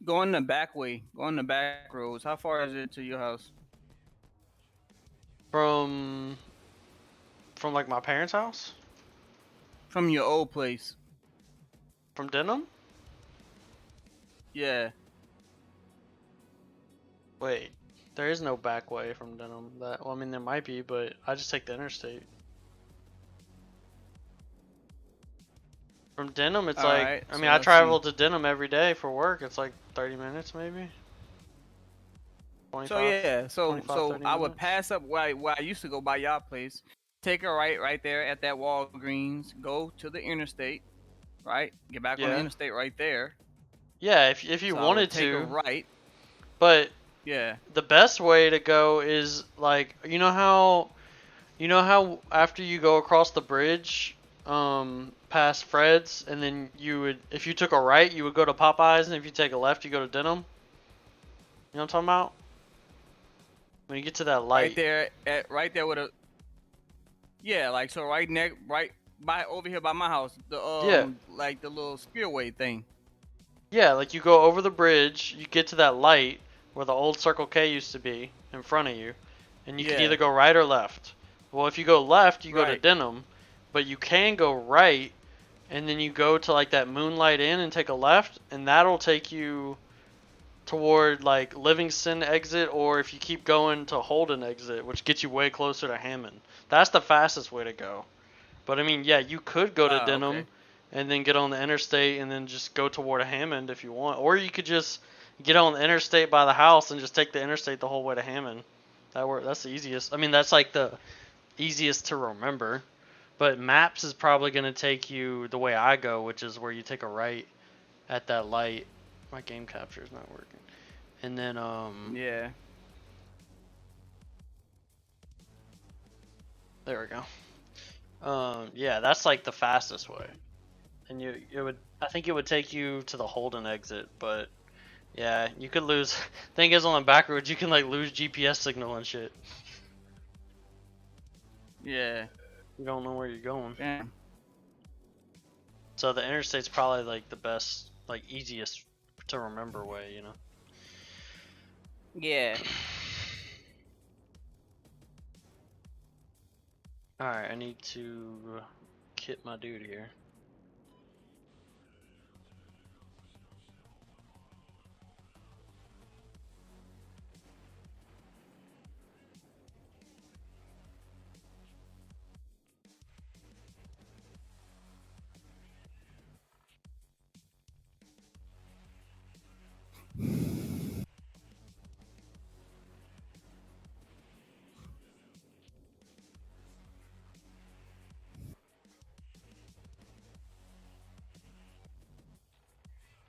Go on the back way. Go on the back roads. How far is it to your house? From like my parents' house? From your old place. From Denham? Yeah. Wait, there is no back way from Denham. Well, I mean there might be, but I just take the interstate. From Denham, it's All like, right. I So mean, I let's see. travel to Denham every day for work. It's like 30 minutes maybe. So 25, yeah. So 25, so 30 I would minutes. pass up where I used to go by y'all place. Take a right there at that Walgreens. Go to the interstate. Right. Get back on the Yeah. interstate right there. Yeah, if you So I would wanted take a to, right. but Yeah. the best way to go is like, you know how after you go across the bridge, past Fred's, and then you would, if you took a right, you would go to Popeyes, and if you take a left, you go to Denham. You know what I'm talking about? When you get to that Right light. there right there with a yeah, like so right by over here by my house, the Yeah. like the little spearway thing. Yeah, like you go over the bridge, you get to that light where the old Circle K used to be in front of you, and you can Yeah. either go right or left. Well, if you go left, you go to Right. Denham, but you can go right, and then you go to like that Moonlight Inn and take a left, and that'll take you toward like Livingston exit, or if you keep going to Holden exit, which gets you way closer to Hammond. That's the fastest way to go. But I mean, yeah, you could go to Okay. Denham and then get on the interstate and then just go toward Hammond if you want. Or you could just get on the interstate by the house and just take the interstate the whole way to Hammond. That's the easiest. I mean, that's like the easiest to remember. But Maps is probably going to take you the way I go, which is where you take a right at that light. My game capture is not working. And then Yeah. there we go. Yeah, that's like the fastest way. And I think it would take you to the Holden exit, but yeah, you could lose. Thing is, on the back roads, you can like lose GPS signal and shit. Yeah. You don't know where you're going. Damn. So the interstate's probably like the best, like easiest to remember way, you know. Yeah. All right, I need to kit my dude here.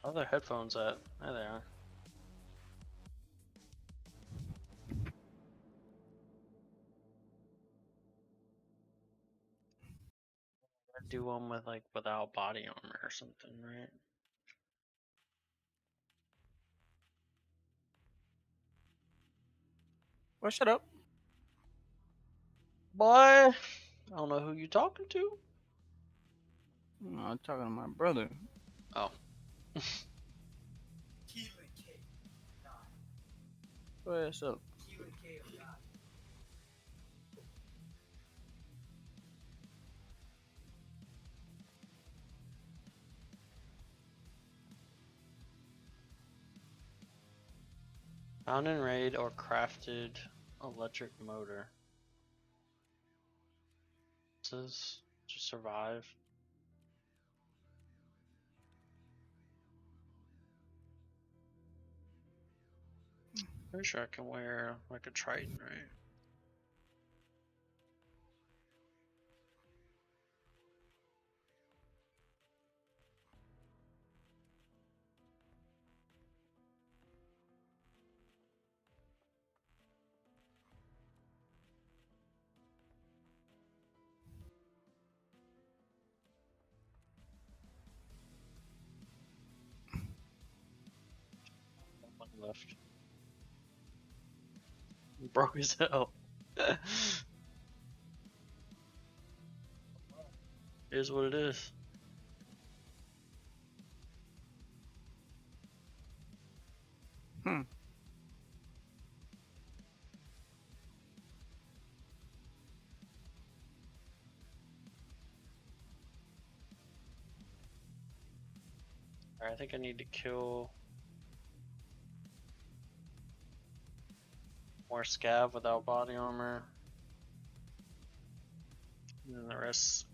Oh, their headphones at? There they are. Do one with like without body armor or something, right? Well, shut up. Boy, I don't know who you talking to. No, I'm talking to my brother. Oh. What's up? Found in raid or crafted electric motor. This is to survive. Pretty sure I can wear like a Triton, right? One left. Broke as hell. Here's what it is. Hmm. Alright, I think I need to kill more scav without body armor. And then the rest.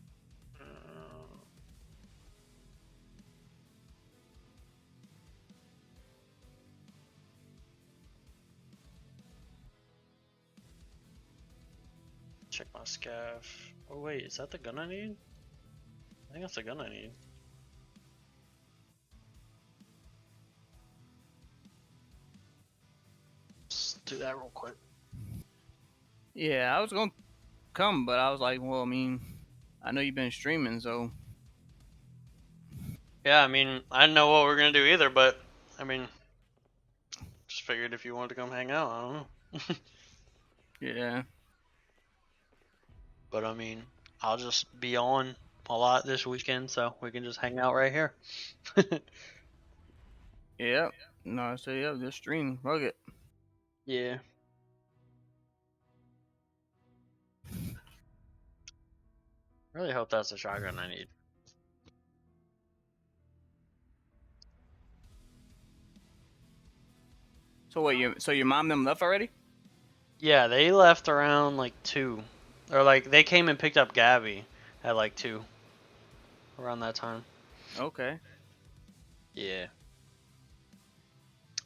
Check my scav. Oh wait, is that the gun I need? I think that's the gun I need. Let's do that real quick. Yeah, I was gonna come, but I was like, well, I mean, I know you've been streaming, so. Yeah, I mean, I didn't know what we were gonna do either, but I mean, just figured if you wanted to come hang out, I don't know. Yeah. But I mean, I'll just be on a lot this weekend, so we can just hang out right here. Yep. No, I say yeah, just stream. Fuck it. Yeah. Really hope that's the shotgun I need. So what? Your mom them left already? Yeah, they left around like 2. Or like they came and picked up Gabby at like 2. Around that time. Okay. Yeah.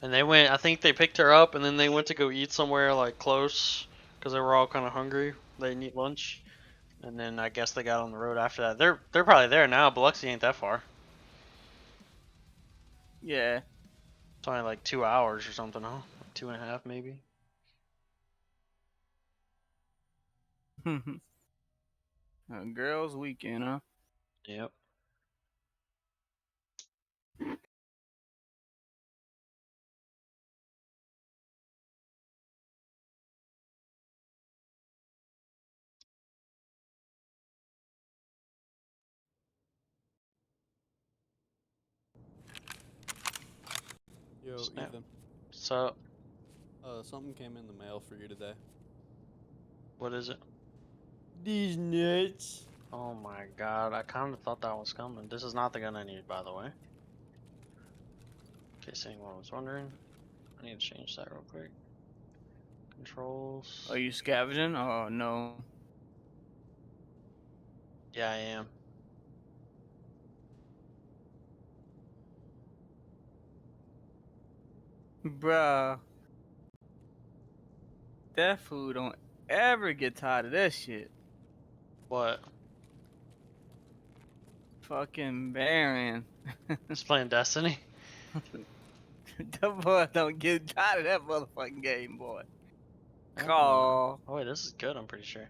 And they went, I think they picked her up and then they went to go eat somewhere like close because they were all kind of hungry. They didn't eat lunch. And then I guess they got on the road after that. They're probably there now. Biloxi ain't that far. Yeah. It's only like 2 hours or something, huh? Like 2.5 maybe. A girls' weekend, huh? Yep. Yo, Snap. Ethan. So, Something came in the mail for you today. what is it? These nuts. Oh my god, I kind of thought that was coming. This is not the gun I need, by the way. In case anyone was wondering. I need to change that real quick. Controls. Are you scavenging? Oh no. Yeah, I am. Bruh. That fool don't ever get tired of that shit. What? Fucking Baron. Just playing Destiny? That boy don't get tired of that motherfucking game, boy. Oh, Call. oh wait, this is good, I'm pretty sure.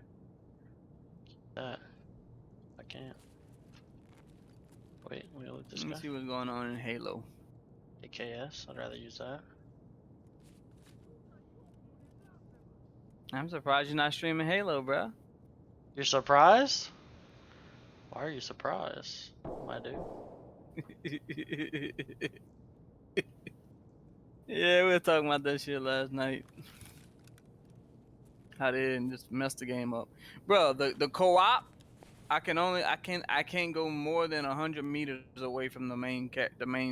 That. I can't. Wait, let me look this Let me guy. see what's going on in Halo. AKS, I'd rather use that. I'm surprised you're not streaming Halo, bruh. You're surprised? Why are you surprised? I do. Yeah, we were talking about that shit last night. How they didn't just mess the game up, bro. The co-op, I can't go more than 100 meters away from the main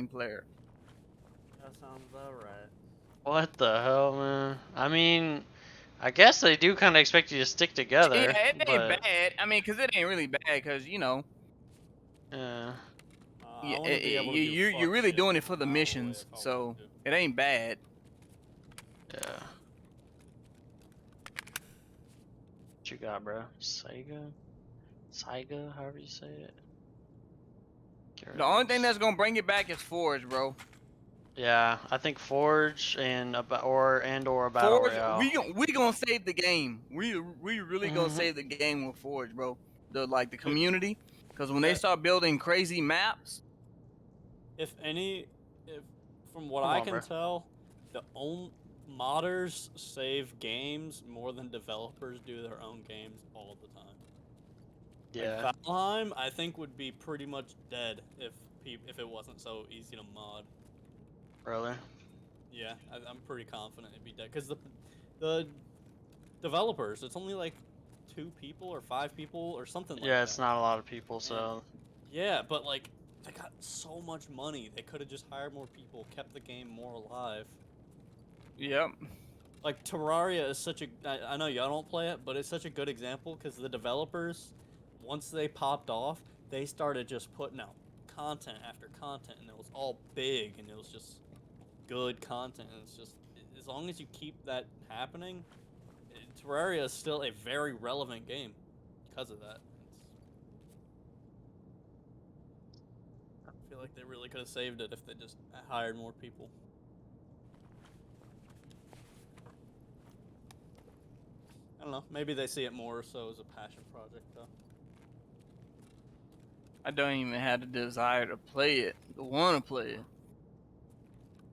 player. That sounds about right. What the hell, man? I mean, I guess they do kind of expect you to stick together, Yeah, it ain't but bad. I mean, cause it ain't really bad, cause you know, yeah. I want to be able to do you're fuck really shit doing it from for a the mile away missions, if I so wanted to. it ain't bad. Yeah. What you got, bro? Saiga? Saiga, however you say it. Get rid The of only thing this. that's gonna bring it back is Forge, bro. Yeah, I think Forge and or a battle Forge, royale. we gonna save the game. We really gonna save the game with Forge, bro. The Dude, community, because when they that start building crazy maps, if any, if from what Come I on, can bro. tell, the own modders save games more than developers do their own games all the time. Like Yeah. Valheim, I think would be pretty much dead if it wasn't so easy to mod. Really? Yeah, I'm pretty confident it'd be dead because the developers, it's only like 2 people or 5 people or something like Yeah, it's that. not a lot of people, And so yeah, but like they got so much money, they could have just hired more people, kept the game more alive. Yep. Like Terraria is such a I know y'all don't play it, but it's such a good example because the developers, once they popped off, they started just putting out content after content, and it was all big, and it was just good content. And it's just as long as you keep that happening, Terraria is still a very relevant game because of that. I feel like they really could have saved it if they just hired more people. I don't know. Maybe they see it more so as a passion project, though. I don't even have the desire to play it, to want to play it.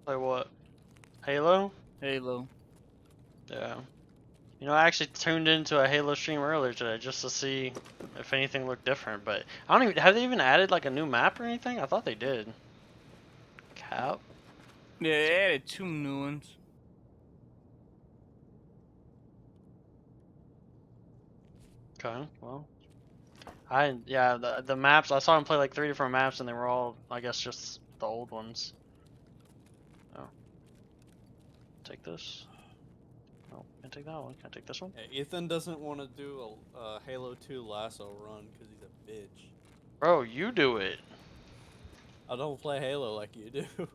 like what? Halo? Halo. Yeah. You know, I actually tuned into a Halo stream earlier today just to see if anything looked different, but I don't even have they even added like a new map or anything? I thought they did. Cap? Yeah, they added 2 new ones. Okay, well. Yeah, the maps I saw him play like 3 different maps and they were all I guess just the old ones. Oh. Take this. Oh, can't take that one. Can I take this one? Yeah, Ethan doesn't want to do a Halo 2 lasso run because he's a bitch. Bro, you do it. I don't play Halo like you do.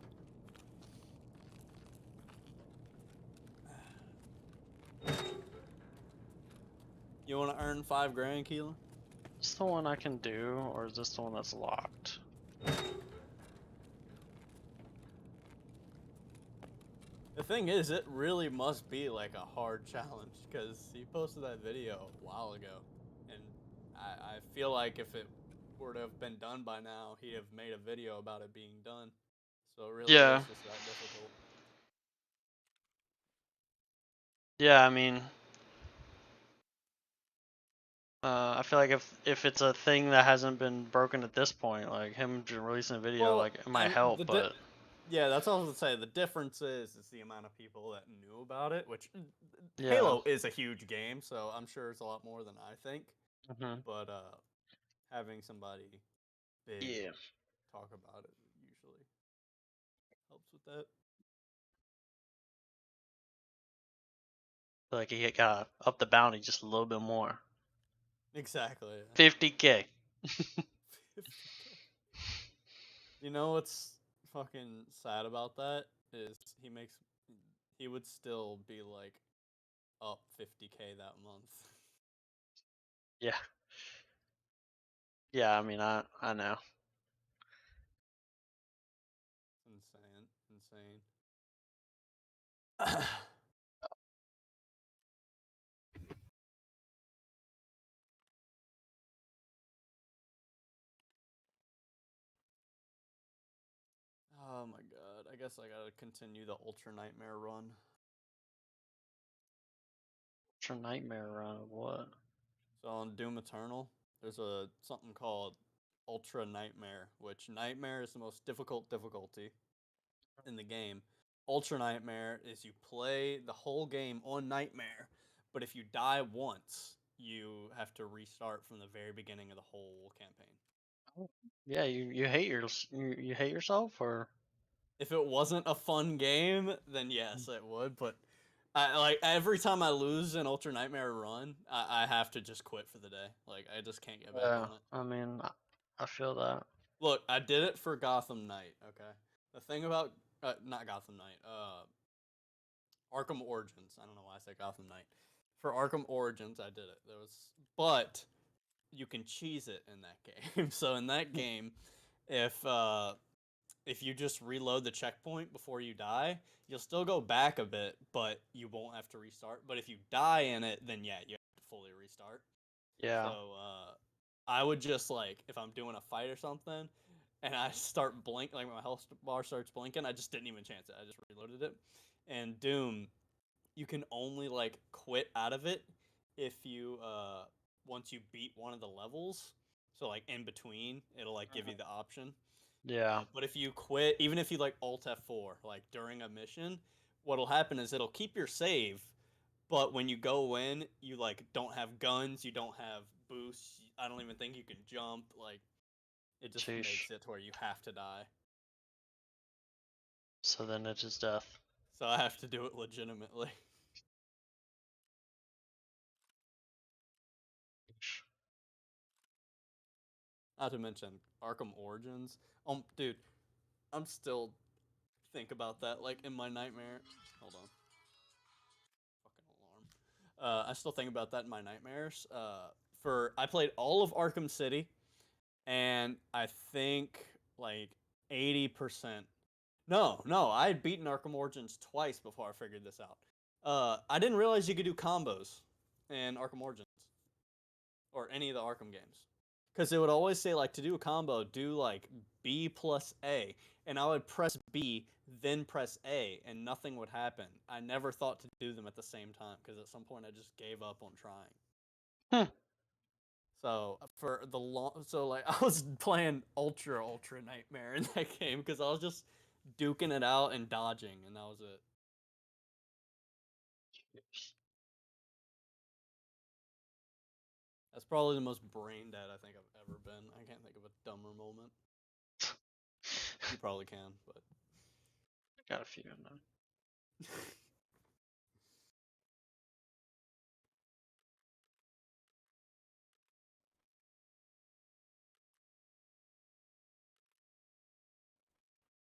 You want to earn 5 grand, Keelan? Is this the one I can do, or is this the one that's locked? The thing is, it really must be like a hard challenge because he posted that video a while ago, and I feel like if it were to have been done by now, he'd have made a video about it being done. So it really Yeah. is just that difficult. Yeah, I mean, I feel like if it's a thing that hasn't been broken at this point, like him just releasing a video, Well, like it might help, but yeah, that's all I was gonna say. The difference is the amount of people that knew about it, which yeah. Halo is a huge game, so I'm sure it's a lot more than I think. Hmm. But having somebody big Yeah. talk about it usually helps with that. Like he got up the bounty just a little bit more. Exactly. 50K. 50K. You know what's fucking sad about that is he would still be like up 50K that month. Yeah. Yeah, I mean, I know. Insane, insane. Oh my god, I guess I gotta continue the Ultra Nightmare run. Ultra Nightmare run of what? So on Doom Eternal, there's a something called Ultra Nightmare, which Nightmare is the most difficult difficulty in the game. Ultra Nightmare is you play the whole game on Nightmare, but if you die once, you have to restart from the very beginning of the whole campaign. Oh, yeah, you hate you hate yourself or? If it wasn't a fun game, then yes, it would. But I like every time I lose an Ultra Nightmare run, I have to just quit for the day. Like I just can't get back Yeah, on it. I mean, I feel that. Look, I did it for Gotham Knight. Okay, the thing about not Gotham Knight, Arkham Origins. I don't know why I said Gotham Knight. For Arkham Origins, I did it. There was, but you can cheese it in that game. So in that game, if if you just reload the checkpoint before you die, you'll still go back a bit, but you won't have to restart. But if you die in it, then yeah, you have to fully restart. So Yeah. I would just like if I'm doing a fight or something, and I start blink like my health bar starts blinking, I just didn't even chance it. I just reloaded it. And Doom, you can only like quit out of it if you once you beat one of the levels. So like in between, it'll like give you the option. Yeah. But if you quit, even if you like Alt F4, like during a mission, what'll happen is it'll keep your save, but when you go in, you like don't have guns, you don't have boosts. I don't even think you can jump. Like it just Sheesh. makes it to where you have to die. So then it's just death. So I have to do it legitimately. Not to mention Arkham Origins. Dude, I'm still think about that like in my nightmare. Hold on. Fucking alarm. I still think about that in my nightmares. For I played all of Arkham City, and I think like 80%. No, I had beaten Arkham Origins twice before I figured this out. I didn't realize you could do combos in Arkham Origins or any of the Arkham games. Because it would always say, like, to do a combo, do like B plus A. And I would press B, then press A, and nothing would happen. I never thought to do them at the same time because at some point I just gave up on trying. Hmm. So for the like I was playing Ultra Nightmare in that game because I was just duking it out and dodging, and that was it. That's probably the most brain dead I think I've ever been. I can't think of a dumber moment. You probably can, but Got a few in there.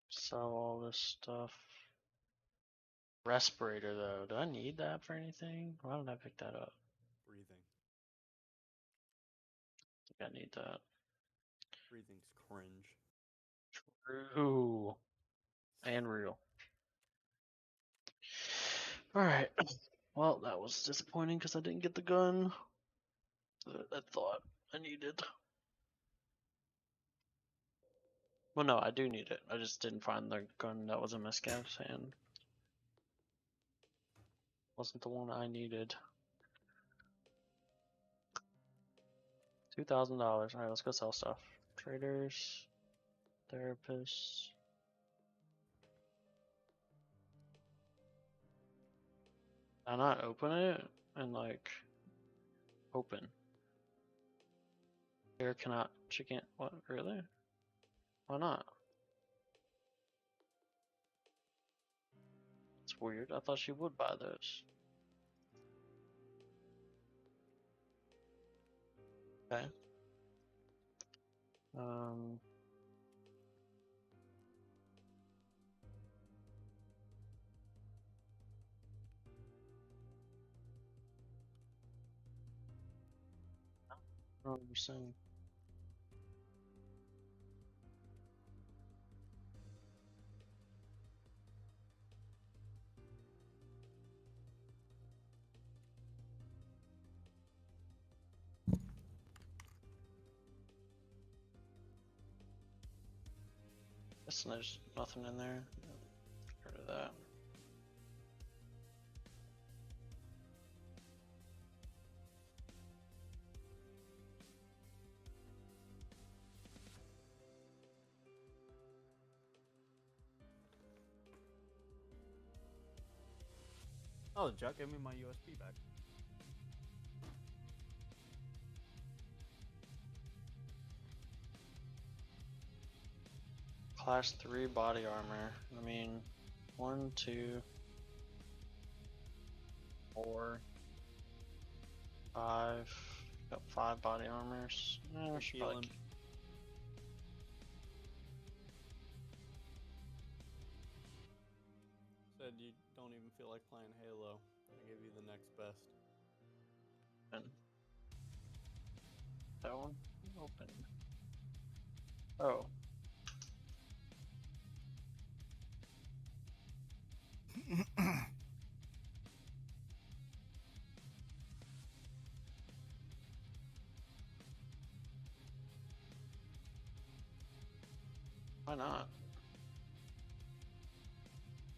Sell all this stuff. Respirator though, do I need that for anything? Why did I pick that up? breathing. I think I need that. Breathing's cringe. True. And real. Alright. Well, that was disappointing because I didn't get the gun that I thought I needed. Well, no, I do need it. I just didn't find the gun that was in my scav's hand. Wasn't the one I needed. $2,000. Alright, let's go sell stuff. Traders, therapists. Can I not open it and like open? Here cannot. She can't. What? Really? Why not? It's weird. I thought she would buy those. Okay. Um. I don't understand. Guess there's nothing in there. Get rid of that. Oh, Jack, give me my USB back. Class 3 body armor. I mean, 1, 2, 4, 5. Got 5 body armors. I should probably Healing. Said you don't even feel like playing Halo. I give you the next best. open. That one? Open. Oh. Why not?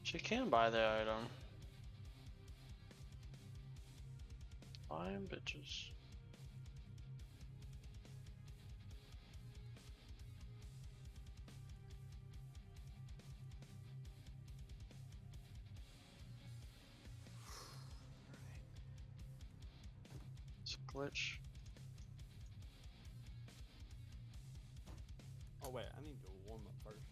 She can buy the item. Buy 'em, bitches. It's a glitch. Oh wait, I need to warm up first.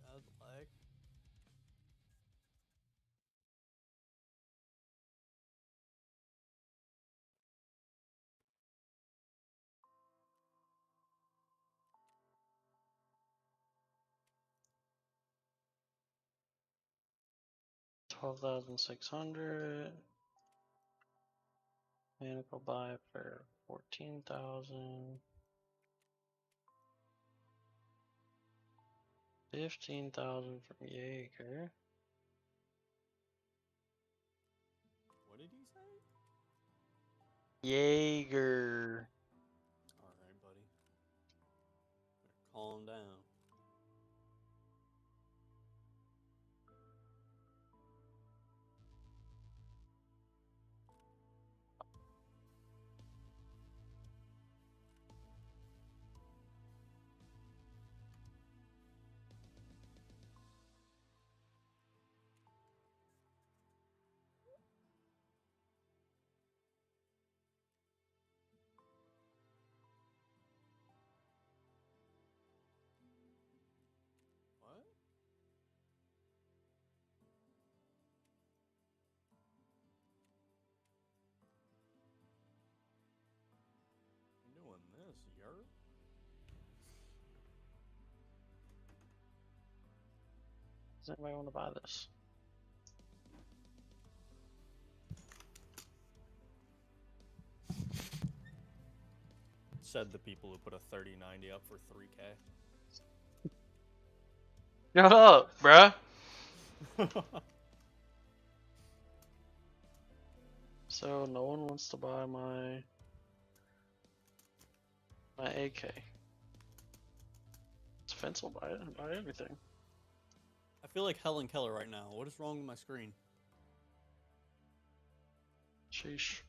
That was lag. $12,600. Mechanical buy for 14,000. 15,000 from Jaeger. What did he say? Jaeger. Alright, buddy. Better calm down. What? I'm doing this, yerp. Does anybody want to buy this? Said the people who put a 3090 up for 3K. Shut up, bruh. So no one wants to buy my AK. Fence will buy it and buy everything. I feel like Helen Keller right now. What is wrong with my screen? Sheesh.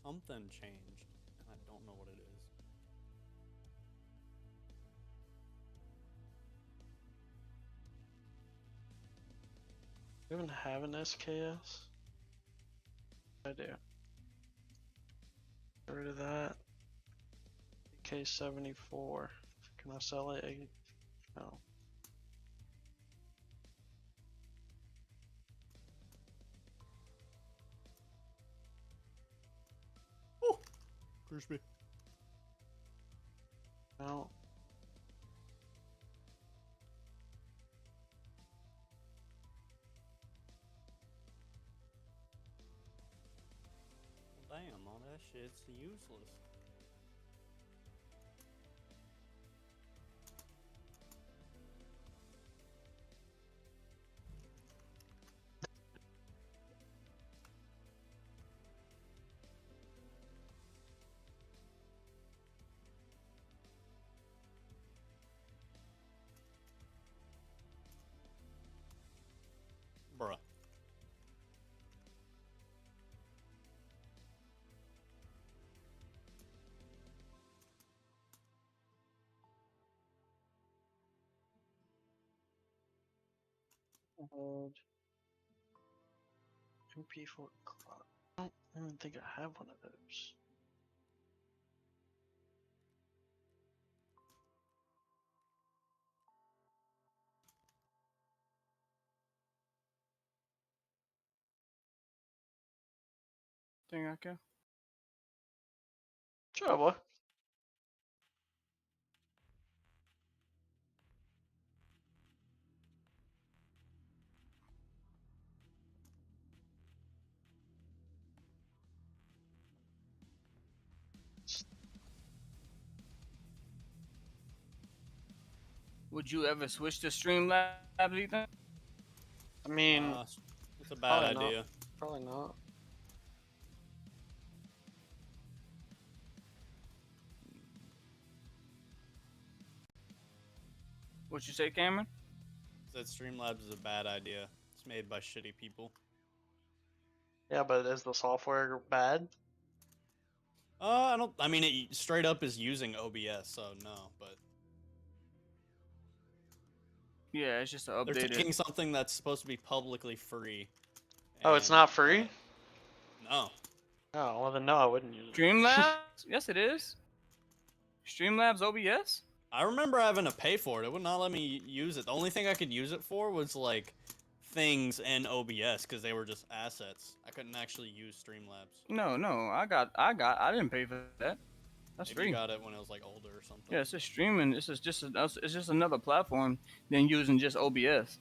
Something changed, and I don't know what it is. You even have an SKS? I do. Get rid of that. AK-74. Can I sell it? No. Oh, crispy. No. Damn, all that shit's useless. Bruh. Hold. MP4 clock. I don't even think I have one of those. Think I can? Sure, boy. Would you ever switch to Streamlabs, Ethan? I mean, It's a bad probably idea. not. Probably not. What you say, Cameron? Said Streamlabs is a bad idea. It's made by shitty people. Yeah, but is the software bad? I don't. I mean, it straight up is using OBS, so no. But Yeah, it's just an they're updated. taking something that's supposed to be publicly free. Oh, it's and, not free? No. Oh, well then no, I wouldn't use it. Streamlabs? Yes, it is. Streamlabs OBS? I remember having to pay for it. It would not let me use it. The only thing I could use it for was like things in OBS because they were just assets. I couldn't actually use Streamlabs. No, I didn't pay for that. That's Maybe free. you got it when it was like older or something. Yeah, it's just streaming. It's just another platform than using just OBS.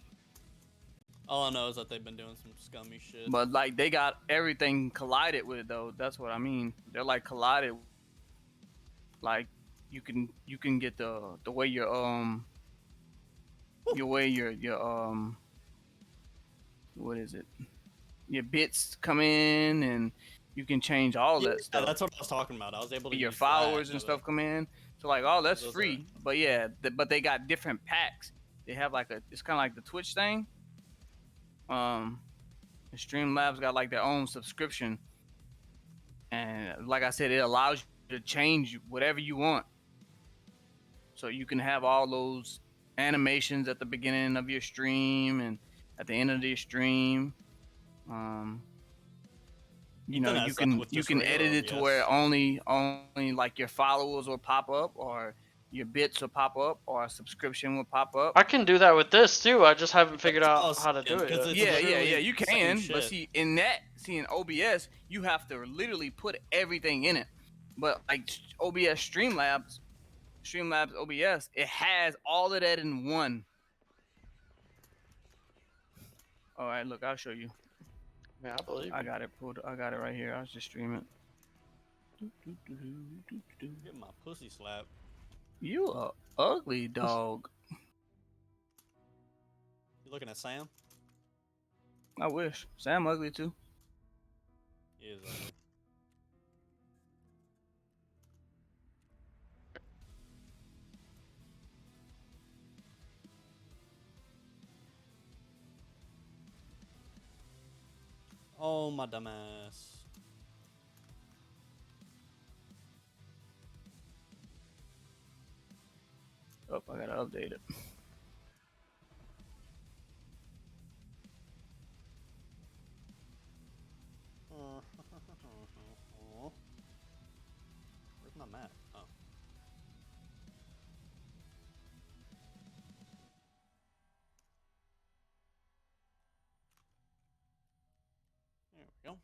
All I know is that they've been doing some scummy shit. But like they got everything collided with it, though. That's what I mean. They're like collided. Like you can get the way your what is it? Your bits come in and you can change all that stuff. That's what I was talking about. I was able to Your use followers that, and stuff come in. So like all that's Those free. But yeah, but they got different packs. They have like it's kind of like the Twitch thing. The Streamlabs got like their own subscription, and like I said, it allows you to change whatever you want. So you can have all those animations at the beginning of your stream and at the end of your stream. You know, you can edit it to where only like your followers will pop up, or your bits will pop up, or a subscription will pop up. I can do that with this too. I just haven't figured out how to do it Yeah, yet. you can. But see, in OBS, you have to literally put everything in it. But like OBS Streamlabs OBS, it has all of that in one. All right, look, I'll show you. Yeah, I believe. I got it pulled. I got it right here. I was just streaming. Get my pussy slapped. You a ugly dog. You looking at Sam? I wish. Sam ugly too. He is ugly. Oh, my dumbass. Oh, I gotta update it. Where's my map? Oh. There we go.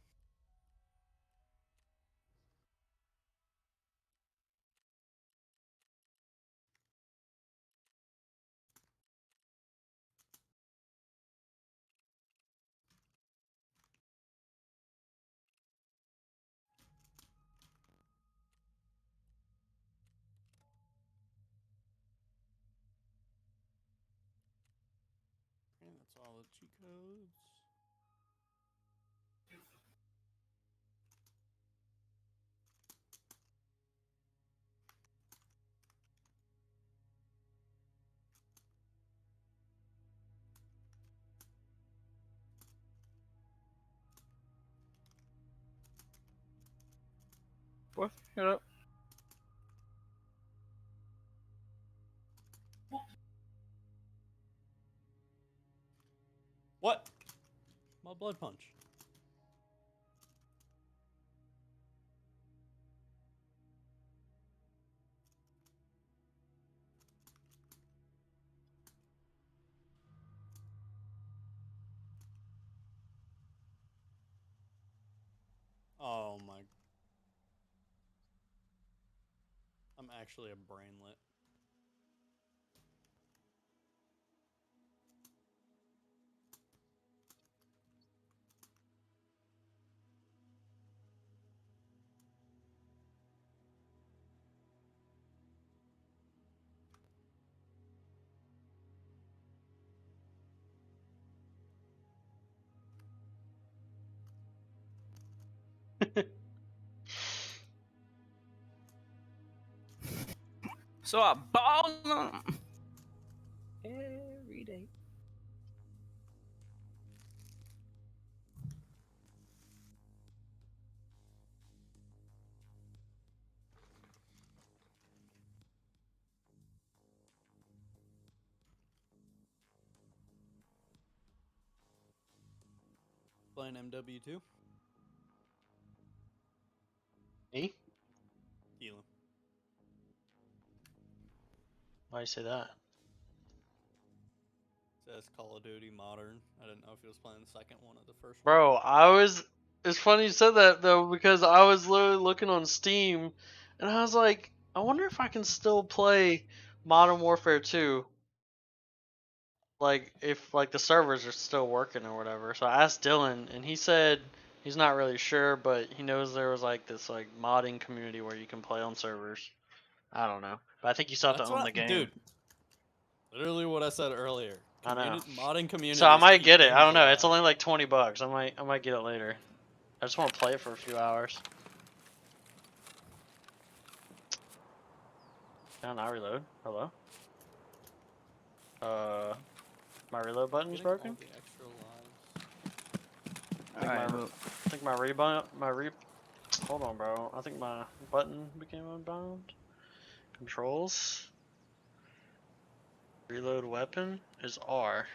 Okay, that's all the cheat codes. What? Shut up. What? My blood punch. Oh my. I'm actually a brainlet. So I ball them every day. playing MW2? Me? Keelan. Why you say that? Says Call of Duty Modern. I didn't know if he was playing the second one or the first one. Bro, it's funny you said that though, because I was literally looking on Steam and I was like, I wonder if I can still play Modern Warfare 2. Like, if like the servers are still working or whatever. So I asked Dylan and he said he's not really sure, but he knows there was like this like modding community where you can play on servers. I don't know. But I think you still have That's to own what, the game. dude. Literally what I said earlier. I know. Modding communities. So I might keep get it. games I don't know. It's alive. only like $20. I might get it later. I just want to play it for a few hours. Can I reload? Hello? My reload button's Getting all broken? the extra lives. I think Alright, my well, I think hold on, bro. I think my button became unbound. Controls. Reload weapon is R.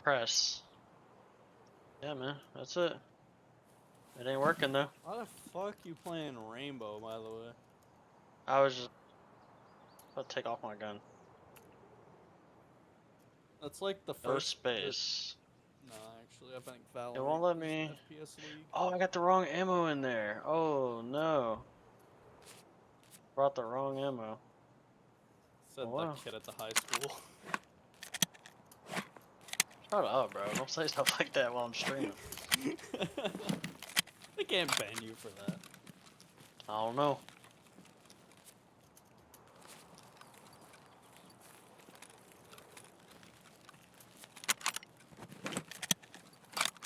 Press. Yeah, man. That's it. It ain't working though. Why the fuck you playing Rainbow, by the way? I was just about to take off my gun. That's like the No first. space. No, actually, I think Valorant. It won't let is me. FPS League. Oh, I got the wrong ammo in there. Oh no. Brought the wrong ammo. Said Oh, wow. the kid at the high school. Shut up, bro. Don't say stuff like that while I'm streaming. They can't ban you for that. I don't know.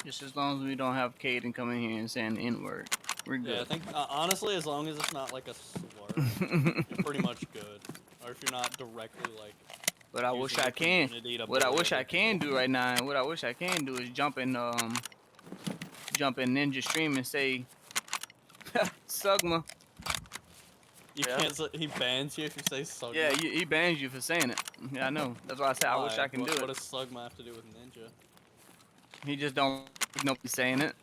just as long as we don't have Caden coming here and saying the N-word, we're Yeah, I good. think honestly, as long as it's not like a slur, you're pretty much good. Or if you're not directly like. But I wish using I the can. community to What I bully wish other I can people. do right now, and what I wish I can do is jump in Ninja stream and say, Sugma. You Yeah. can't. He bans you if you say Sugma. Yeah, he bans you for saying it. Yeah, I know. That's why I said I wish Why? I can do What it. does Sugma have to do with Ninja? He just don't like nobody saying it.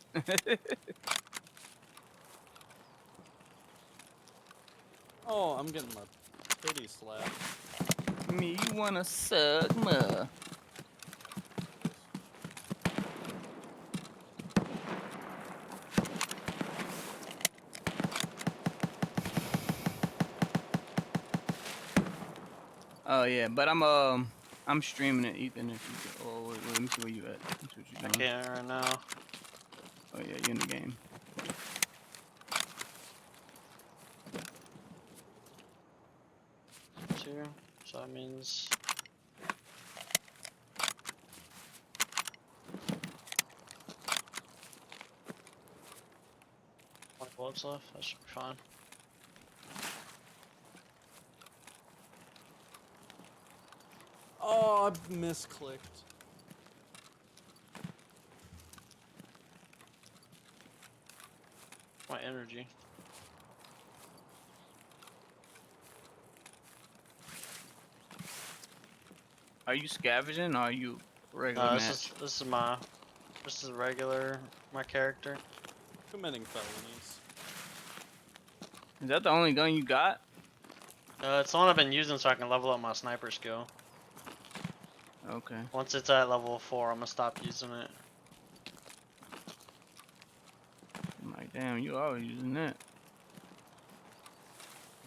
Oh, I'm getting my titty slapped. Me, you wanna Sugma? Oh yeah, but I'm streaming it, Ethan. If you oh wait, let me see where you at. Let me see what I you're doing. can't right now. Oh yeah, you're in the game. Two. So that means. One bullets left. That should be fine. Oh, I misclicked. My energy. Are you scavenging or are you regular No, match? this is regular my character. Committing felonies. Is that the only gun you got? It's the one I've been using so I can level up my sniper skill. Okay. Once it's at level 4, I'm gonna stop using it. I'm like, damn, you always using that.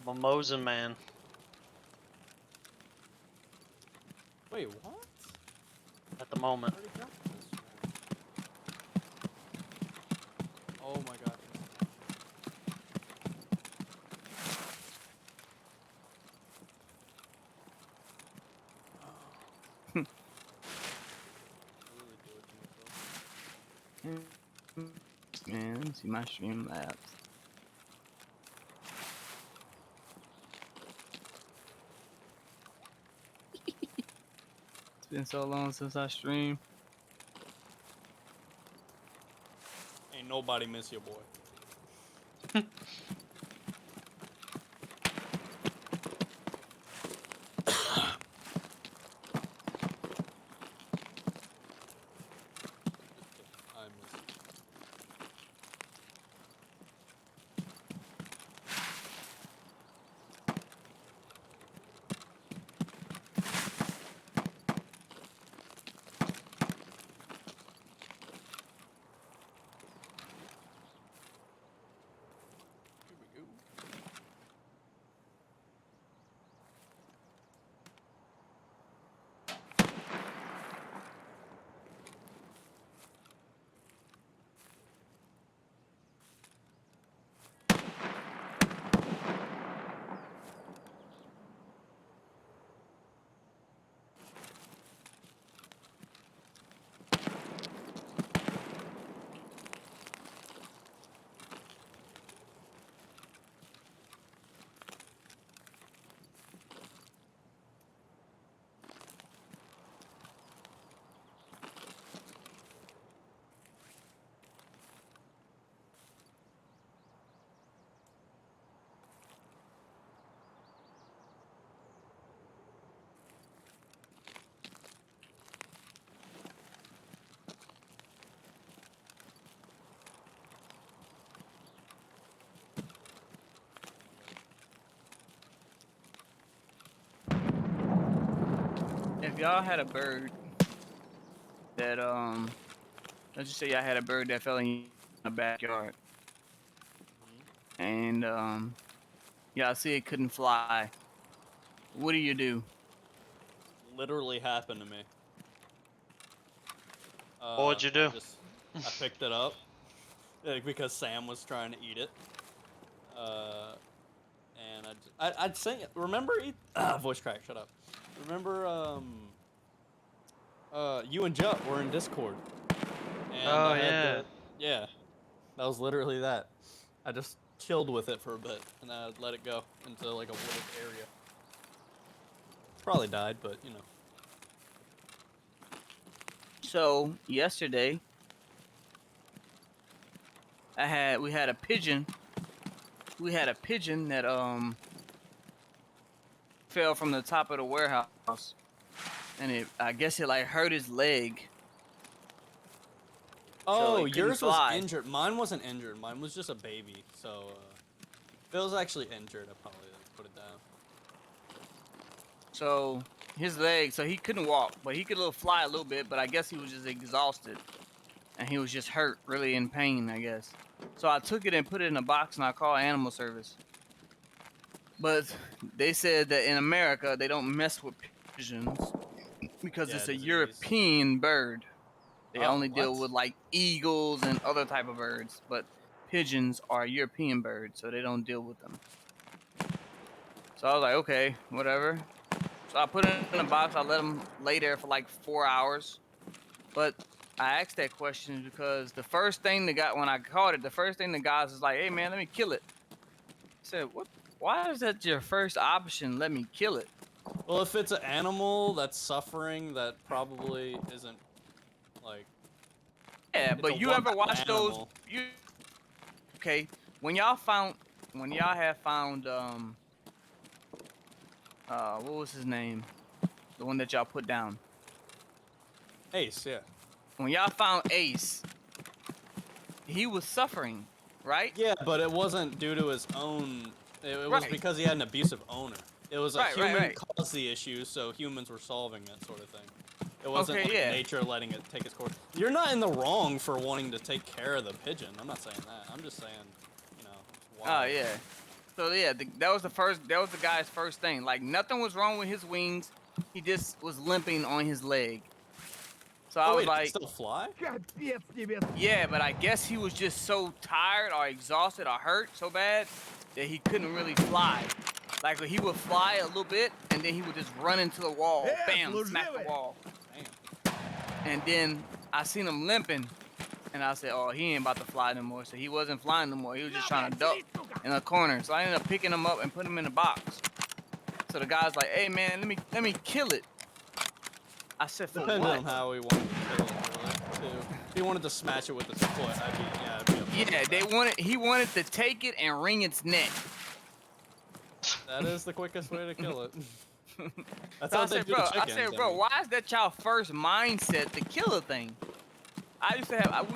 Mimosa man. Wait, what? At the moment. I already got this one. Oh my god. Man, let me see my stream labs. It's been so long since I streamed. Ain't nobody miss your boy. I miss you. if y'all had a bird that let's just say y'all had a bird that fell in the backyard, and y'all see it couldn't fly, what do you do? Literally happened to me. What would you do? I picked it up because Sam was trying to eat it. And I'd say, remember, voice crack, shut up. Remember, you and Jup were in Discord. And Oh, I had yeah. yeah, that was literally that. I just chilled with it for a bit, and then I let it go into like a wooded area. Probably died, but you know. So yesterday, we had a pigeon. We had a pigeon that fell from the top of the warehouse, and I guess it like hurt his leg. Oh, it couldn't yours was fly. injured. Mine wasn't injured. Mine was just a baby. So, if it was actually injured, I'd probably put it down. So his leg, so he couldn't walk, but he could fly a little bit. But I guess he was just exhausted, and he was just hurt, really in pain, I guess. So I took it and put it in a box, and I called animal service. But they said that in America they don't mess with pigeons because Yeah, it's a disease. European bird. They Oh, only deal what? with like eagles and other type of birds, but pigeons are European birds, so they don't deal with them. So I was like, okay, whatever. So I put it in a box. I let them lay there for like 4 hours. But I asked that question because the first thing when I caught it, the first thing the guys was like, hey man, let me kill it. I said, what? Why is that your first option? Let me kill it. Well, if it's an animal that's suffering, that probably isn't like. Yeah, It's a but you ever wild watch those? animal. Okay, when y'all have found what was his name? The one that y'all put down. Ace, yeah. When y'all found Ace, he was suffering, right? Yeah, but it wasn't due to his own. It was Right. because he had an abusive owner. It was a human Right. caused the issue, so humans were solving it, sort of thing. It wasn't Okay, like yeah. nature letting it take its course. You're not in the wrong for wanting to take care of the pigeon. I'm not saying that. I'm just saying, you know, it's Oh wild. yeah. So yeah, that was the guy's first thing. Like nothing was wrong with his wings. He just was limping on his leg. So I Oh was wait, it can like, still fly? yeah, but I guess he was just so tired or exhausted or hurt so bad that he couldn't really fly. Like he would fly a little bit and then he would just run into the wall. Bam, smack the wall. Damn. And then I seen him limping. And I said, oh, he ain't about to fly no more. So he wasn't flying no more. He was just trying to duck in a corner. So I ended up picking him up and putting him in a box. So the guy's like, hey man, let me kill it. I said, for Depending what? on how he wanted to kill it, really, too. If he wanted to smash it with his foot, I'd be upset with that. He wanted to take it and wring its neck. That is the quickest way to kill it. That's So how they do chickens. I said, bro, why is that y'all first mindset to kill a thing? I used to have,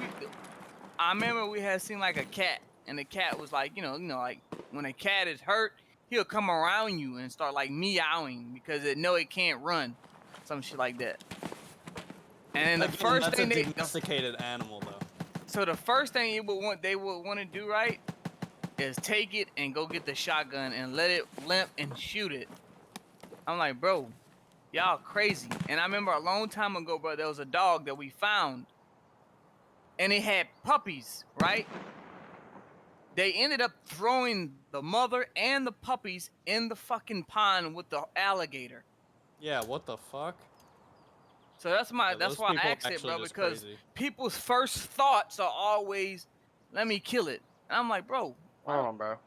I remember we had seen like a cat, and the cat was like, you know, like when a cat is hurt, he'll come around you and start like meowing because it know it can't run, some shit like that. And then the first that's thing a domesticated animal, though. so the first thing they would want to do, right, is take it and go get the shotgun and let it limp and shoot it. I'm like, bro, y'all crazy. And I remember a long time ago, bro, there was a dog that we found, and it had puppies, right? They ended up throwing the mother and the puppies in the fucking pond with the alligator. Yeah, what the fuck? So that's Yeah, why those I people are asked it, actually bro, just because crazy. people's first thoughts are always, let me kill it. And I'm like, bro, Hold on, bro.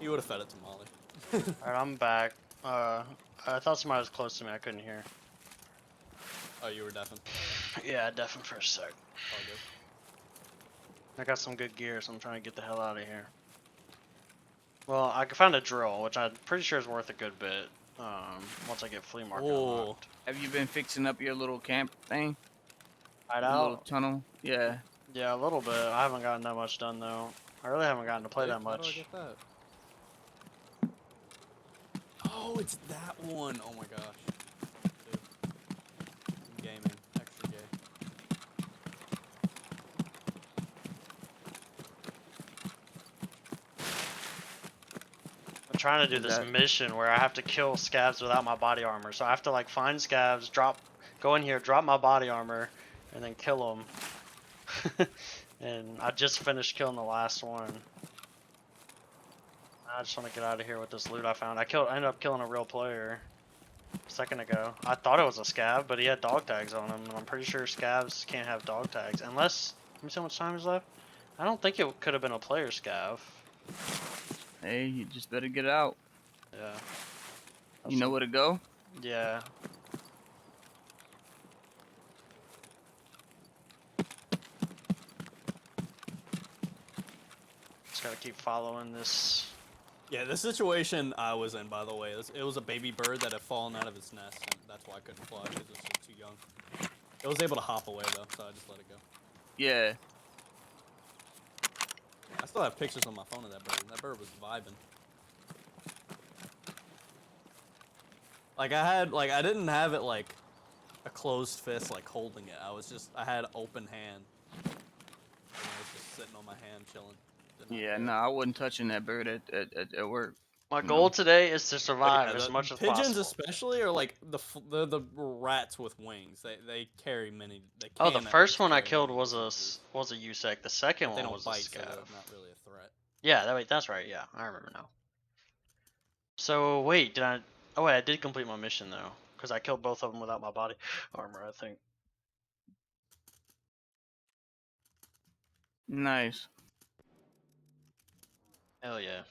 You would have fed it to Molly. Alright, I'm back. I thought somebody was close to me. I couldn't hear. Oh, you were deafened. Yeah, definitely for a sec. All good. I got some good gear, so I'm trying to get the hell out of here. Well, I found a drill, which I'm pretty sure is worth a good bit. Once I get flea market unlocked. Have you been fixing up your little camp thing? Hide Your little out? tunnel? Yeah. Yeah, a little bit. I haven't gotten that much done though. I really haven't gotten to play that How do I much. get that? Oh, it's that one. Oh my gosh. Dude. Gaming. Extra gay. I'm trying to do Is this that- mission where I have to kill scavs without my body armor. So I have to like find scavs, go in here, drop my body armor, and then kill them. And I just finished killing the last one. I just want to get out of here with this loot I found. I ended up killing a real player a second ago. I thought it was a scav, but he had dog tags on him, and I'm pretty sure scavs can't have dog tags unless. Let me see how much time is left. I don't think it could have been a player scav. Hey, you just better get out. Yeah. You know where to go? Yeah. Just gotta keep following this. Yeah, the situation I was in, by the way, it was a baby bird that had fallen out of its nest, and that's why I couldn't fly, because it was too young. It was able to hop away, though, so I just let it go. Yeah. I still have pictures on my phone of that bird. That bird was vibing. Like, I didn't have it, like, a closed fist, like, holding it. I had open hand. And I was just sitting on my hand, chilling. Yeah, no, I wasn't touching that bird at work. My goal today is to survive Yeah, as much as pigeons possible. especially are like the rats with wings. They carry many. They Oh, the can at first least one I carry killed many was a diseases. USEC. The second But they one don't was a bite, so scav. they're not really a threat. Yeah, that's right. Yeah, I remember now. So wait, did I? Oh wait, I did complete my mission though, because I killed both of them without my body armor. I think. Nice. Hell yeah.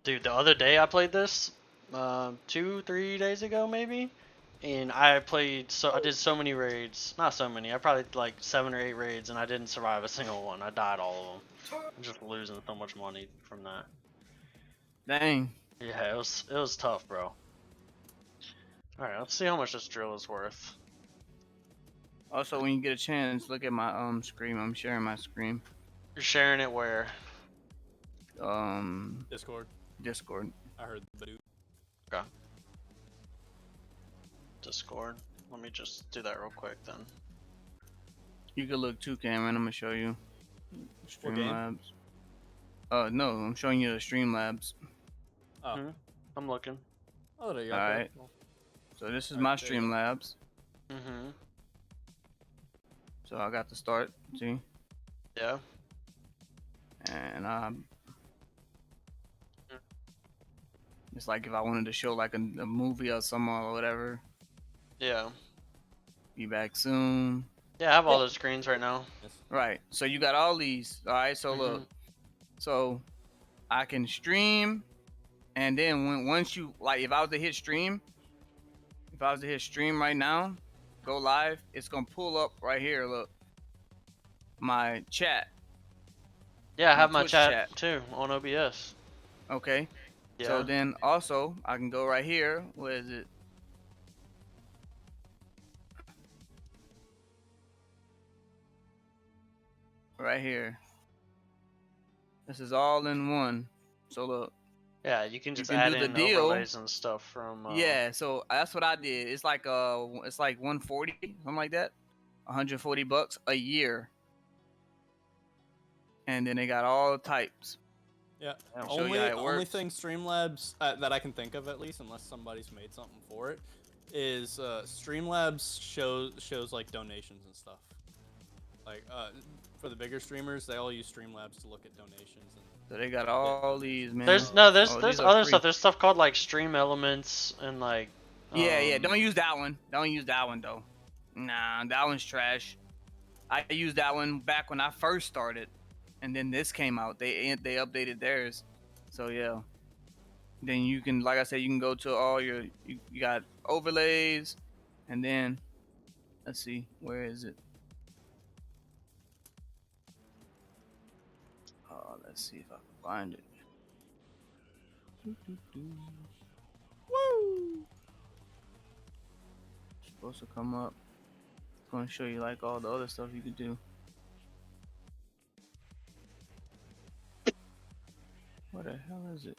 Dude, the other day I played this, 2-3 days ago maybe, and I did so many raids. Not so many. I probably did like 7 or 8 raids, and I didn't survive a single one. I died all of them. I'm just losing so much money from that. Dang. Yeah, it was tough, bro. All right, let's see how much this drill is worth. Also, when you get a chance, look at my screen. I'm sharing my screen. You're sharing it where? Discord. Discord. I heard the Badoo. Okay. Discord. Let me just do that real quick then. You can look too, Cameron. I'm gonna show you. What game? Streamlabs. No, I'm showing you the Streamlabs. Oh. Hmm? I'm looking. Oh, there you go. All Okay, right. cool. So this is Alright, my there you go. Streamlabs. Mm-hmm. So I got the start. See, Yeah. and it's like if I wanted to show like a movie or something or whatever. Yeah. Be back soon. Yeah, I have all those screens right now. Yes. Right. So you got all these. All right. So look. So I can stream, and then once you like, if I was to hit stream right now, go live, it's gonna pull up right here. Look, my chat. Yeah, I have my Twitch chat too on OBS. Okay. Yeah. So then also I can go right here. Where is it? Right here. This is all in one. So look. Yeah, you can just can add do the in deal. overlays and stuff from. Yeah, so that's what I did. It's like 140, something like that. $140 a year. And then they got all the types. Yeah. I'll show you how it Only works. thing Streamlabs that I can think of, at least, unless somebody's made something for it, is Streamlabs shows like donations and stuff. Like for the bigger streamers, they all use Streamlabs to look at donations. And So they got all these, man. There's these are other free. stuff. There's stuff called like Stream Elements and like. Yeah. Don't use that one. Don't use that one though. Nah, that one's trash. I used that one back when I first started. and then this came out. They updated theirs, so yeah. Then you can, like I said, you can go to all your you got overlays, and then let's see, where is it? Let's see if I can find it. Woo! It's supposed to come up. It's going to show you like all the other stuff you could do. What the hell is it?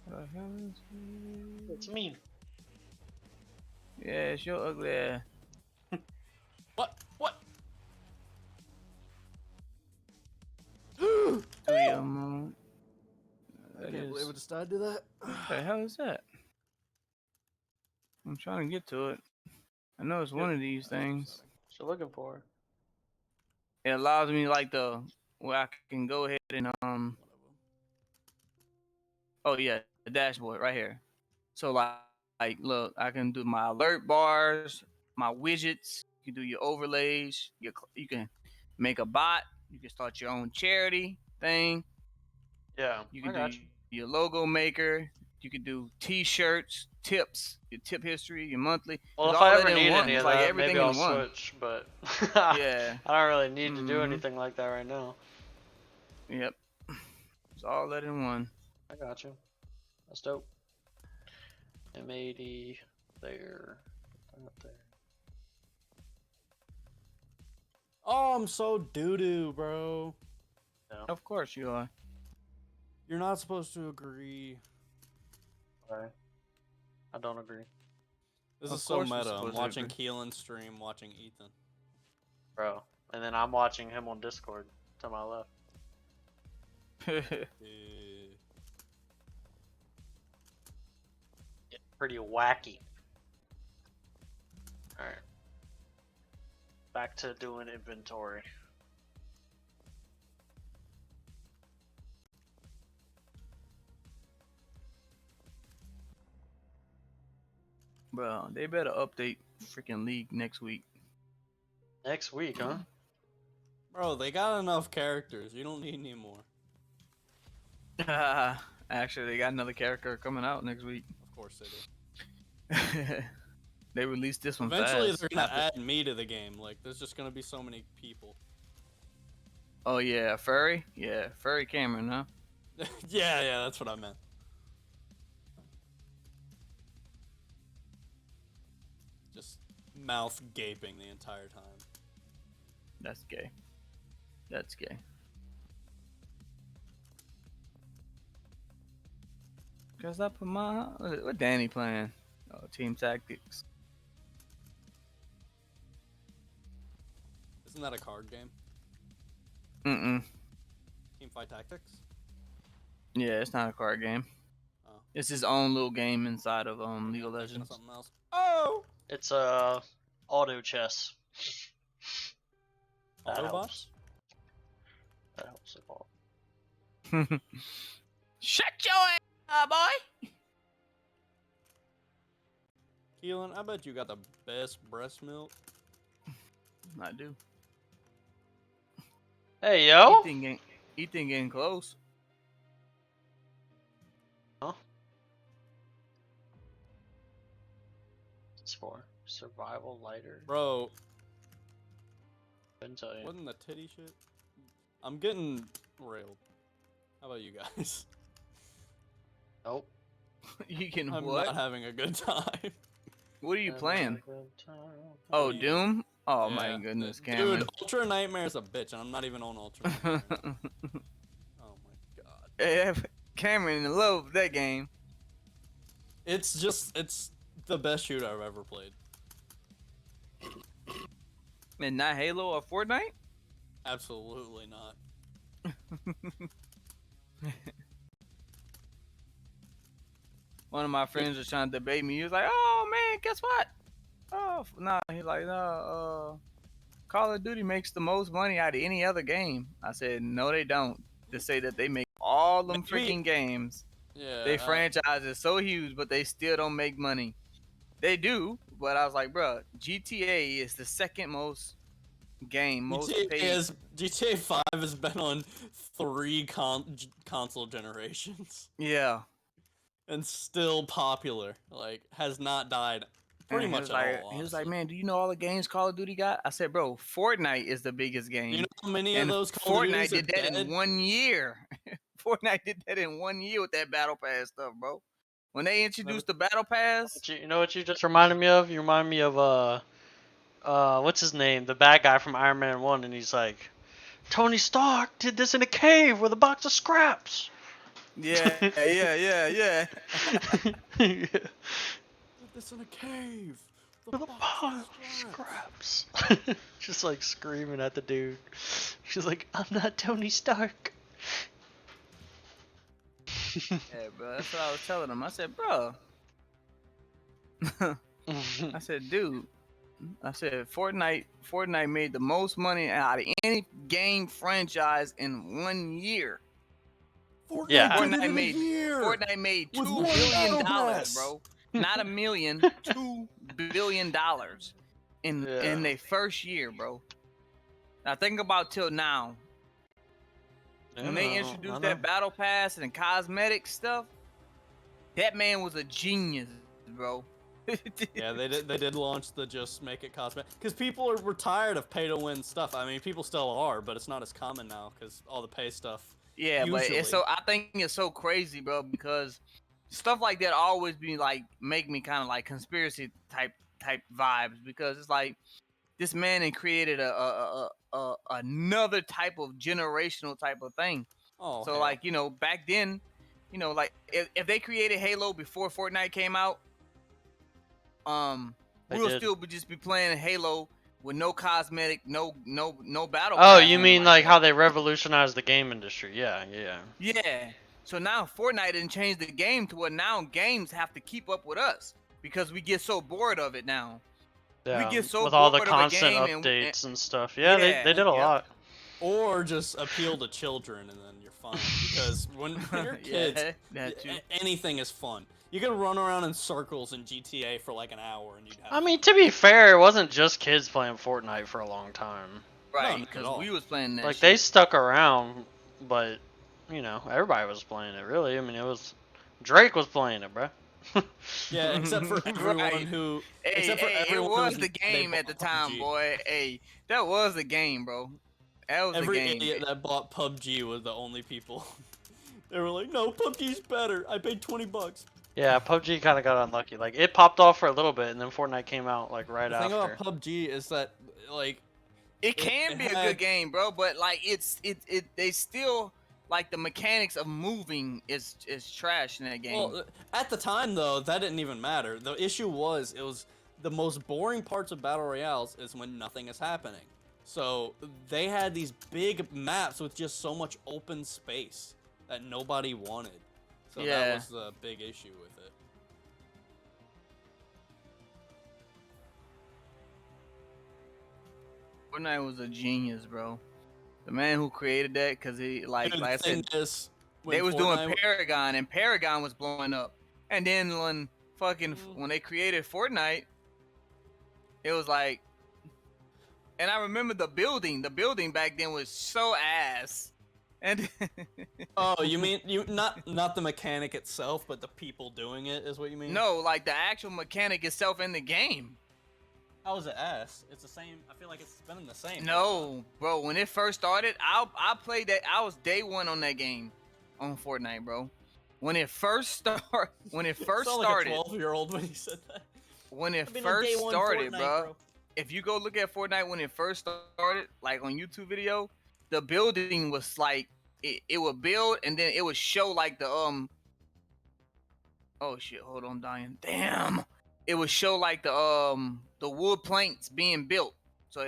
What the hell is it? It's me. Yeah, it's your ugly ass. What? Studio mode. I can't believe I just died to that. What the hell is that? I'm trying to get to it. I know it's one of these things. What you looking for? It allows me like where I can go ahead and oh yeah, the dashboard right here. So like look, I can do my alert bars, my widgets. You can do your overlays. You can make a bot. You can start your own charity thing. Yeah, You can I got do your logo maker. You can do T-shirts, tips, your tip history, your monthly. Well, It's if all I that ever in need one. any It's of like that, everything maybe I'll in one. switch. But Yeah. I don't really need to do anything like that right now. Yep. It's all that in one. I got you. That's dope. M80 there, up there. Oh, I'm so doo-doo, bro. No. Of course you are. You're not supposed to agree. Right. I don't agree, This Of is so course we're meta. I'm supposed to watching agree. Keelan stream, watching Ethan. bro. And then I'm watching him on Discord to my left. Pretty wacky. Alright. Back to doing inventory. Bro, they better update freaking League next week. Next week, huh? Bro, they got enough characters. You don't need any more. Actually, they got another character coming out next week. Of course they do. They released this one Eventually, fast. they're gonna add me to the game. Like, there's just gonna be so many people. Oh yeah, Furry? Yeah, Furry Cameron, huh? yeah, that's what I meant. Just mouth gaping the entire time. That's gay. That's gay. Cause I put my what Danny playing? Oh, Team Tactics. Isn't that a card game? Mm-mm. Teamfight Tactics? Yeah, it's not a card game. Oh. It's his own little game inside of League of I'm thinking Legends. something else. Oh! It's auto chess. That Autobots? helps. That helps a lot. Shut your ass, boy! Keelan, I bet you got the best breast milk. I do. Hey, yo! Ethan getting close. Huh? It's for survival lighter. Bro, Couldn't tell you. wasn't the titty shit? I'm getting railed. How about you guys? Nope. You can I'm what? not having a good time. What are you Having playing? a good time. Oh, do you- Doom? Oh Yeah. my goodness, Cameron. Dude, Ultra Nightmare is a bitch, and I'm not even on Ultra Nightmare. Oh my god. Eh, Cameron in love with that game. It's the best shooter I've ever played. And not Halo or Fortnite? Absolutely not. One of my friends was trying to debate me. He was like, "Oh man, guess what? Oh nah." He's like, "No, Call of Duty makes the most money out of any other game." I said, "No, they don't." To say that they make all them Maybe- freaking games. Yeah. They franchise is so huge, but they still don't make money. They do, but I was like, bro, GTA is the second most most paid. GTA 5 has been on 3 console generations Yeah. and still popular. Like, has not died pretty And much at all, he was like, honestly. man, do you know all the games Call of Duty got? I said, bro, Fortnite is the biggest You game, know how many of and those Call of Fortnite Duties are did that in dead? 1 year. Fortnite did that in 1 year with that Battle Pass stuff, bro. When they introduced the Battle Pass, You know what you just reminded me of? You remind me of what's his name? The bad guy from Iron Man 1, and he's like, Tony Stark did this in a cave with a box of scraps. yeah. Did this in a cave With a box of scraps. Just like screaming at the dude. She's like, I'm not Tony Stark. Yeah, bro. That's what I was telling him. I said, bro. I said, dude. I said, Fortnite made the most money out of any game franchise in 1 year. Yeah. Fortnite made With $2 one billion, battle pass. bro. Not a million, $2 billion in Yeah. their first year, bro. Now think about till now. When they I introduced know. that battle pass and cosmetic stuff, that man was a genius, bro. Yeah, they did launch the just make it cosmetic because people were tired of pay to win stuff. I mean, people still are, but it's not as common now because all the pay stuff. Yeah, but usually. it's so I think it's so crazy, bro, because stuff like that always be like make me kind of like conspiracy type vibes because it's like this man had created a another type of generational type of thing. Oh, So hell. like back then, like if they created Halo before Fortnite came out, They we'll did. still just be playing Halo with no cosmetic, no battle. Oh, pass, you nothing mean like that. how they revolutionized the game industry? Yeah. Yeah. So now Fortnite didn't change the game to where now games have to keep up with us because we get so bored of it now. Yeah. We get so with all the bored of a constant game updates and stuff. Yeah, they yeah, did a yep. lot. Or just appeal to children and then you're fine. Because when you're kids, Yeah, that too. anything is fun. You can run around in circles in GTA for like an hour and you'd have I mean, fun. to be fair, it wasn't just kids playing Fortnite for a long time. Right, not at because all. we was playing that Like shit. they stuck around, but everybody was playing it. Really, I mean, it was Drake was playing it, bruh. Yeah, except for everyone Right. who. Hey, it who was had the game at the time, PUBG. boy. Hey, that was the game, bro. That was the Every game. idiot that bought PUBG was the only people. They were like, no, PUBG's better. I paid $20. Yeah, PUBG kind of got unlucky. Like it popped off for a little bit, and then Fortnite came out like right The thing after. about PUBG is that, like, It can be a had- good game, bro, but like they still like the mechanics of moving is trash in that game. well, at the time though, that didn't even matter. The issue was it was the most boring parts of battle royales is when nothing is happening. So they had these big maps with just so much open space that nobody wanted. So Yeah. that was the big issue with it. Fortnite was a genius, bro. The man who created that, because he like Dude, I the thing said, is, they when was doing Fortnite- Paragon, and Paragon was blowing up. And then when they created Fortnite, it was like, and I remember the building back then was so ass. And Oh, you mean not the mechanic itself, but the people doing it is what you mean? no, like the actual mechanic itself in the game. How is it ass? It's the same. I feel like it's been the same. No, bro. When it first started, I played that. I was day one on that game, on Fortnite, bro. When it first started, Like a 12-year-old when you said that. when it I've been on first day one started, Fortnite, bro. If you go look at Fortnite when it first started, like on YouTube video, the building was like it would build and then it would show like the oh shit, hold on, dying. Damn. It would show like the wood planks being built. So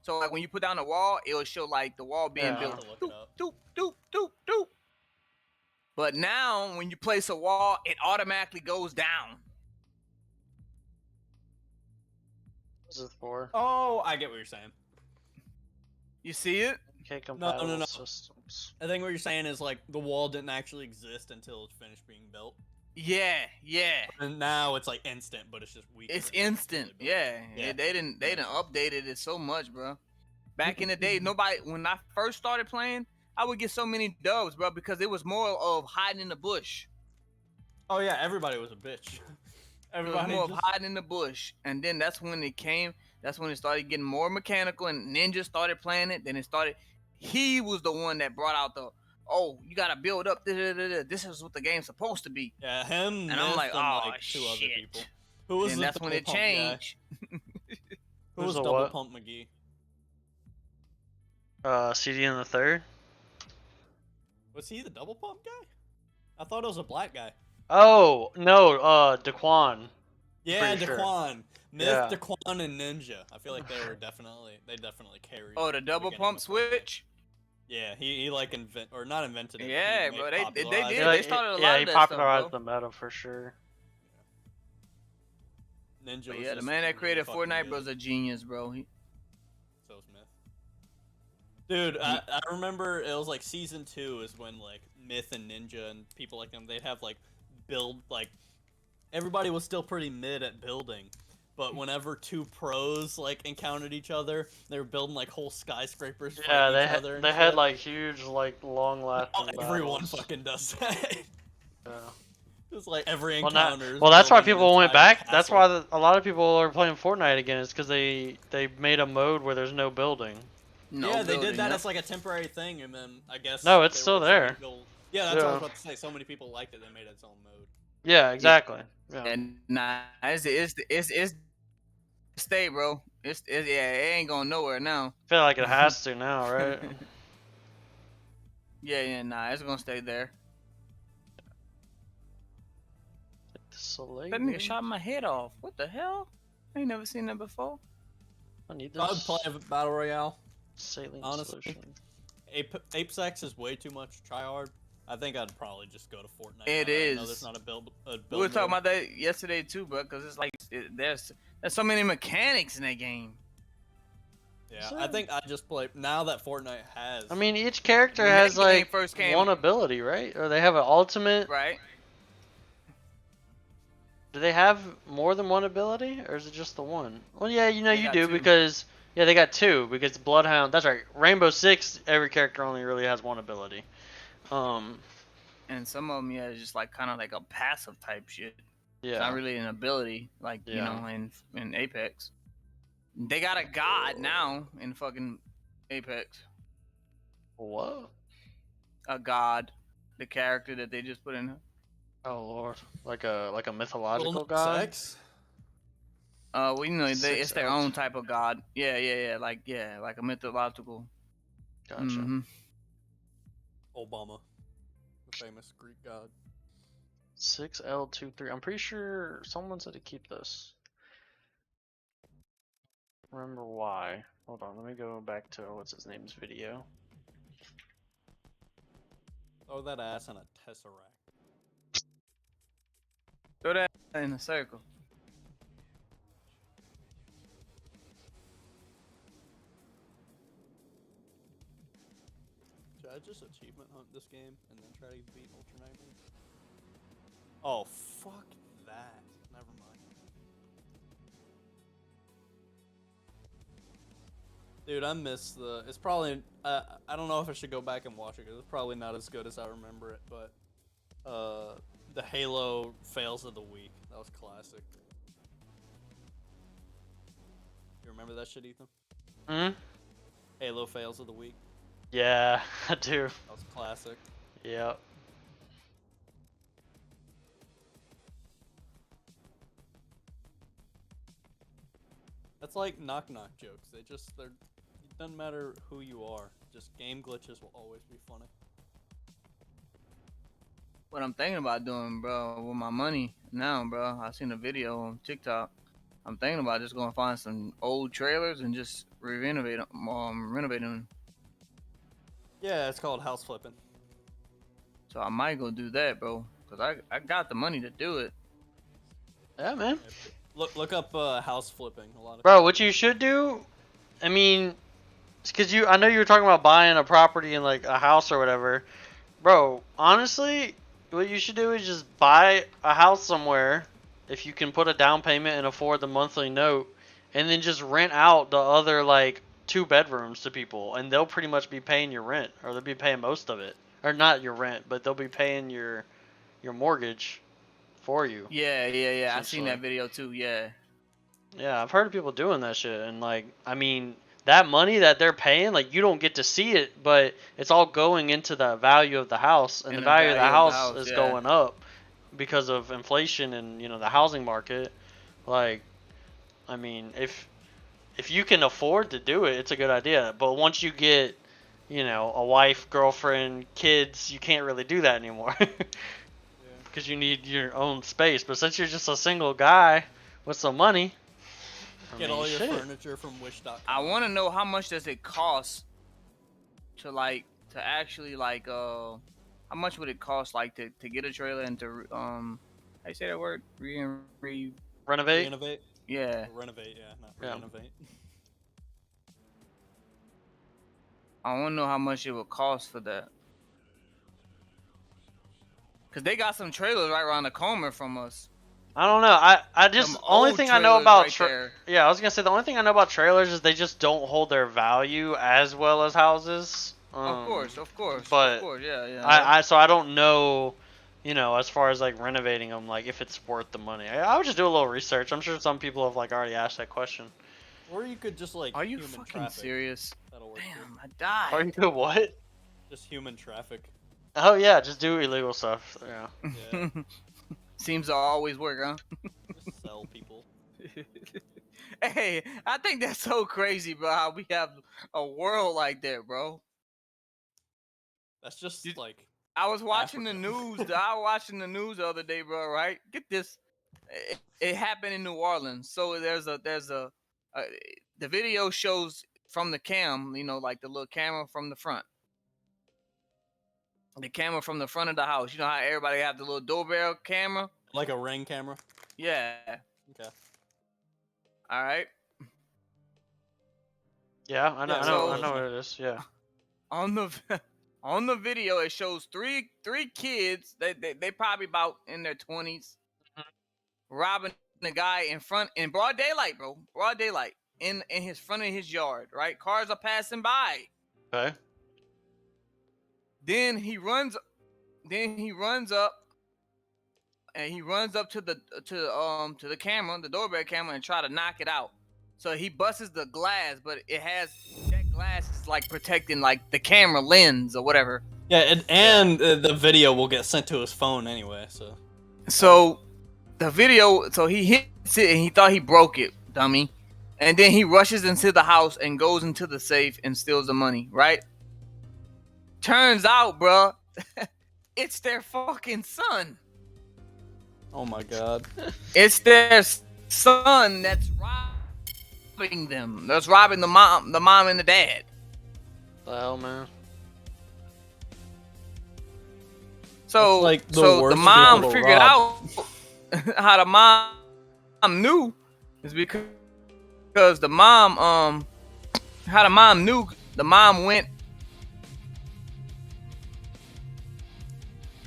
like when you put down the wall, it would show like the wall being Yeah. built. I'll have to look it up. Doop, doop, doop, doop. But now when you place a wall, it automatically goes down. What is this for? Oh, I get what you're saying. You see it? compatible no. systems. I think what you're saying is like the wall didn't actually exist until it finished being built, Yeah, and now it's like instant, but it's just weaker. it's and it's instant. really built. Yeah. Yeah. They didn't updated it so much, bro. Back in the day, nobody when I first started playing, I would get so many dubs, bro, because it was more of hiding in the bush. Oh yeah, everybody was a bitch. It was Everybody more of just hiding in the bush, and then that's when it came. That's when it started getting more mechanical, and Ninja started playing it. Then it started. He was the one that brought out the, oh, you gotta build up. This is what the game's supposed to be. yeah, him, And I'm Myth, like, and oh like two other people. shit. Who was And the that's when double it pump guy? changed. Who Who's was the double what? pump McGee? CD in the third. Was he the double pump guy? I thought it was a black guy. Oh no, Daquan. Yeah, Pretty sure. Daquan. Myth, Yeah. Daquan, and Ninja. I feel like they definitely carried. Oh, the double beginning pump of Fortnite. switch. Yeah, he like not invented it. Yeah, but he bro, made they popularized did. it. They started a lot yeah, of he that stuff, popularized bro. the meta for sure. Ninja. But was yeah, the just man that really created fucking Fortnite, good. bro's a genius, bro. So is Myth. Dude, I remember it was like season 2 is when like Myth and Ninja and people like them, they'd have like build like everybody was still pretty mid at building, but whenever two pros like encountered each other, they were building like whole skyscrapers Yeah, fighting each other. they and had shit. like huge, like long lasting Oh, everyone battles. fucking does that. Yeah. It's like every Well, encounter. well, that's why people went back. That's why a lot of people are playing Fortnite again. Is because they made a mode where there's no building. No yeah, they building, did that yep. as like a temporary thing, and then I guess No, it's there still were so many there. people- Yeah, that's what I was about to say. So many people liked it, they made its own mode. Yeah, exactly. Yeah. And nah, it's stay, bro. Yeah, it ain't going nowhere now. I feel like it has to now, right? Yeah, nah, it's gonna stay there. That nigga shot my head off. What the hell? I ain't never seen that before. I need I'd this. play a battle royale. Saline honestly. solution. Apex is way too much try hard. I think I'd probably just go to Fortnite. It now that I is. know there's not a build We were talking mode. about that yesterday too, bro. Because it's like there's so many mechanics in that game. Yeah, I think I just play now that Fortnite has. I mean, each character When has that game like first came- one ability, right? Or they have an ultimate. Right? Do they have more than one ability, or is it just the one? Well, yeah, you know They you got do two. because they got two because Bloodhound. That's right. Rainbow Six, every character only really has one ability. And some of them, yeah, it's just like kind of like a passive type shit. Yeah. It's not really an ability, like you Yeah. know, in Apex. They got a god now in fucking Apex. What? A god, the character that they just put in. Oh lord, like a mythological Little god. Sex? Well, you know, it's their 6L. own type of god. Yeah, like a mythological. Gotcha. Mm-hmm. Obama, the famous Greek god. 6L23. I'm pretty sure someone said to keep this. Remember why? Hold on, let me go back to what's his name's video. Throw that ass in a tesseract. Throw that in a circle. Should I just achievement hunt this game and then try to beat Ultra Nightmares? Oh, fuck that. Never mind. Dude, I miss the. It's probably. I don't know if I should go back and watch it because it's probably not as good as I remember it, but. The Halo fails of the week. That was classic. You remember that shit, Ethan? Hmm? Halo fails of the week. Yeah, I do. That was classic. Yep. That's like knock knock jokes. They're. It doesn't matter who you are. Just game glitches will always be funny. What I'm thinking about doing, bro, with my money now, bro. I seen a video on TikTok. I'm thinking about just going to find some old trailers and just renovate them. Yeah, it's called house flipping. So I might go do that, bro, cause I got the money to do it. Yeah, man. Look up house flipping. A lot of Bro, what you should do, I mean, because I know you were talking about buying a property in like a house or whatever, bro. Honestly, what you should do is just buy a house somewhere if you can put a down payment and afford the monthly note, and then just rent out the other like 2 bedrooms to people, and they'll pretty much be paying your rent, or they'll be paying most of it, or not your rent, but they'll be paying your mortgage for you. Yeah. I seen that video too. Yeah. Yeah, I've heard of people doing that shit, and like, I mean, that money that they're paying, like, you don't get to see it, but it's all going into the value of the house, and the value of the house is yeah. going up because of inflation and the housing market. Like, I mean, if you can afford to do it, it's a good idea. But once you get, a wife, girlfriend, kids, you can't really do that anymore because you need your own space. But since you're just a single guy with some money. Get all your furniture from Wish.com. I want to know how much does it cost to actually how much would it cost to get a trailer and to how you say that word? Renovate? Renovate? Yeah. Renovate, yeah, not renovate. I want to know how much it would cost for that. Cause they got some trailers right around the corner from us. I don't know. I just only thing I know about I was gonna say the only thing I know about trailers is they just don't hold their value as well as houses. Of course. But of course, yeah. So I don't know, as far as like renovating them, like if it's worth the money. I would just do a little research. I'm sure some people have like already asked that question. Or you could just like. Are you human fucking traffic. serious? That'll work Damn, too. I died. Or you could what? Just human traffic. Oh yeah, just do illegal stuff. Yeah. Yeah. Seems to always work, huh? Just sell people. Hey, I think that's so crazy, bro. How we have a world like that, bro. That's just like. I was watching Africa. the news. I was watching the news the other day, bro. Right? Get this. It happened in New Orleans. So there's a the video shows from the cam, like the little camera from the front. The camera from the front of the house. You know how everybody have the little doorbell camera? Like a Ring camera? Yeah. Okay. All right. Yeah, I know. Yeah, I know what it is. Yeah. On the video, it shows three kids. They probably about in their 20s, robbing the guy in broad daylight, bro. Broad daylight in his front of his yard. Right, cars are passing by. Okay. Then he runs up, and he runs up to the camera, the doorbell camera, and try to knock it out. So he busts the glass, but that glass is like protecting like the camera lens or whatever. Yeah, and the video will get sent to his phone anyway. So the video, so he hits it and he thought he broke it, dummy. And then he rushes into the house and goes into the safe and steals the money, right? Turns out, bro, it's their fucking son. Oh my god. It's their son that's robbing them. That's robbing the mom and the dad. The hell, man. So like the mom figured out how the mom knew is because the mom how the mom knew. The mom went.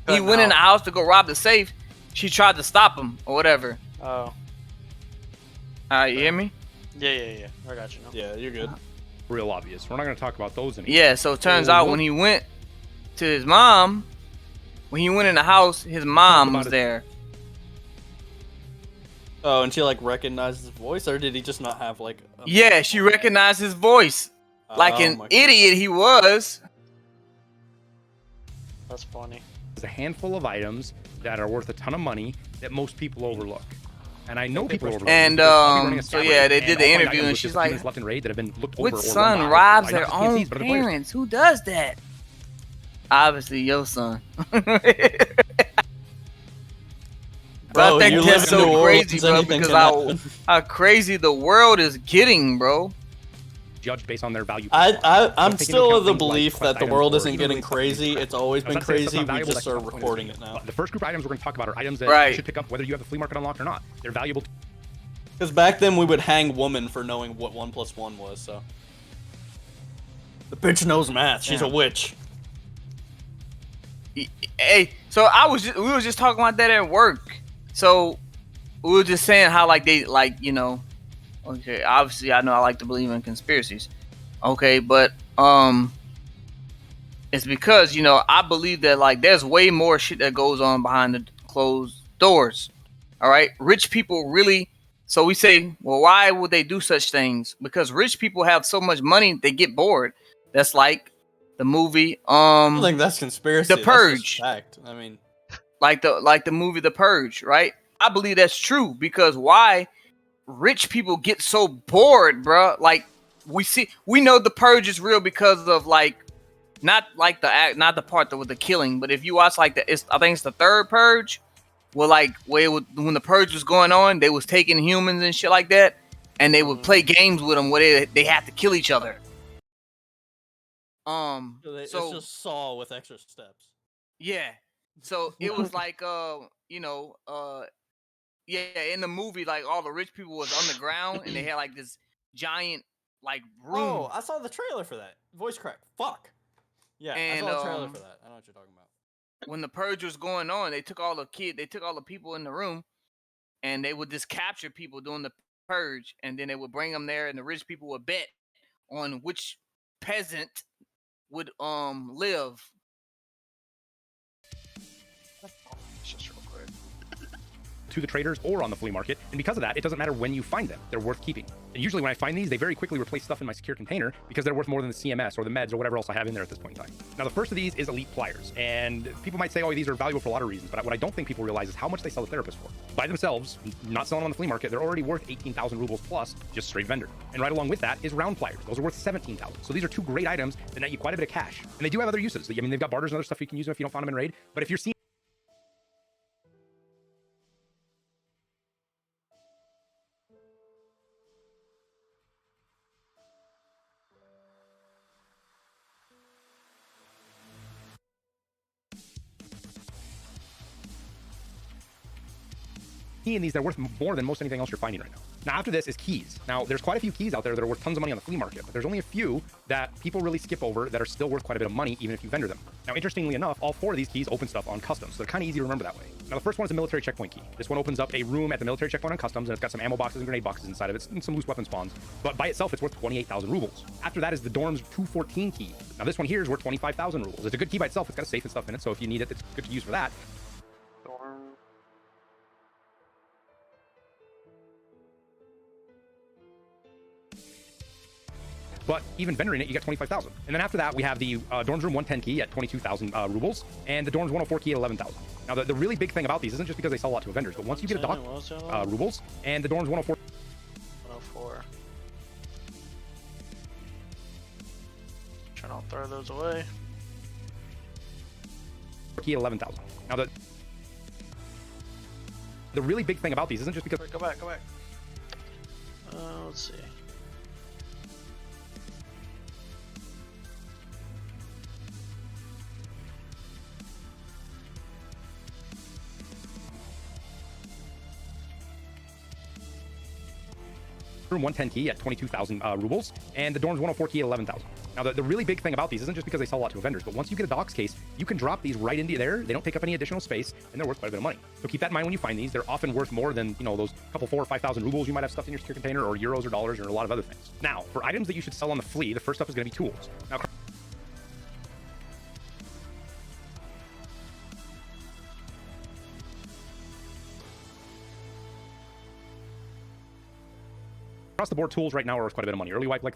He went in the house to go rob the safe. She tried to stop him or whatever. Oh. You hear me? Yeah. I got you now. Yeah, you're good. Real obvious. We're not going to talk about those anymore. Yeah, so it turns out when he went to his mom, when he went in the house, his mom was there. Oh, and she like recognized his voice, or did he just not have like? Yeah, she recognized his voice. Like an idiot he was. That's funny. There's a handful of items that are worth a ton of money that most people overlook. And I know people overlook. And so yeah, they did the interview, and she's like, left and right that have been looked over "Which son robs their own parents? Who does that?" Obviously, your son. Bro, I think that's so crazy, bro, because how crazy the world is getting, bro. Judged based on their value. I'm still of the belief that the world isn't getting crazy. It's always been crazy. We just are recording it now. The first group of items we're going to talk about are items that you should pick up whether you have the flea market unlocked or not. They're valuable. Because back then we would hang woman for knowing what 1 + 1 was. So. The bitch knows math. She's a witch. Hey, so we was just talking about that at work. So we were just saying how like they like, you know, okay, obviously I know I like to believe in conspiracies. Okay, but it's because, you know, I believe that like there's way more shit that goes on behind the closed doors. All right, rich people really. So we say, well, why would they do such things? Because rich people have so much money, they get bored. That's like the movie, I don't think that's conspiracy. The Purge. That's just fact. I mean, like the movie The Purge, right? I believe that's true because why rich people get so bored, bro? Like we know The Purge is real because of like not the part that with the killing, but if you watch like I think it's the third Purge, where like when the Purge was going on, they was taking humans and shit like that, and they would play games with them where they had to kill each other. it's just Saw with extra steps. Yeah. So it was like yeah, in the movie like all the rich people was on the ground and they had like this giant like room. Oh, I saw the trailer for that. Voice crack. Fuck. Yeah, and, I saw the trailer for that. I know what you're talking about. When the Purge was going on, they took all the people in the room and they would just capture people doing the Purge, and then they would bring them there and the rich people would bet on which peasant would live. Just real quick. To the traders or on the flea market, and because of that, it doesn't matter when you find them, they're worth keeping. And usually when I find these, they very quickly replace stuff in my secure container because they're worth more than the CMS or the meds or whatever else I have in there at this point in time. Now the first of these is elite pliers, and people might say, oh, these are valuable for a lot of reasons, but what I don't think people realize is how much they sell the therapist for. By themselves, not selling on the flea market, they're already worth 18,000 rubles plus, just straight vendor. And right along with that is round pliers. Those are worth 17,000. So these are two great items that net you quite a bit of cash. And they do have other uses. I mean, they've got barters and other stuff you can use them if you don't find them in raid, but if you're seeing in these, they're worth more than most anything else you're finding right now. Now after this is keys. Now there's quite a few keys out there that are worth tons of money on the flea market, but there's only a few that people really skip over that are still worth quite a bit of money even if you vendor them. Now interestingly enough, all four of these keys open stuff on customs, so they're kind of easy to remember that way. Now the first one is a military checkpoint key. This one opens up a room at the military checkpoint on customs, and it's got some ammo boxes and grenade boxes inside of it and some loose weapon spawns, but by itself it's worth 28,000 rubles. After that is the dorm's 214 key. Now this one here is worth 25,000 rubles. It's a good key by itself. It's got a safe and stuff in it, so if you need it, it's good to use for that. But even vendoring it, you get 25,000. And then after that, we have the Dorms Room 110 key at 22,000 rubles, and the Dorms 104 key at 11,000. Now, the really big thing about these isn't just because they sell a lot to vendors, but once you get a doc rubles, and the Dorms 104. 104. Trying to throw those away. Key at 11,000. Now, the really big thing about these isn't just because. Go back. Let's see. Room 110 key at 22,000 rubles, and the Dorms 104 key at 11,000. Now, the really big thing about these isn't just because they sell a lot to vendors, but once you get a docs case, you can drop these right into there. They don't take up any additional space, and they're worth quite a bit of money. So keep that in mind when you find these. They're often worth more than, you know, those couple 4,000 or 5,000 rubles you might have stuffed in your secure container, or euros or dollars, or a lot of other things. Now, for items that you should sell on the flea, the first up is going to be tools. Now, across the board, tools right now are worth quite a bit of money. Early wipe like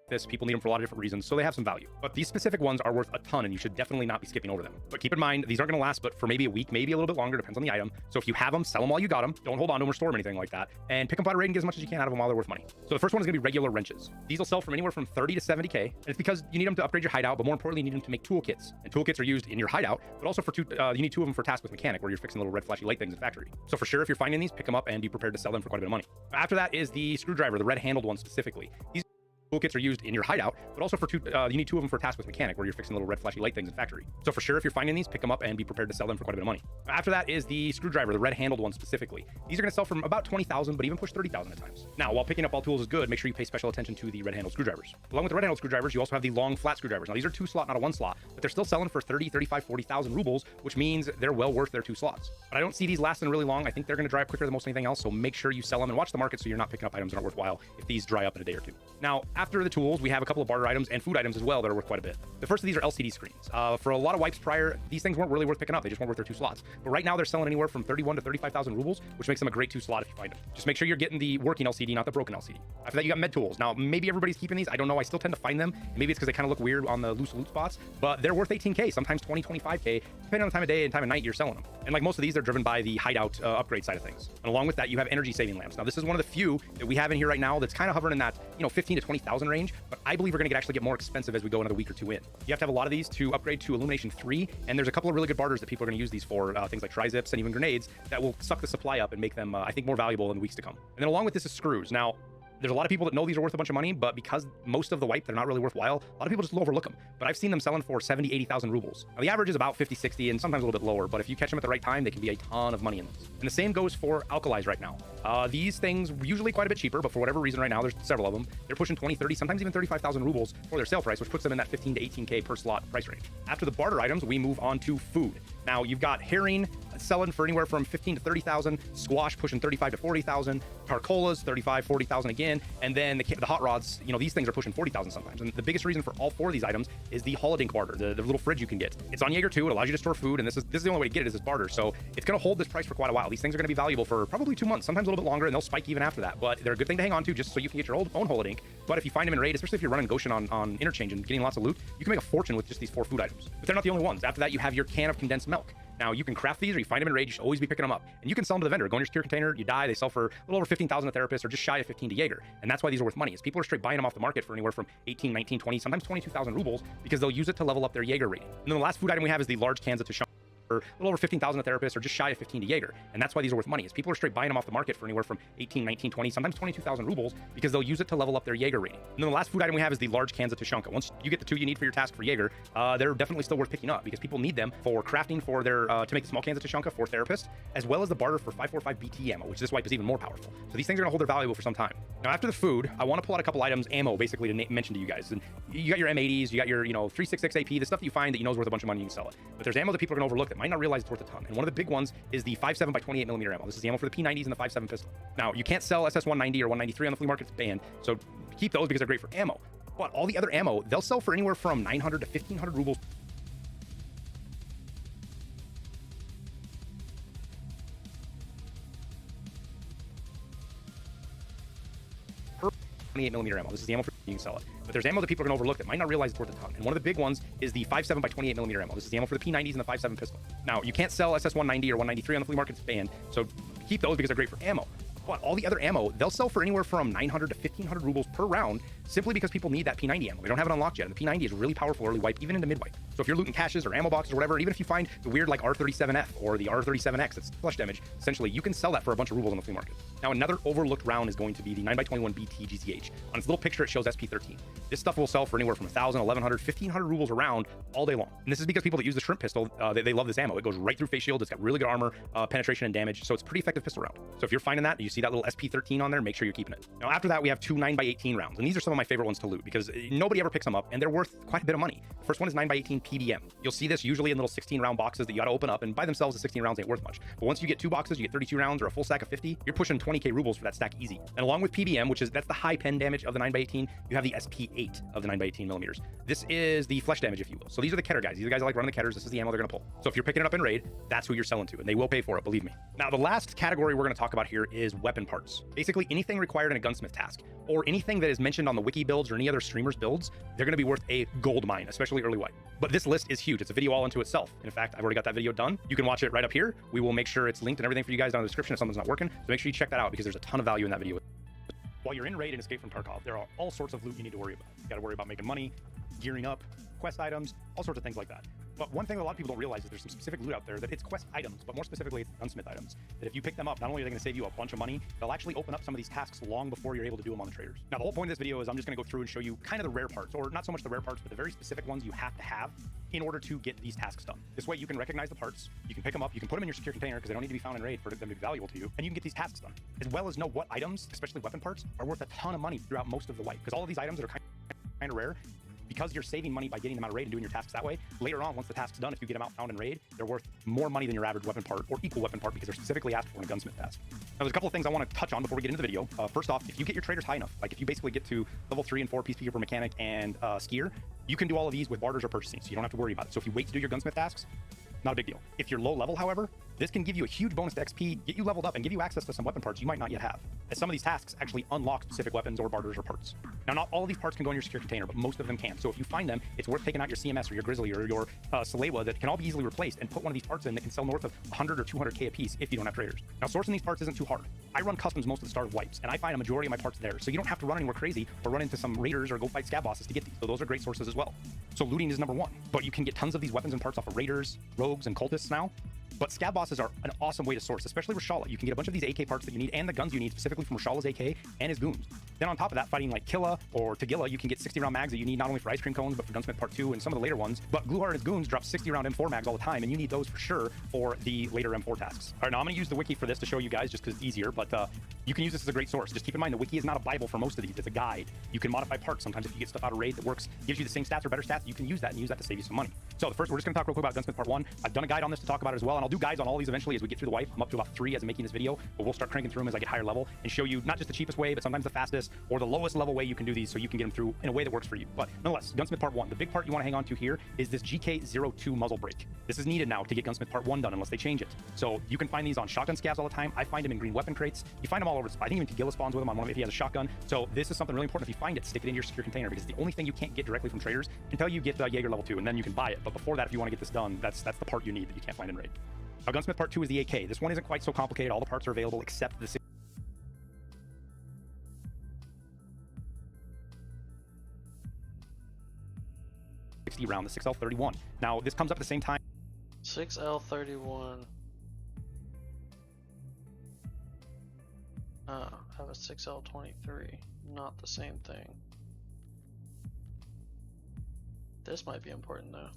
this, people need them for a lot of different reasons, so they have some value. But these specific ones are worth a ton, and you should definitely not be skipping over them. But keep in mind, these aren't going to last but for maybe a week, maybe a little bit longer, depends on the item. So if you have them, sell them while you got them. Don't hold on to them or store them, anything like that. And pick them out of raid and get as much as you can out of them while they're worth money. So the first one is going to be regular wrenches. These will sell from anywhere from 30 to 70k, and it's because you need them to upgrade your hideout, but more importantly, you need them to make toolkits. And toolkits are used in your hideout, but also for you need two of them for task with mechanic, where you're fixing little red flashy light things in factory. So for sure, if you're finding these, pick them up and be prepared to sell them for quite a bit of money. After that is the screwdriver, the red handled one specifically. These toolkits are used in your hideout, but also for you need 2 of them for task with mechanic, where you're fixing little red flashy light things in factory. So for sure, if you're finding these, pick them up and be prepared to sell them for quite a bit of money. After that is the screwdriver, the red-handled one specifically. These are going to sell from about 20,000, but even push 30,000 at times. Now, while picking up all tools is good, make sure you pay special attention to the red-handled screwdrivers. Along with the red-handled screwdrivers, you also have the long flat screwdrivers. Now, these are 2 slot, not a 1 slot, but they're still selling for 30, 35, 40,000 rubles, which means they're well worth their 2 slots. But I don't see these lasting really long. I think they're going to dry up quicker than most anything else, so make sure you sell them and watch the market so you're not picking up items that aren't worthwhile if these dry up in a day or 2. Now, after the tools, we have a couple of barter items and food items as well that are worth quite a bit. The first of these are LCD screens. For a lot of wipes prior, these things weren't really worth picking up. They just weren't worth their 2 slots. But right now they're selling anywhere from 31 to 35,000 rubles, which makes them a great 2 slot if you find them. Just make sure you're getting the working LCD, not the broken LCD. After that, you got med tools. Now, maybe everybody's keeping these. I don't know. I still tend to find them. Maybe it's because they kind of look weird on the loose loot spots, but they're worth 18K, sometimes 20, 25K, depending on the time of day and time of night you're selling them. And like most of these, they're driven by the hideout upgrade side of things. And along with that, you have energy saving lamps. Now, this is one of the few that we have in here right now that's kind of hovering in that 15 to 20,000 range, but I believe we're going to actually get more expensive as we go another week or 2 in. You have to have a lot of these to upgrade to Illumination 3, and there's a couple of really good barters that people are going to use these for, things like tri-zips and even grenades that will suck the supply up and make them, I think, more valuable in the weeks to come. And then along with this is screws. Now, there's a lot of people that know these are worth a bunch of money, but because most of the wipe, they're not really worthwhile, a lot of people just overlook them. But I've seen them selling for 70, 80,000 rubles. Now, the average is about 50, 60, and sometimes a little bit lower, but if you catch them at the right time, they can be a ton of money in those. And the same goes for alkalis right now. These things are usually quite a bit cheaper, but for whatever reason right now, there's several of them. They're pushing 20, 30, sometimes even 35,000 rubles for their sale price, which puts them in that 15 to 18K per slot price range. After the barter items, we move on to food. Now, you've got herring selling for anywhere from 15 to 30,000, squash pushing 35 to 40,000, tarcolas 35, 40,000 again, and then the hot rods, these things are pushing 40,000 sometimes. And the biggest reason for all 4 of these items is the holodink barter, the little fridge you can get. It's on Jaeger 2, it allows you to store food, and this is the only way to get it is this barter. So it's going to hold this price for quite a while. These things are going to be valuable for probably 2 months, sometimes a little bit longer, and they'll spike even after that. But they're a good thing to hang on to just so you can get your own holodink. But if you find them in raid, especially if you're running Goshen on interchange and getting lots of loot, you can make a fortune with just these 4 food items. But they're not the only ones. After that, you have your can of condensed milk. Now, you can craft these, or you find them in raid, you should always be picking them up. And you can sell them to the vendor. Go in your secure container, you die, they sell for a little over 15,000 to therapist, or just shy of 15 to Jaeger. And that's why these are worth money, is people are straight buying them off the market for anywhere from 18, 19, 20, sometimes 22,000 rubles, because they'll use it to level up their Jaeger rating. And then the last food item we have is the large cans of Tashon, for a little over 15,000 a therapist, or just shy of 15 to Jaeger. And that's why these are worth money, is people are straight buying them off the market for anywhere from 18, 19, 20, sometimes 22,000 rubles, because they'll use it to level up their Jaeger rating. And then the last food item we have is the large cans of Tashonka. Once you get the 2 you need for your task for Jaeger, they're definitely still worth picking up, because people need them for crafting for their, to make the small cans of Tashonka for therapists, as well as the barter for 545 BT ammo, which this wipe is even more powerful. So these things are gonna hold their valuable for some time. Now, after the food, I wanna pull out a couple items, ammo, basically, to mention to you guys. And you got your M80s, you got your, 366 AP, the stuff that you find that you know is worth a bunch of money, you can sell it. But there's ammo that people are gonna overlook that might not realize it's worth a ton. And one of the big ones is the 5.7 by 28 millimeter ammo. This is the ammo for the P90s and the 5.7 pistol. Now, you can't sell SS190 or 193 on the flea market, it's banned. So keep those because they're great for ammo. But all the other ammo, they'll sell for anywhere from 900 to 1,500 rubles per 28 millimeter ammo. This is the ammo for you can sell it. But there's ammo that people are going to overlook that might not realize it's worth a ton. And one of the big ones is the 5.7 by 28 millimeter ammo. This is the ammo for the P90s and the 5.7 pistol. Now, you can't sell SS190 or 193 on the flea market, it's banned. So keep those because they're great for ammo. But all the other ammo, they'll sell for anywhere from 900 to 1,500 rubles per round, simply because people need that P90 ammo. We don't have it unlocked yet, and the P90 is really powerful early wipe, even into mid wipe. So if you're looting caches or ammo boxes or whatever, even if you find the weird like R37F or the R37X, that's flush damage, essentially you can sell that for a bunch of rubles on the flea market. Now, another overlooked round is going to be the 9x21 BT GZH. On its little picture, it shows SP13. This stuff will sell for anywhere from 1,000, 1,100, 1,500 rubles a round all day long. And this is because people that use the shrimp pistol, they love this ammo. It goes right through face shield. It's got really good armor, penetration, and damage. So it's a pretty effective pistol round. So if you're finding that, you see that little SP13 on there, make sure you're keeping it. Now, after that, we have 2 9x18 rounds. And these are some of my favorite ones to loot because nobody ever picks them up, and they're worth quite a bit of money. The first one is 9x18 PBM. You'll see this usually in little 16 round boxes that you got to open up, and by themselves, the 16 rounds ain't worth much. But once you get 2 boxes, you get 32 rounds or a full stack of 50, you're pushing 20K rubles for that stack easy. And along with PBM, that's the high pen damage of the 9x18, you have the SP8 of the 9x18 millimeters. This is the flesh damage, if you will. So these are the Keter guys. These are the guys that like running the Keters. This is the ammo they're going to pull. So if you're picking it up in raid, that's who you're selling to, and they will pay for it, believe me. Now, the last category we're going to talk about here is weapon parts. Basically, anything required in a gunsmith task, or anything that is mentioned on the wiki builds or any other streamers builds, they're going to be worth a gold mine, especially early wipe. But this list is huge. It's a video all into itself. And in fact, I've already got that video done. You can watch it right up here. We will make sure it's linked and everything for you guys down in the description if something's not working. So make sure you check that out because there's a ton of value in that video. While you're in raid and escape from Tarkov, there are all sorts of loot you need to worry about. You got to worry about making money, gearing up, quest items, all sorts of things like that. But one thing that a lot of people don't realize is there's some specific loot out there that it's quest items, but more specifically, it's gunsmith items. That if you pick them up, not only are they going to save you a bunch of money, they'll actually open up some of these tasks long before you're able to do them on the traders. Now, the whole point of this video is I'm just going to go through and show you kind of the rare parts, or not so much the rare parts, but the very specific ones you have to have in order to get these tasks done. This way you can recognize the parts, you can pick them up, you can put them in your secure container because they don't need to be found in raid for them to be valuable to you, and you can get these tasks done. As well as know what items, especially weapon parts, are worth a ton of money throughout most of the wipe. Because all of these items that are kind of rare, because you're saving money by getting them out of raid and doing your tasks that way, later on, once the task's done, if you get them out found in raid, they're worth more money than your average weapon part or equal weapon part because they're specifically asked for in a gunsmith task. Now, there's a couple of things I want to touch on before we get into the video. First off, if you get your traders high enough, like if you basically get to level 3 and 4 peacekeeper mechanic and skier, you can do all of these with barters or purchasing, so you don't have to worry about it. So if you wait to do your gunsmith tasks, not a big deal. If you're low level, however, this can give you a huge bonus to XP, get you leveled up, and give you access to some weapon parts you might not yet have, as some of these tasks actually unlock specific weapons or barters or parts. Now, not all of these parts can go in your secure container, but most of them can. So if you find them, it's worth taking out your CMS or your Grizzly or your Salewa that can all be easily replaced and put one of these parts in that can sell north of 100 or 200k a piece if you don't have traders. Now, sourcing these parts isn't too hard. I run customs most of the start of wipes, and I find a majority of my parts there, so you don't have to run anywhere crazy or run into some raiders or go fight scab bosses to get these. So those are great sources as well. So looting is number one, but you can get tons of these weapons and parts off of raiders, rogues, and cultists now. But scab bosses are an awesome way to source, especially Reshala. You can get a bunch of these AK parts that you need and the guns you need specifically from Reshala's AK and his goons. Then on top of that, fighting like Killa or Tagilla, you can get 60 round mags that you need not only for ice cream cones, but for Gunsmith Part 2 and some of the later ones. But Glueheart and his goons drop 60 round M4 mags all the time, and you need those for sure for the later M4 tasks. All right, now I'm going to use the wiki for this to show you guys just because it's easier, but you can use this as a great source. Just keep in mind, the wiki is not a Bible for most of these. It's a guide. You can modify parts. Sometimes if you get stuff out of raid that works, gives you the same stats or better stats, you can use that and use that to save you some money. So the first, we're just going to talk real quick about Gunsmith Part 1. I've done a guide on this to talk about it as well, and I'll do guides on all these eventually as we get through the wipe. I'm up to about 3 as I'm making this video, but we'll start cranking through them as I get higher level and show you not just the cheapest way, but sometimes the fastest or the lowest level way you can do these so you can get them through in a way that works for you. But nonetheless, Gunsmith Part 1. The big part you want to hang on to here is this GK02 muzzle brake. This is needed now to get Gunsmith Part 1 done unless they change it. So you can find these on shotgun scabs all the time. I find them in green weapon crates. You find them all over. I think even Tagilla spawns with them on one of them if he has a shotgun. So this is something really important. If you find it, stick it in your secure container because it's the only thing you can't get directly from traders until you get Jaeger level 2, and then you can buy it. But before that, if you want to get this done, that's the part you need that you can't find in raid. Now, Gunsmith Part 2 is the AK. This one isn't quite so complicated. All the parts are available except the 60 round, the 6L31. Now, this comes up at the same time. 6L31. I have a 6L23. Not the same thing. This might be important though.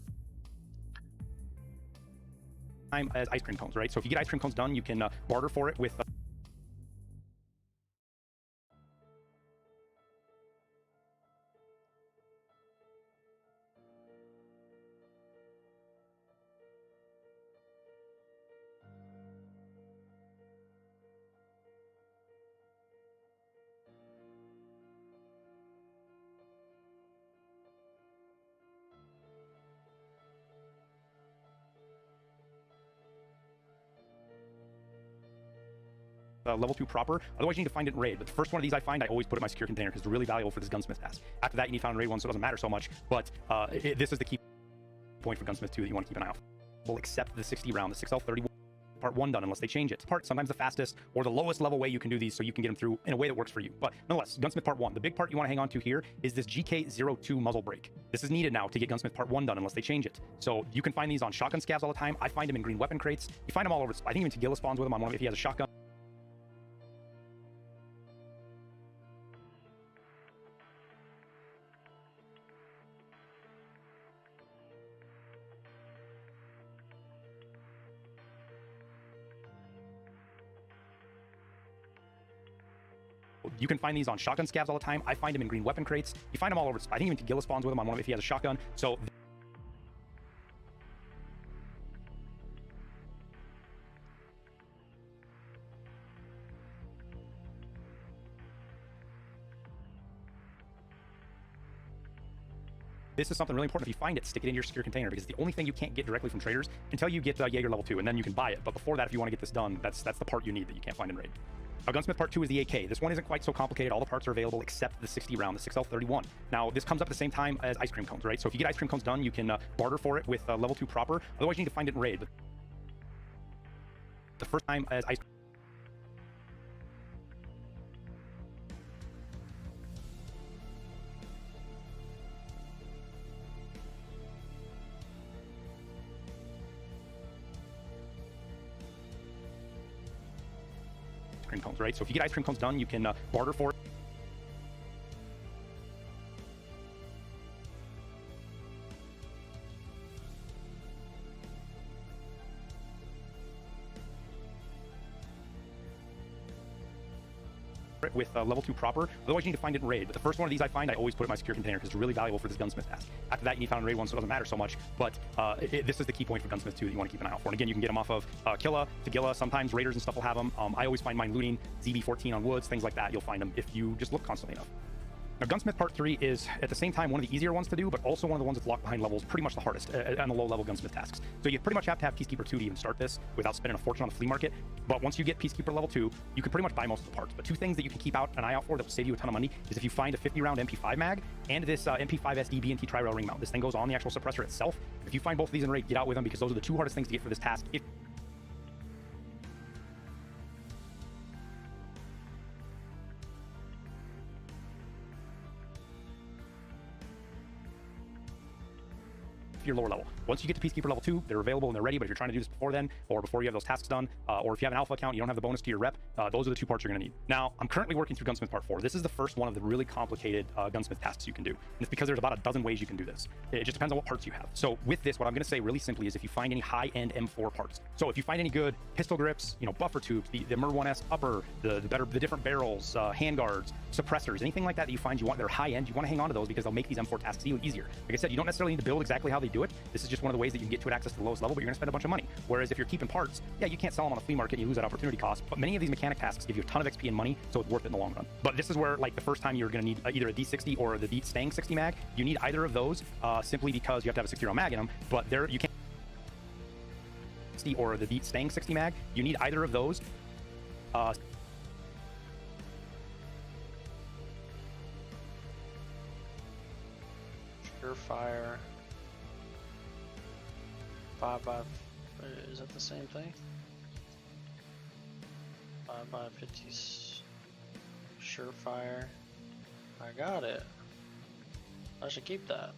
As ice cream cones, right? So if you get ice cream cones done, you can barter for it with level 2 proper. Otherwise, you need to find it in raid. But the first one of these I find, I always put it in my secure container because it's really valuable for this gunsmith task. After that, you need to find a raid one, so it doesn't matter so much. But this is the key point for gunsmith 2 that you want to keep an eye out. We'll accept the 60 round, the 6L31 Part 1 done unless they change it. Part sometimes the fastest or the lowest level way you can do these so you can get them through in a way that works for you. But nonetheless, Gunsmith Part 1. The big part you want to hang on to here is this GK02 muzzle brake. This is needed now to get Gunsmith Part 1 done unless they change it. So you can find these on shotgun scabs all the time. I find them in green weapon crates. You find them all over. I think even Tagilla spawns with them on one of them if he has a shotgun. You can find these on shotgun scabs all the time. I find them in green weapon crates. You find them all over. I think even Tagilla spawns with them on one of them if he has a shotgun. So this is something really important. If you find it, stick it in your secure container because it's the only thing you can't get directly from traders until you get Jaeger level 2, and then you can buy it. But before that, if you want to get this done, that's the part you need that you can't find in raid. Now, Gunsmith Part 2 is the AK. This one isn't quite so complicated. All the parts are available except the 60 round, the 6L31. Now, this comes up at the same time as ice cream cones, right? So if you get ice cream cones done, you can barter for it with level 2 proper. Otherwise, you need to find it in raid. But the first time as ice cream cones, right? So if you get ice cream cones done, you can barter for it. With level 2 proper. Otherwise, you need to find it in raid. But the first one of these I find, I always put it in my secure container because it's really valuable for this gunsmith task. After that, you need to find raid one, so it doesn't matter so much. But this is the key point for gunsmith 2 that you want to keep an eye out for. And again, you can get them off of Killa, Tagilla. Sometimes raiders and stuff will have them. I always find mine looting ZB14 on woods, things like that. You'll find them if you just look constantly enough. Now, Gunsmith Part 3 is, at the same time, one of the easier ones to do, but also one of the ones that's locked behind levels, pretty much the hardest on the low-level Gunsmith tasks. So you pretty much have to have Peacekeeper 2 to even start this without spending a fortune on the flea market. But once you get Peacekeeper level 2, you can pretty much buy most of the parts. But two things that you can keep an eye out for that will save you a ton of money is if you find a 50-round MP5 mag and this MP5 SD BNT tri-rail ring mount. This thing goes on the actual suppressor itself. If you find both of these in raid, get out with them because those are the two hardest things to get for this task. Your lower level. Once you get to Peacekeeper level 2, they're available and they're ready, but if you're trying to do this before then, or before you have those tasks done, or if you have an alpha account, you don't have the bonus to your rep, those are the two parts you're going to need. Now, I'm currently working through Gunsmith Part 4. This is the first one of the really complicated Gunsmith tasks you can do. And it's because there's about a dozen ways you can do this. It just depends on what parts you have. So with this, what I'm going to say really simply is if you find any high-end M4 parts. So if you find any good pistol grips, buffer tubes, the MIR-1S upper, the different barrels, handguards, suppressors, anything like that you find you want, they're high-end, you want to hang on to those because they'll make these M4 tasks even easier. Like I said, you don't necessarily need to build exactly how they do it. This is just one of the ways that you can get to it access to the lowest level, but you're going to spend a bunch of money. Whereas if you're keeping parts, yeah, you can't sell them on a flea market, you lose that opportunity cost, but many of these mechanic tasks give you a ton of XP and money, so it's worth it in the long run. But this is where, like, the first time you're going to need either a D60 or the Beat Stang 60 mag. You need either of those simply because you have to have a 60-round mag in them, but you can't or the Beat Stang 60 mag. You need either of those. Surefire. 5x, is that the same thing? 5x50 Surefire. I got it. I should keep that.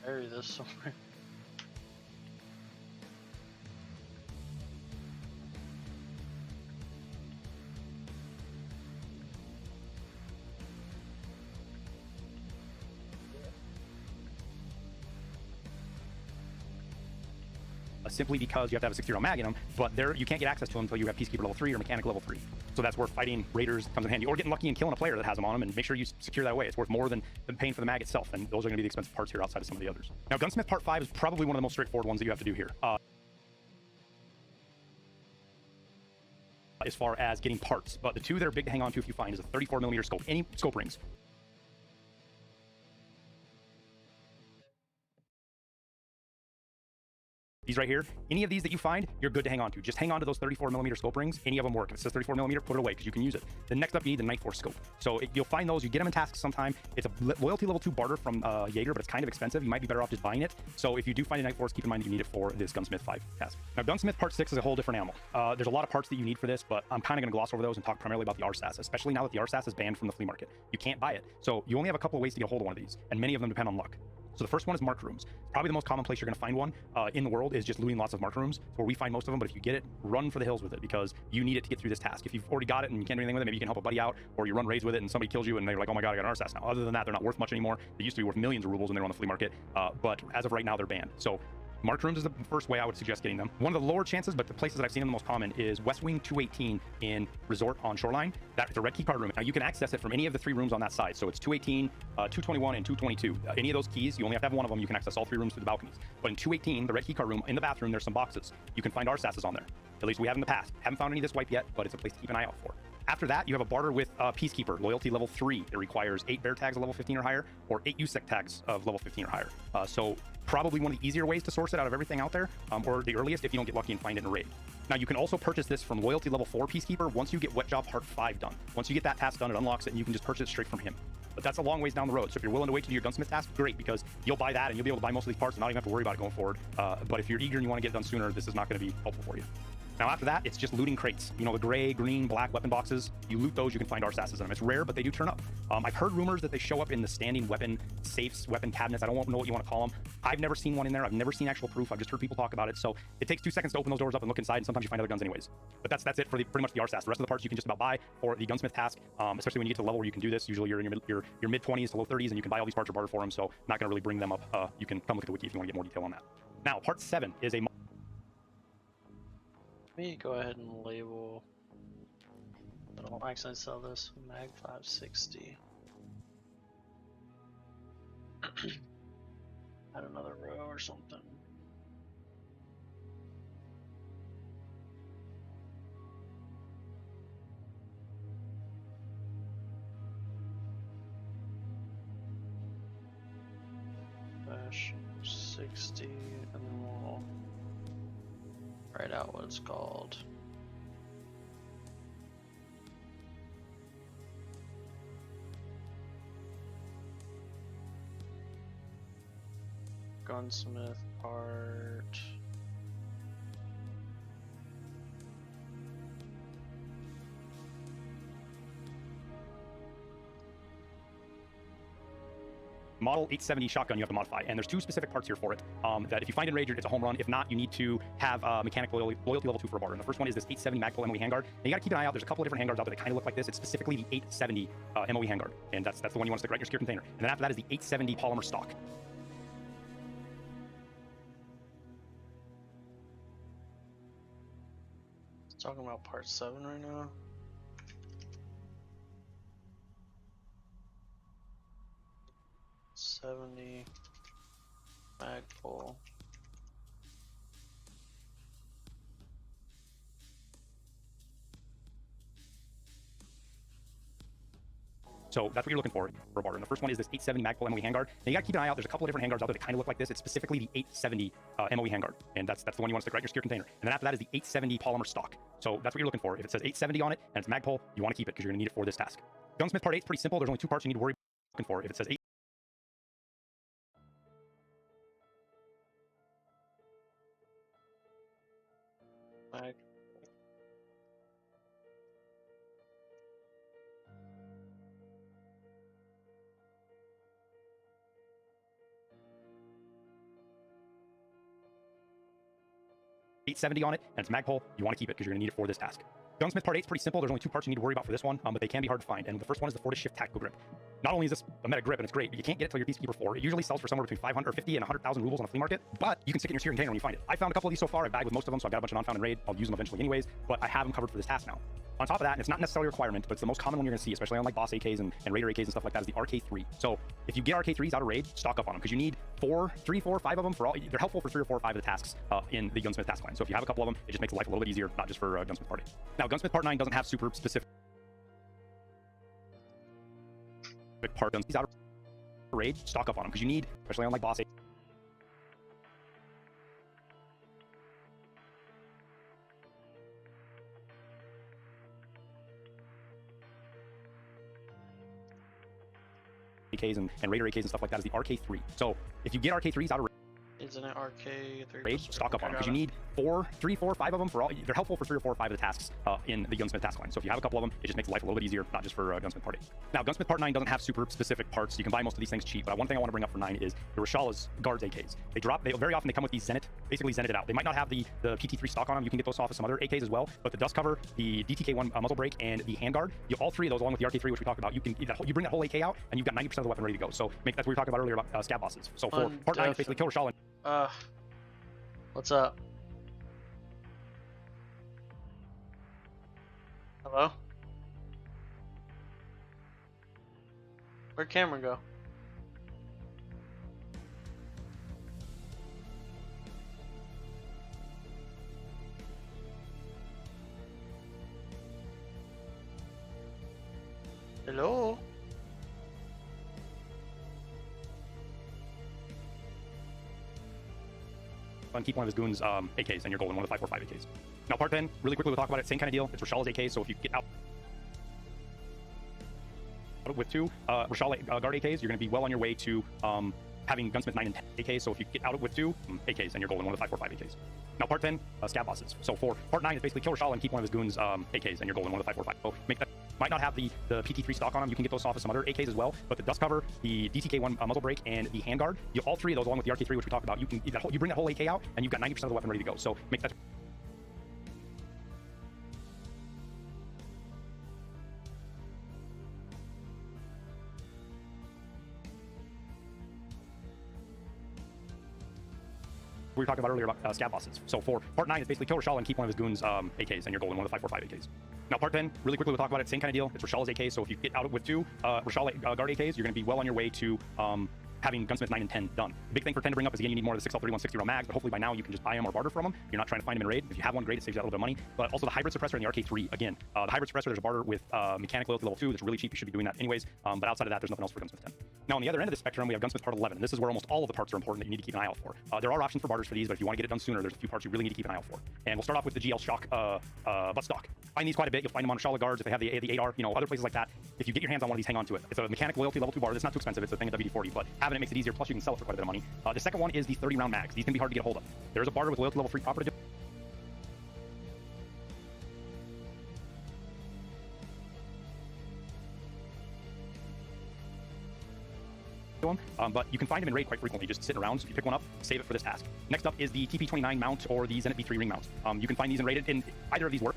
Bury this somewhere. Simply because you have to have a 60-round mag in them, but you can't get access to them until you have Peacekeeper level 3 or Mechanic level 3. So that's where fighting raiders comes in handy, or getting lucky and killing a player that has them on them, and make sure you secure that away. It's worth more than paying for the mag itself, and those are going to be the expensive parts here outside of some of the others. Now, Gunsmith Part 5 is probably one of the most straightforward ones that you have to do here. As far as getting parts, but the two that are big to hang on to if you find is a 34mm scope, any scope rings. These right here, any of these that you find, you're good to hang on to. Just hang on to those 34mm scope rings. Any of them work. If it says 34mm, put it away because you can use it. Then next up, you need the Night Force scope. So you'll find those. You get them in tasks sometime. It's a loyalty level 2 barter from Jaeger, but it's kind of expensive. You might be better off just buying it. So if you do find a Night Force, keep in mind that you need it for this Gunsmith 5 task. Now, Gunsmith Part 6 is a whole different animal. There's a lot of parts that you need for this, but I'm kind of going to gloss over those and talk primarily about the RSAS, especially now that the RSAS is banned from the flea market. You can't buy it. So you only have a couple of ways to get a hold of one of these, and many of them depend on luck. So the first one is mark rooms. Probably the most common place you're going to find one in the world is just looting lots of mark rooms. It's where we find most of them, but if you get it, run for the hills with it because you need it to get through this task. If you've already got it and you can't do anything with it, maybe you can help a buddy out, or you run raids with it and somebody kills you and they're like, oh my god, I got an RSAS now. Other than that, they're not worth much anymore. They used to be worth millions of rubles when they were on the flea market, but as of right now, they're banned. So marked rooms is the first way I would suggest getting them. One of the lower chances, but the places that I've seen them the most common is West Wing 218 in Resort on Shoreline. That's a red keycard room. Now you can access it from any of the 3 rooms on that side. So it's 218, 221, and 222. Any of those keys, you only have to have one of them. You can access all 3 rooms through the balconies. But in 218, the red keycard room, in the bathroom, there's some boxes. You can find RSASs on there. At least we have in the past. Haven't found any this wipe yet, but it's a place to keep an eye out for. After that, you have a barter with Peacekeeper, loyalty level 3. It requires 8 bear tags of level 15 or higher, or 8 USEC tags of level 15 or higher. So probably one of the easier ways to source it out of everything out there, or the earliest if you don't get lucky and find it in a raid. Now, you can also purchase this from loyalty level 4 Peacekeeper once you get Wet Job Part 5 done. Once you get that task done, it unlocks it, and you can just purchase it straight from him. But that's a long ways down the road. So if you're willing to wait to do your gunsmith task, great, because you'll buy that and you'll be able to buy most of these parts and not even have to worry about it going forward. But if you're eager and you want to get it done sooner, this is not going to be helpful for you. Now after that, it's just looting crates. You know, the gray, green, black weapon boxes. You loot those, you can find RSASs in them. It's rare, but they do turn up. I've heard rumors that they show up in the standing weapon safes, weapon cabinets. I don't know what you want to call them. I've never seen one in there. I've never seen actual proof. I've just heard people talk about it. So it takes 2 seconds to open those doors up and look inside, and sometimes you find other guns anyways. But that's it for pretty much the RSAS. The rest of the parts you can just about buy for the gunsmith task, especially when you get to the level where you can do this. Usually you're in your mid 20s to low 30s, and you can buy all these parts or barter for them. So not going to really bring them up. You can come look at the wiki if you want to get more detail on that. Now, part 7 is a... Let me go ahead and label. I don't actually sell this. Mag 560. Add another row or something. Dash 60, and then we'll write out what it's called. Gunsmith part. Model 870 shotgun you have to modify, and there's 2 specific parts here for it that if you find in Rage, it's a home run. If not, you need to have mechanic loyalty level 2 for a barter. And the first one is this 870 Magpul MOE handguard. And you gotta keep an eye out. There's a couple of different handguards out there that kind of look like this. It's specifically the 870 MOE handguard, and that's the one you want to stick right in your secure container. And then after that is the 870 polymer stock. Talking about part 7 right now. $70 Magpul. So that's what you're looking for a barter. And the first one is this 870 Magpul MOE handguard. And you gotta keep an eye out. There's a couple of different handguards out there that kind of look like this. It's specifically the 870 MOE handguard, and that's the one you want to stick right in your secure container. And then after that is the 870 polymer stock. So that's what you're looking for. If it says 870 on it and it's Magpul, you want to keep it because you're gonna need it for this task. Gunsmith part 8 is pretty simple. There's only 2 parts you need to worry about looking for. If it says 8 Mag. 870 on it and it's Magpul, you want to keep it because you're gonna need it for this task. Gunsmith part 8 is pretty simple. There's only 2 parts you need to worry about for this one, but they can be hard to find. And the first one is the Fortis Shift Tactical Grip. Not only is this a meta grip and it's great, but you can't get it till your Peacekeeper 4. It usually sells for somewhere between 550 and 100,000 rubles on a flea market, but you can stick it in your secure container when you find it. I found a couple of these so far. I've bagged with most of them, so I've got a bunch of non-found in raid. I'll use them eventually anyways, but I have them covered for this task now. On top of that, and it's not necessarily a requirement, but it's the most common one you're going to see, especially on like boss AKs and raider AKs and stuff like that, is the RK3. So if you get RK3s out of raid, stock up on them because you need 3, 4, 5 of them for all. They're helpful for 3 or 4 or 5 of the tasks in the Gunsmith task line. So if you have a couple of them, it just makes life a little bit easier, not just for Gunsmith part 8. Now, Gunsmith part 9 doesn't have super specific part guns out of raid, stock up on them because you need, especially on like boss AKs and raider AKs and stuff like that, is the RK3. So if you get RK3s out of Isn't it RK3? raid, stock up on them because you need 3, 4, 5 of them for all. They're helpful for 3 or 4 or 5 of the tasks in the Gunsmith task line. So if you have a couple of them, it just makes life a little bit easier, not just for Gunsmith part 8. Now, Gunsmith part 9 doesn't have super specific parts. You can buy most of these things cheap, but one thing I want to bring up for 9 is the Rashala's guards AKs. They very often they come with these Zenit, basically Zenited out. They might not have the PT3 stock on them. You can get those off of some other AKs as well, but the dust cover, the DTK1 muzzle brake, and the handguard, all 3 of those along with the RK3, which we talked about, you bring that whole AK out and you've got 90% of the weapon ready to go. So that's what we were talking about earlier about scab bosses. So for part 9, it's basically kill Rashala. What's up? Hello? Where'd Cameron go? Hello? And keep one of his goons AKs, and you're golden, one of the 545 AKs. Now, part 10, really quickly, we'll talk about it. Same kind of deal. It's Rashala's AK, so if you get out with 2 Rashala guard AKs, you're going to be well on your way to having gunsmith 9 and 10 AKs. So if you get out with 2 AKs, then you're golden, one of the 545 AKs. Now part 10, scab bosses. So for part 9 is basically kill Rashala and keep one of his goons AKs, and you're golden, one of the 545. So make that. Might not have the PT3 stock on them. You can get those off of some other AKs as well. But the dust cover, the DTK1 muzzle brake, and the handguard, you all 3 of those along with the RK3, which we talked about. You can you bring that whole AK out, and you've got 90% of the weapon ready to go. So make that. We were talking about earlier about scab bosses. So for part 9 is basically kill Rashala and keep one of his goons AKs, and you're golden, one of the 545 AKs. Now part 10, really quickly we'll talk about it, same kind of deal. It's Rashala's AK, so if you get out with 2 Rashala guard AKs, you're going to be well on your way to having gunsmith 9 and 10 done. The big thing for 10 to bring up is again you need more of the 6L30 160 round mags, but hopefully by now you can just buy them or barter from them. You're not trying to find them in raid. If you have one, great, it saves you a little bit of money. But also the hybrid suppressor and the RK3, again, the hybrid suppressor, there's a barter with mechanic loyalty level 2 that's really cheap. You should be doing that anyways. But outside of that, there's nothing else for gunsmith 10. Now on the other end of the spectrum, we have gunsmith part 11, and this is where almost all of the parts are important that you need to keep an eye out for. There are options for barters for these, but if you want to get it done sooner, there's a few parts you really need to keep an eye out for. And we'll start off with the GL shock buttstock. Find these quite a bit. You'll find them on Rashala guards if they have the 8R, other places like that. If you get your hands on one of these, hang on to it. It's a mechanic loyalty level 2 bar. It's not too expensive. It's a thing at WD-40, but having it makes it easier. Plus you can sell it for quite a bit of money. The second one is the 30 round mags. These can be hard to get a hold of. There is a barter with loyalty level 3 operative. But you can find them in raid quite frequently, just sitting around. So if you pick one up, save it for this task. Next up is the TP29 mount or the Zenit V3 ring mount. You can find these in raid, and either of these work.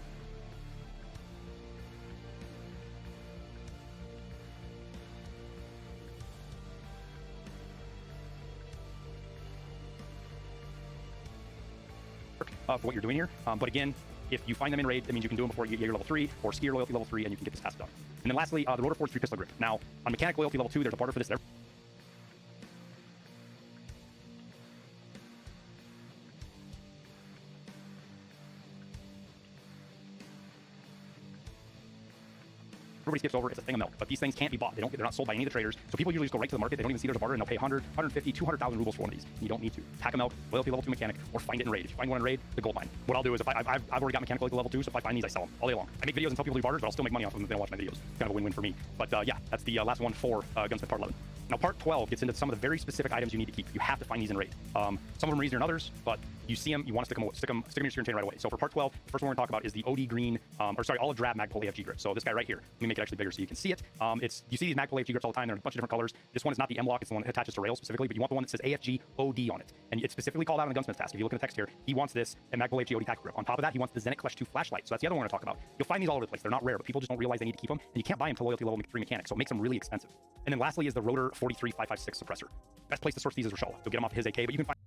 For what you're doing here. But again, if you find them in raid, that means you can do them before you get your level 3 or skier loyalty level 3, and you can get this task done. And then lastly, the rotor forged 3 pistol grip. Now, on mechanic loyalty level 2, there's a barter for this there. Everybody skips over, it's a thing of milk, but these things can't be bought. They're not sold by any of the traders. So people usually just go right to the market. They don't even see there's a barter, and they'll pay 100, 150, 200,000 rubles for one of these. You don't need to. Pack a milk, loyalty level 2 mechanic, or find it in raid. If you find one in raid, the gold mine. What I'll do is if I've already got mechanic loyalty level 2, so if I find these, I sell them all day long. I make videos and tell people to do barters, but I'll still make money off of them if they don't watch my videos. It's kind of a win-win for me. But yeah, that's the last one for gunsmith part 11. Now part 12 gets into some of the very specific items you need to keep. You have to find these in raid. Some of them are easier than others, but you see them, you want to stick them in your steering chain right away. So for part 12, the first one we're going to talk about is the OD green, olive drab Magpul AFG grip. So this guy right here, let me make it actually bigger so you can see it. You see these Magpul AFG grips all the time. They're in a bunch of different colors. This one is not the M-Lock, it's the one that attaches to rails specifically, but you want the one that says AFG OD on it. And it's specifically called out in the gunsmith task. If you look at the text here, he wants this Magpul AFG OD tack grip. On top of that, he wants the Zenit Clash 2 flashlight. So that's the other one we're going to talk about. You'll find these all over the place. They're not rare, but people just don't realize they need to keep them, and you can't buy them to loyalty level 3 mechanic, so it makes them really expensive. And then lastly is the Rotor 43556 suppressor. Best place to source these is Rashala. You'll get them off his AK, but you can find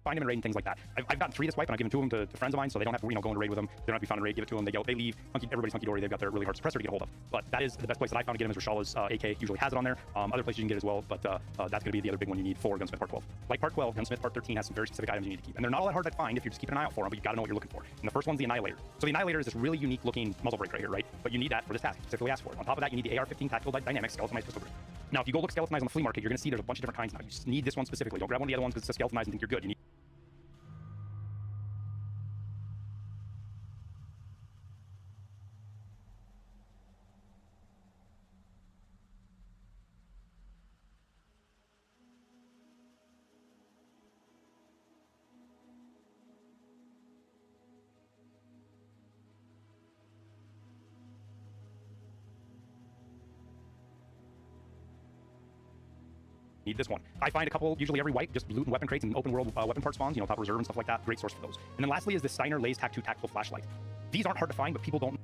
find them in raid and things like that. I've gotten 3 this wipe, and I've given 2 of them to friends of mine, so they don't have to go into raid with them. They don't have to be found in raid. Give it to them. They leave. Everybody's hunky dory. They've got their really hard suppressor to get a hold of. But that is the best place that I found to get them is Rashala's AK. Usually has it on there. Other places you can get as well, but that's going to be the other big one you need for Gunsmith Part 12. Like Part 12, Gunsmith Part 13 has some very specific items you need to keep, and they're not all that hard to find if you're just keeping an eye out for them. But you've got to know what you're looking for. And the first one's the Annihilator. So the Annihilator is this really unique looking muzzle brake right here, right? But you need that for this task. Specifically asked for it. On top of that, you need the AR-15 Tactical Dynamics Skeletonized Pistol Grip. Now, if you go look skeletonized on the flea market, you're going to see there's a bunch of different kinds now. You just need this one specifically. Don't grab one of the other ones because it's skeletonized and think you're good. You need this one. I find a couple, usually every wipe, just loot and weapon crates and open world weapon part spawns, top reserve and stuff like that. Great source for those. And then lastly is the Steiner Lays Tac 2 Tactical Flashlight. These aren't hard to find, but people don't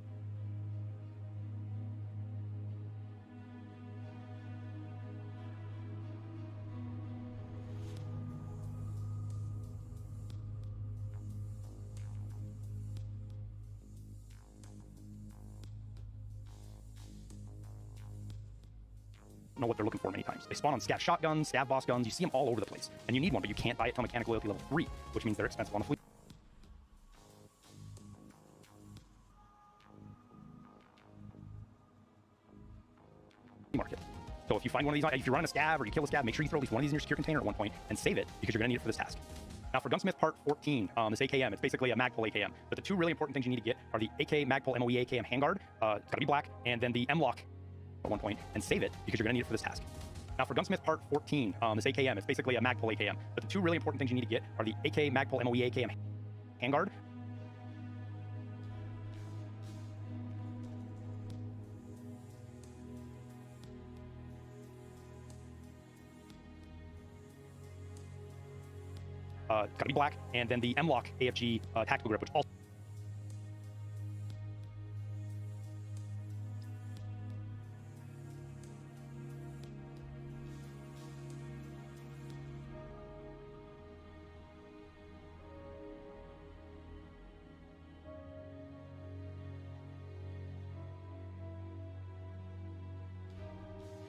know what they're looking for many times. They spawn on scav shotguns, scav boss guns. You see them all over the place. And you need one, but you can't buy it till mechanical loyalty level 3, which means they're expensive on the flea market. So if you find one of these, if you're running a scav or you kill a scav, make sure you throw at least one of these in your secure container at one point and save it because you're going to need it for this task. Now for Gunsmith Part 14, this AKM, it's basically a Magpul AKM. But the two really important things you need to get are the AK Magpul MOE AKM handguard, it's got to be black, and then the M-Lock at one point and save it because you're going to need it for this task. Now for Gunsmith Part 14, this AKM, it's basically a Magpul AKM. But the two really important things you need to get are the AK Magpul MOE AKM handguard. It's got to be black, and then the M-Lock AFG tactical grip, which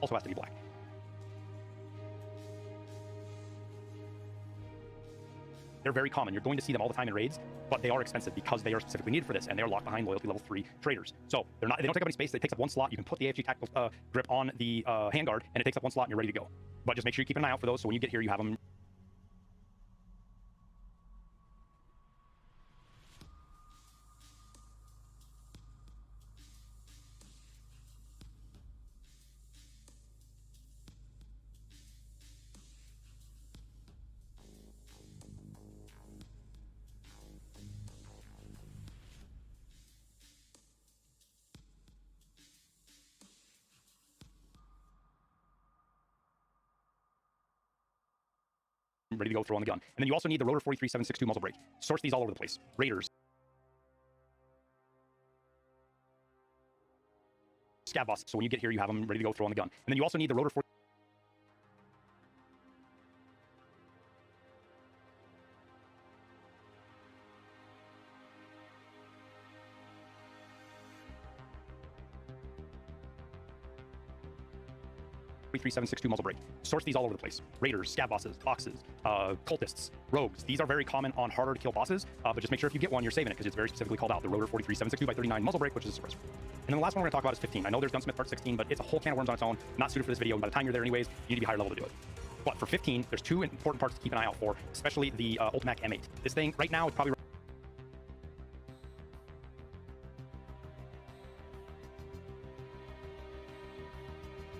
also has to be black. They're very common. You're going to see them all the time in raids, but they are expensive because they are specifically needed for this, and they are locked behind loyalty level 3 traders. So they don't take up any space. It takes up one slot. You can put the AFG tactical grip on the handguard, and it takes up one slot, and you're ready to go. But just make sure you keep an eye out for those, so when you get here, you have them. Ready to go, throw on the gun. And then you also need the Rotor 43762 muzzle brake. Source these all over the place. Raiders, scav boss. So when you get here, you have them ready to go, throw on the gun. And then you also need the Rotor 4. .3762 muzzle brake. Source these all over the place. Raiders, scav bosses, boxes, cultists, rogues. These are very common on harder to kill bosses, but just make sure if you get one, you're saving it because it's very specifically called out. The Rotor 43762 by 39 muzzle brake, which is a suppressor. And then the last one we're going to talk about is 15. I know there's Gunsmith Part 16, but it's a whole can of worms on its own. Not suited for this video, and by the time you're there anyways, you need to be higher level to do it. But for 15, there's two important parts to keep an eye out for, especially the Ultimac M8. This thing, right now, it's probably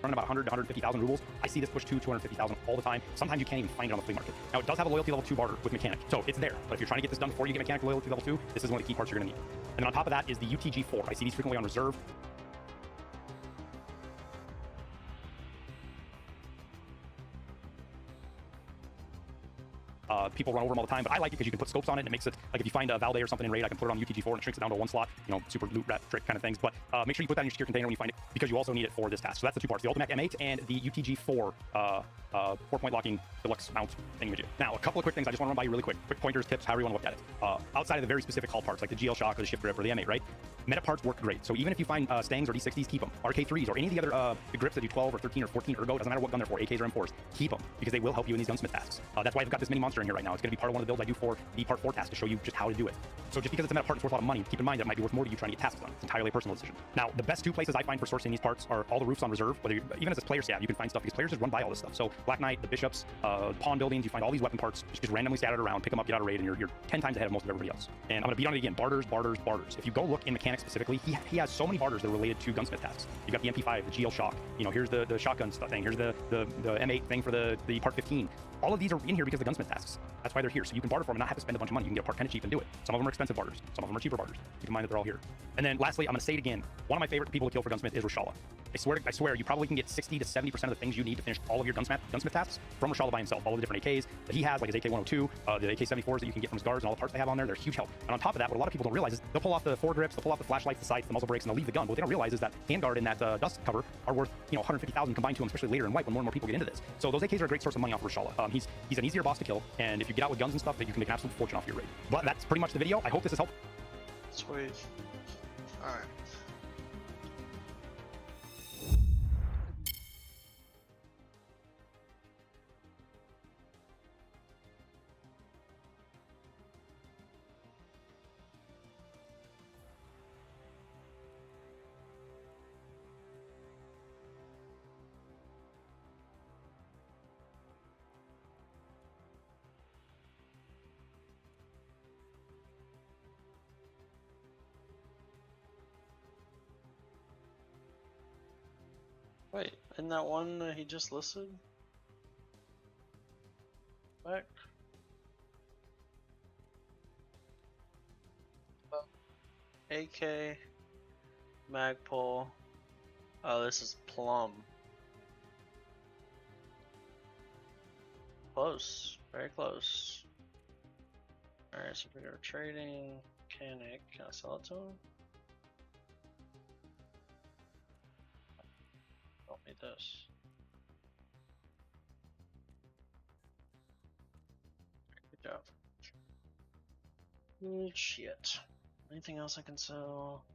running about 100 to 150,000 rubles. I see this push to 250,000 all the time. Sometimes you can't even find it on the flea market. Now, it does have a loyalty level 2 barter with mechanic, so it's there. But if you're trying to get this done before you get mechanic loyalty level 2, this is one of the key parts you're going to need. And then on top of that is the UTG4. I see these frequently on reserve. People run over them all the time, but I like it because you can put scopes on it and it makes it, like if you find a Valde or something in raid, I can put it on UTG4 and it shrinks it down to one slot, you know, super loot rat trick kind of things. But make sure you put that in your secure container when you find it because you also need it for this task. So that's the two parts, the Ultimac M8 and the UTG4 4-point locking deluxe mount thingamajig. Now, a couple of quick things I just want to run by you really quick. Quick pointers, tips, however you want to look at it. Outside of the very specific hull parts like the GL Shock or the shift grip or the M8, right? Meta parts work great. So even if you find Stangs or D60s, keep them. RK3s or any of the other the grips that do 12 or 13 or 14 ergo, doesn't matter what gun they're for, AKs or M4s, keep them because they will help you in these gunsmith tasks. That's why I've got this mini monster in here right now. It's going to be part of one of the builds I do for the Part 4 task to show you just how to do it. So just because it's a meta part, it's worth a lot of money, keep in mind that it might be worth more to you trying to get tasks done. It's entirely a personal decision. Now, the best two places I find for sourcing these parts are all the roofs on reserve, whether even as a player stab, you can find stuff because players just run by all this stuff. So Black Knight, the bishops, pawn buildings, you find all these weapon parts just randomly scattered around, pick them up, get out of raid, and you're 10 times ahead of most of everybody else. And I'm going to beat on it again. Barters, barters, barters. If you go look in mechanics specifically, he has so many barters that are related to gunsmith tasks. You got the MP5, the GL Shock, you know, here's the shotgun stuff thing, here's the M8 thing for the Part 15. All of these are in here because of the gunsmith tasks. That's why they're here. So you can barter for them and not have to spend a bunch of money. You can get a part kind of cheap and do it. Some of them are expensive barters. Some of them are cheaper barters. Keep in mind that they're all here. And then lastly, I'm going to say it again. One of my favorite people to kill for gunsmith is Rashala. I swear, you probably can get 60 to 70% of the things you need to finish all of your gunsmith tasks from Rashala by himself. All the different AKs that he has, like his AK-102, the AK-74s that you can get from his guards and all the parts they have on there, they're huge help. And on top of that, what a lot of people don't realize is they'll pull off the foregrips, they'll pull off the flashlights, the sights, the muzzle brakes, and they'll leave the gun. But what they don't realize is that handguard and that dust cover are worth, 150,000 combined to them, especially later in white when more and more people get into this. So those AKs are a great source of money off of Rashala. He's an easier boss to kill, and if you get out with guns and stuff, that you can make an absolute fortune off your raid. But that's pretty much the video. I hope this is helpful. Sweet. Alright. Wait, isn't that one that he just listed? Back? AK, Magpul. Oh, this is Plum. Close, very close. Alright, so we are trading mechanic. Can I sell it to him? Don't need this. Good job. Good shit. Anything else I can sell?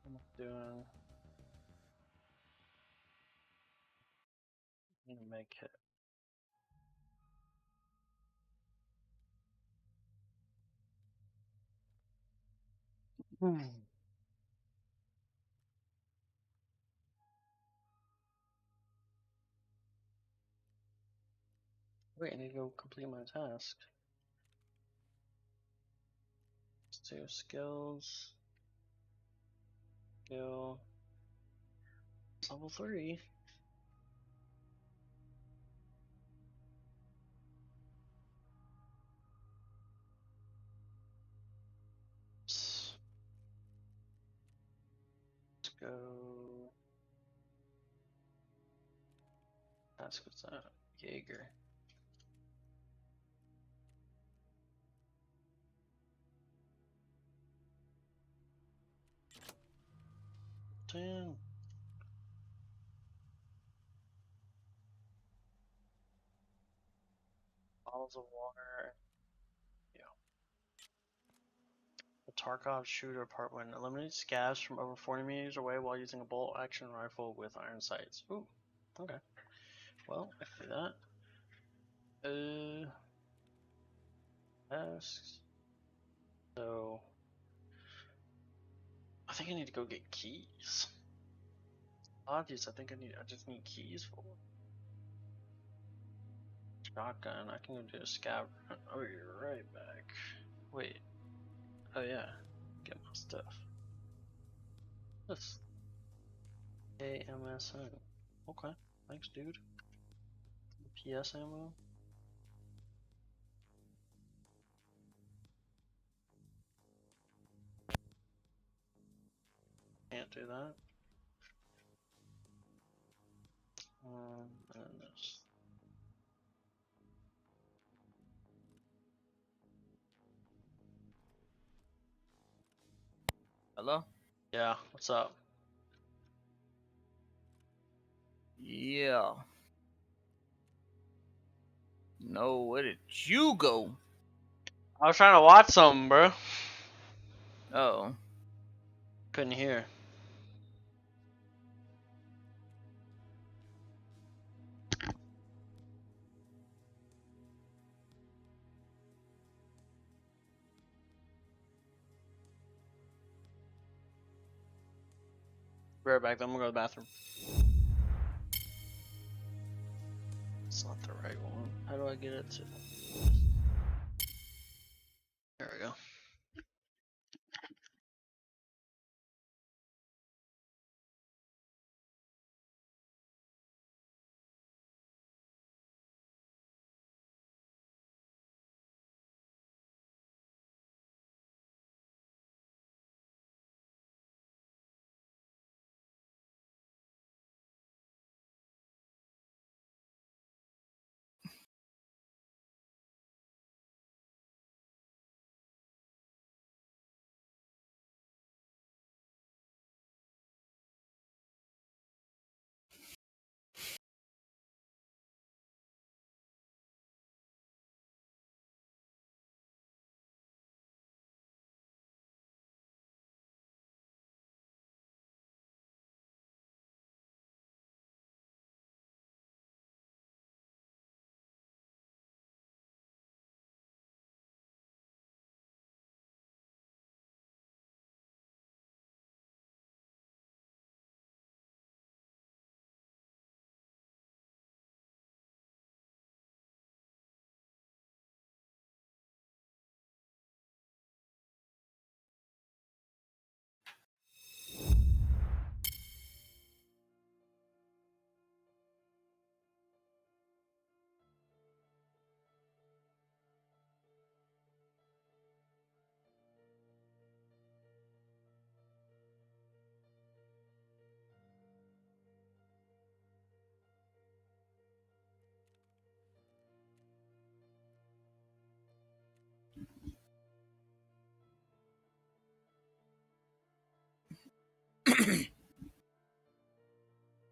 What am I doing? I'm gonna make it. Wait, I need to go complete my task. Let's do skills. Skill. Level 3. Let's go. Task what's that? Jaeger. Damn. Bottles of water. Yeah. The Tarkov shooter part 1 eliminates scavs from over 40 meters away while using a bolt action rifle with iron sights. Ooh. Okay. Well, I can do that. Tasks. So I think I need to go get keys. Obvious, I just need keys for shotgun. I can go do a scav. Oh, you're right back. Wait. Oh yeah. Get my stuff. This AMSN. Okay. Thanks, dude. PS ammo. Can't do that. And this. Hello? Yeah. What's up? Yeah. No, where did you go? I was trying to watch something, bro. Oh. Couldn't hear. Be right back. Then I'm gonna go to the bathroom. It's not the right one. How do I get it to? There we go.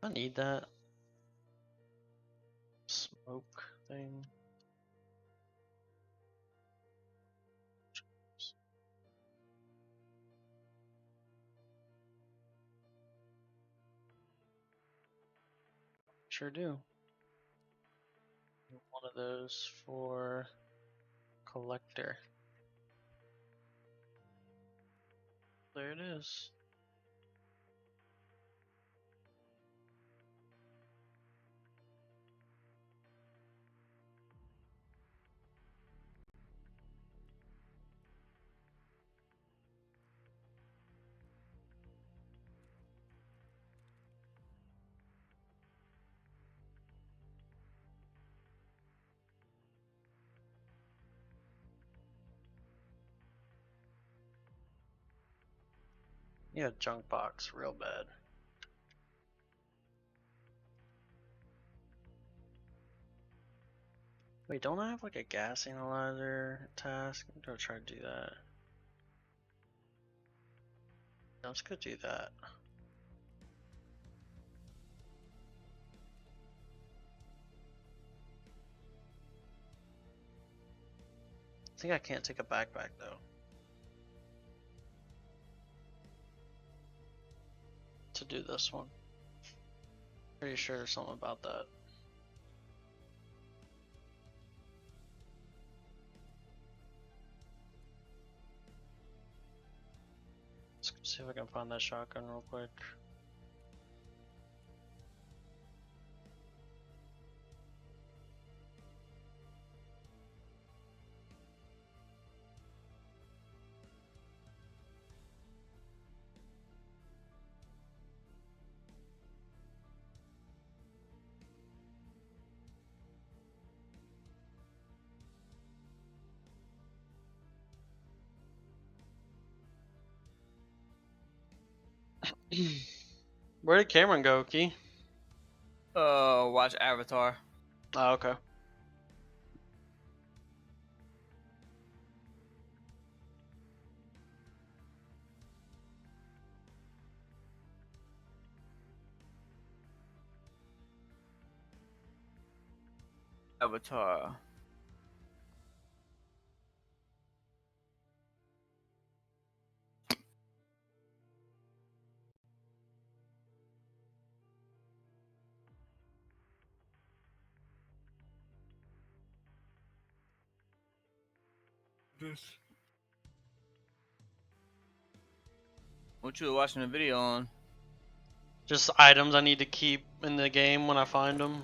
I need that smoke thing. Sure do. One of those for collector. There it is. Yeah, junk box, real bad. Wait, don't I have like a gas analyzer task? I'm gonna try to do that. Let's go do that. I think I can't take a backpack though. To do this one. Pretty sure there's something about that. Let's see if I can find that shotgun real quick. Where did Cameron go, Key? Watch Avatar. Oh, okay. Avatar. This. What you were watching the video on? Just items I need to keep in the game when I find them,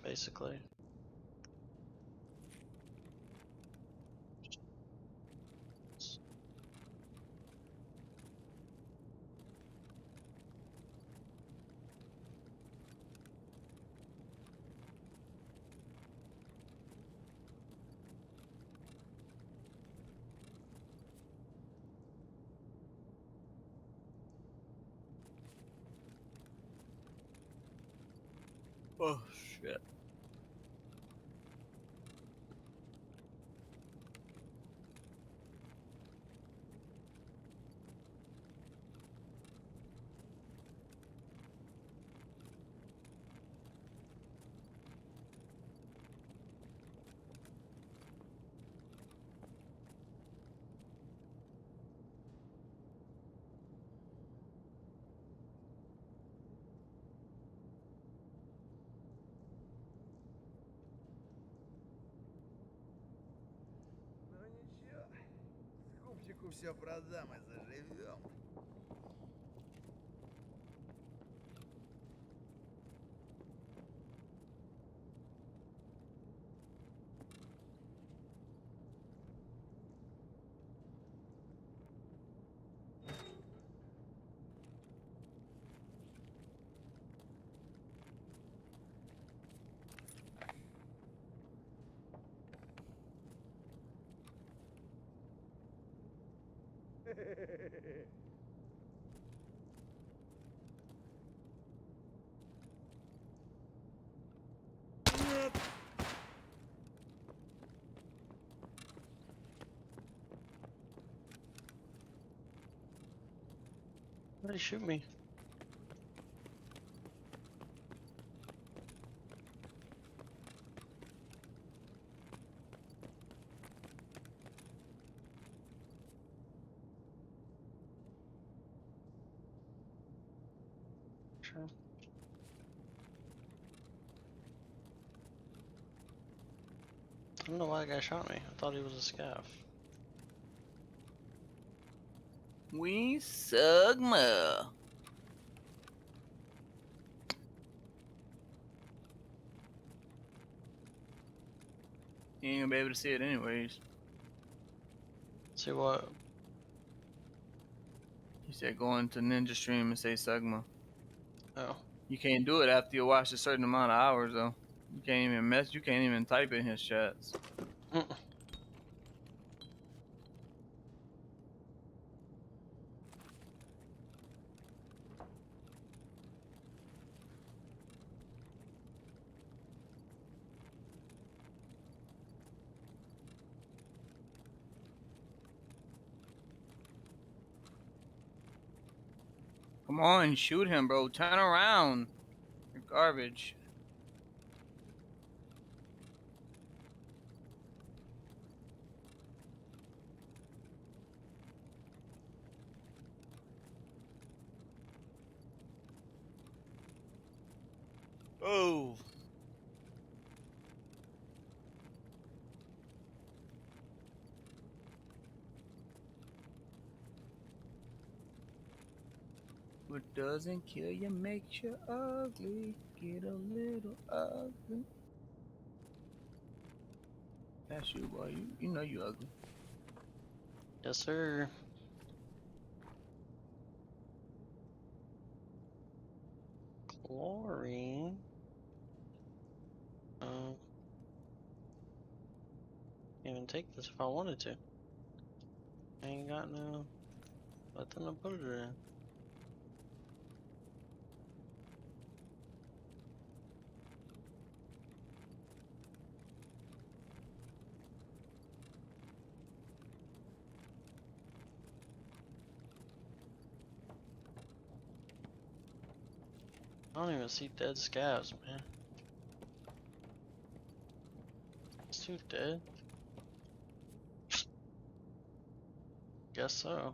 basically. Oh shit. Ну ничего, скупщику все продам и заживем. Why did he shoot me? don't know why that guy shot me. I thought he was a scav. We Sugma. You ain't gonna be able to see it anyways. See what? He said go into Ninja Stream and say Sugma. Oh. You can't do it after you watch a certain amount of hours though. You can't even mess. You can't even type in his chats. Mm. Come on, shoot him, bro. Turn around. You're garbage. Oh. What doesn't kill you makes you ugly. Get a little ugly. That's you, boy. You know you ugly. Yes, sir. Chlorine. Can't even take this if I wanted to. I ain't got no nothing to put it in. I don't even see dead scavs, man. It's too dead. Guess so.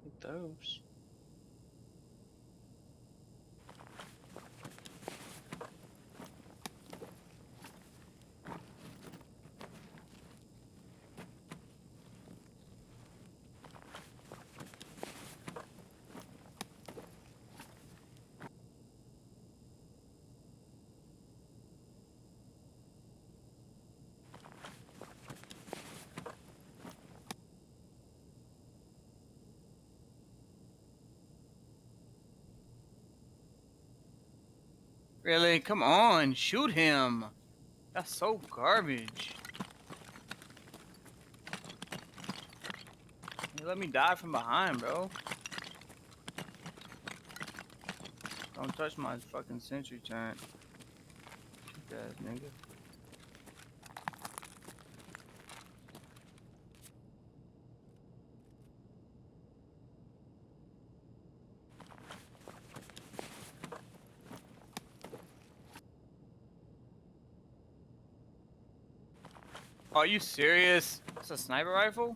Take those. Really? Come on, shoot him. That's so garbage. You let me die from behind, bro. Don't touch my fucking sentry turret. Cheap ass nigga. Are you serious? It's a sniper rifle?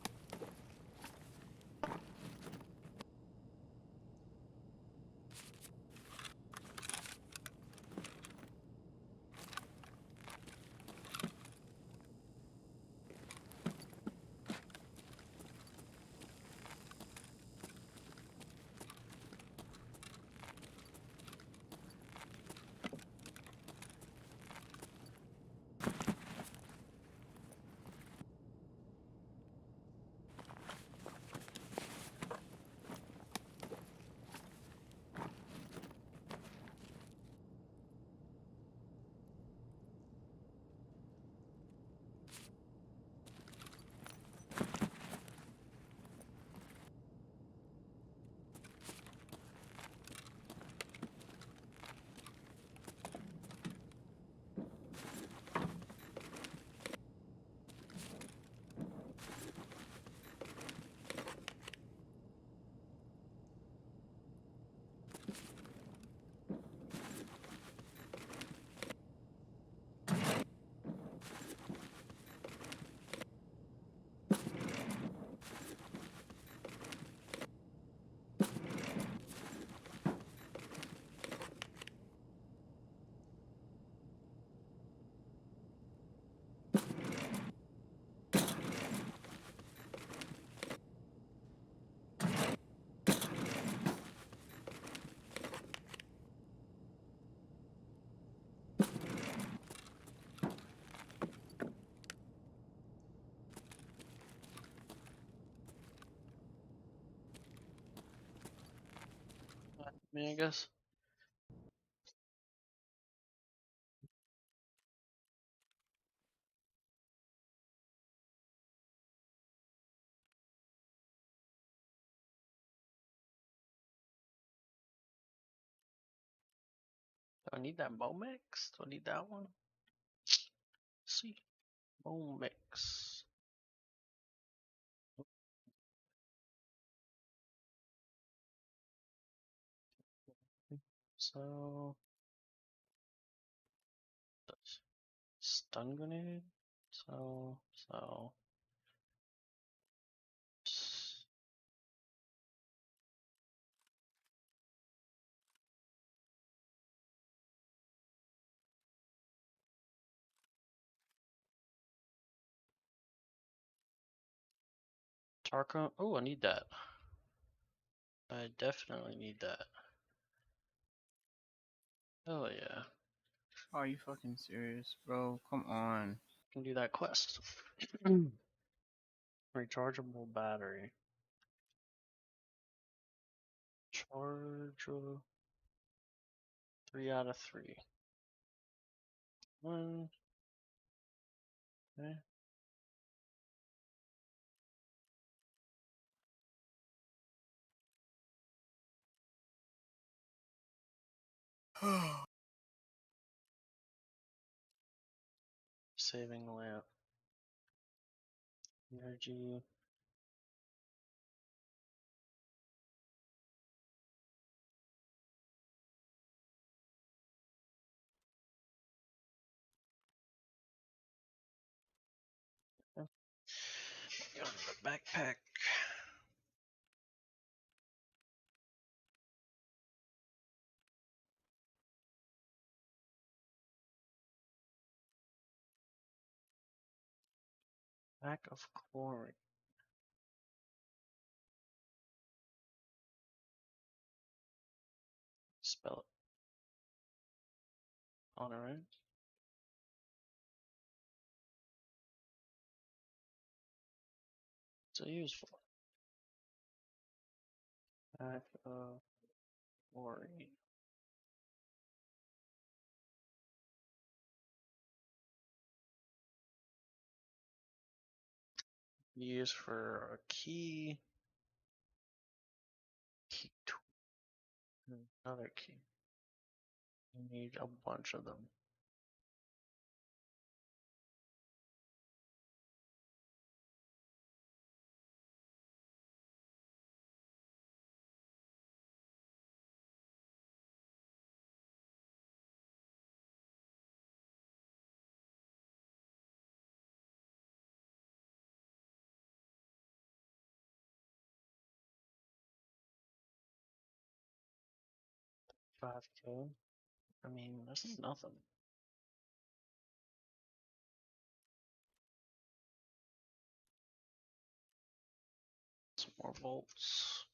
me, I guess. Do I need that bow mix? Do I need that one? Let's see. Bow mix. So stun grenade. So Tarkov. Oh, I need that. I definitely need that. Oh yeah. Are you fucking serious, bro? Come on. Can do that quest. Rechargeable battery. Charge 3 out of 3. 1. Okay. Saving lamp. Energy. Go to the backpack. Pack of chlorine. Spell it. On our end. What's it used for? Pack of chlorine. Used for a key. Key tool. Another key. You need a bunch of them. $5K. I mean, that's nothing. Some more bolts.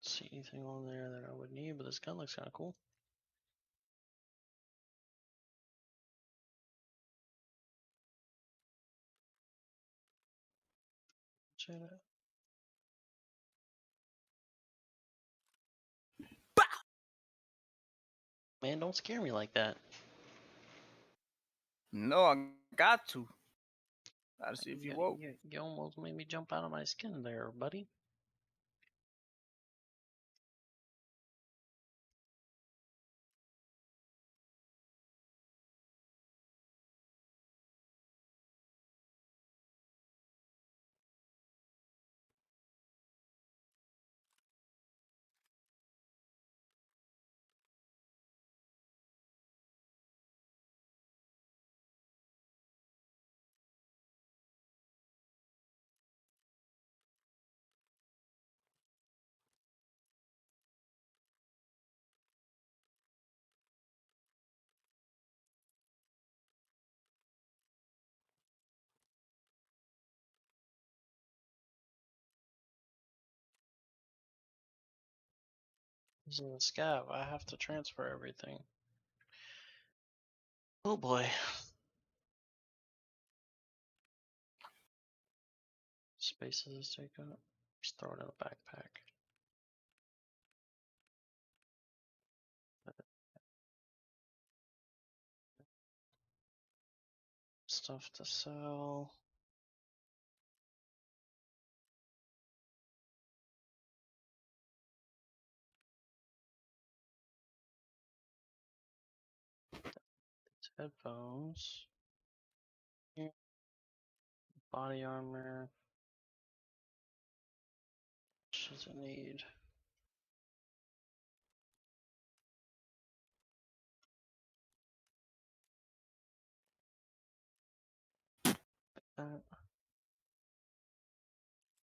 See anything on there that I would need, but this gun looks kind of cool. Check it out. Man, don't scare me like that. No, I got to. Gotta see if you woke. You almost made me jump out of my skin there, buddy. This is a scav. I have to transfer everything. Oh boy. Spaces take up. Just throw it in a backpack. Stuff to sell. Headphones. Here. Body armor. What does it need? That.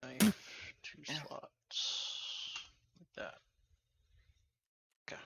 Knife. 2 slots. Like that. Okay.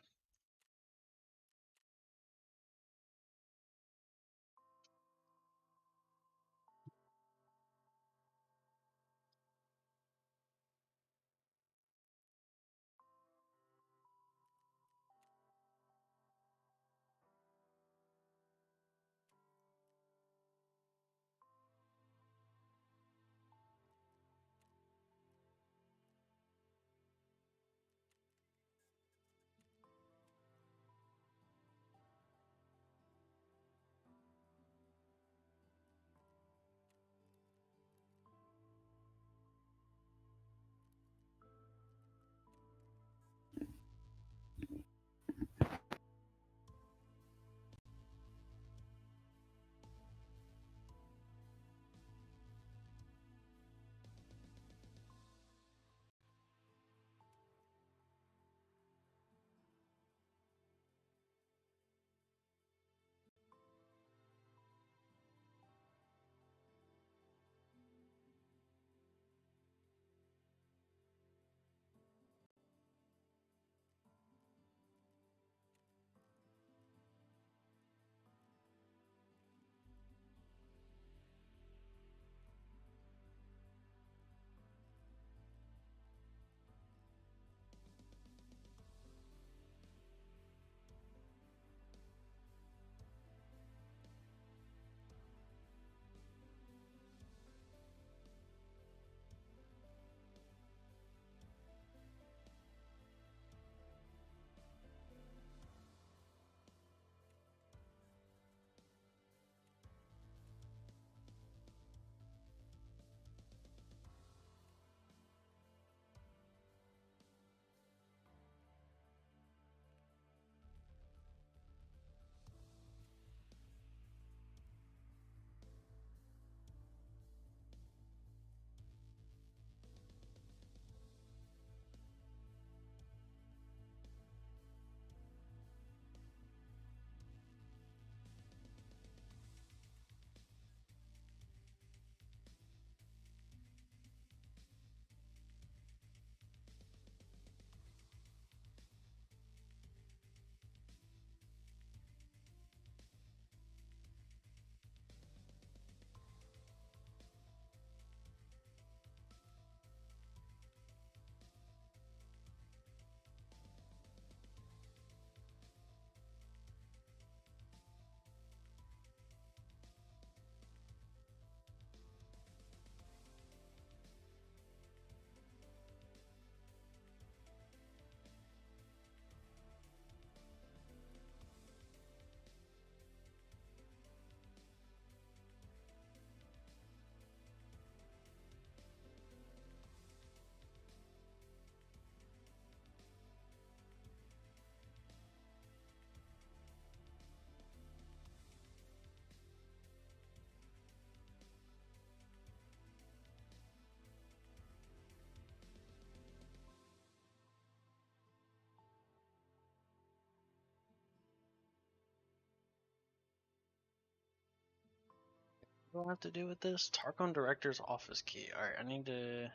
What do I have to do with this? Tarkov Director's office key. Alright, I need to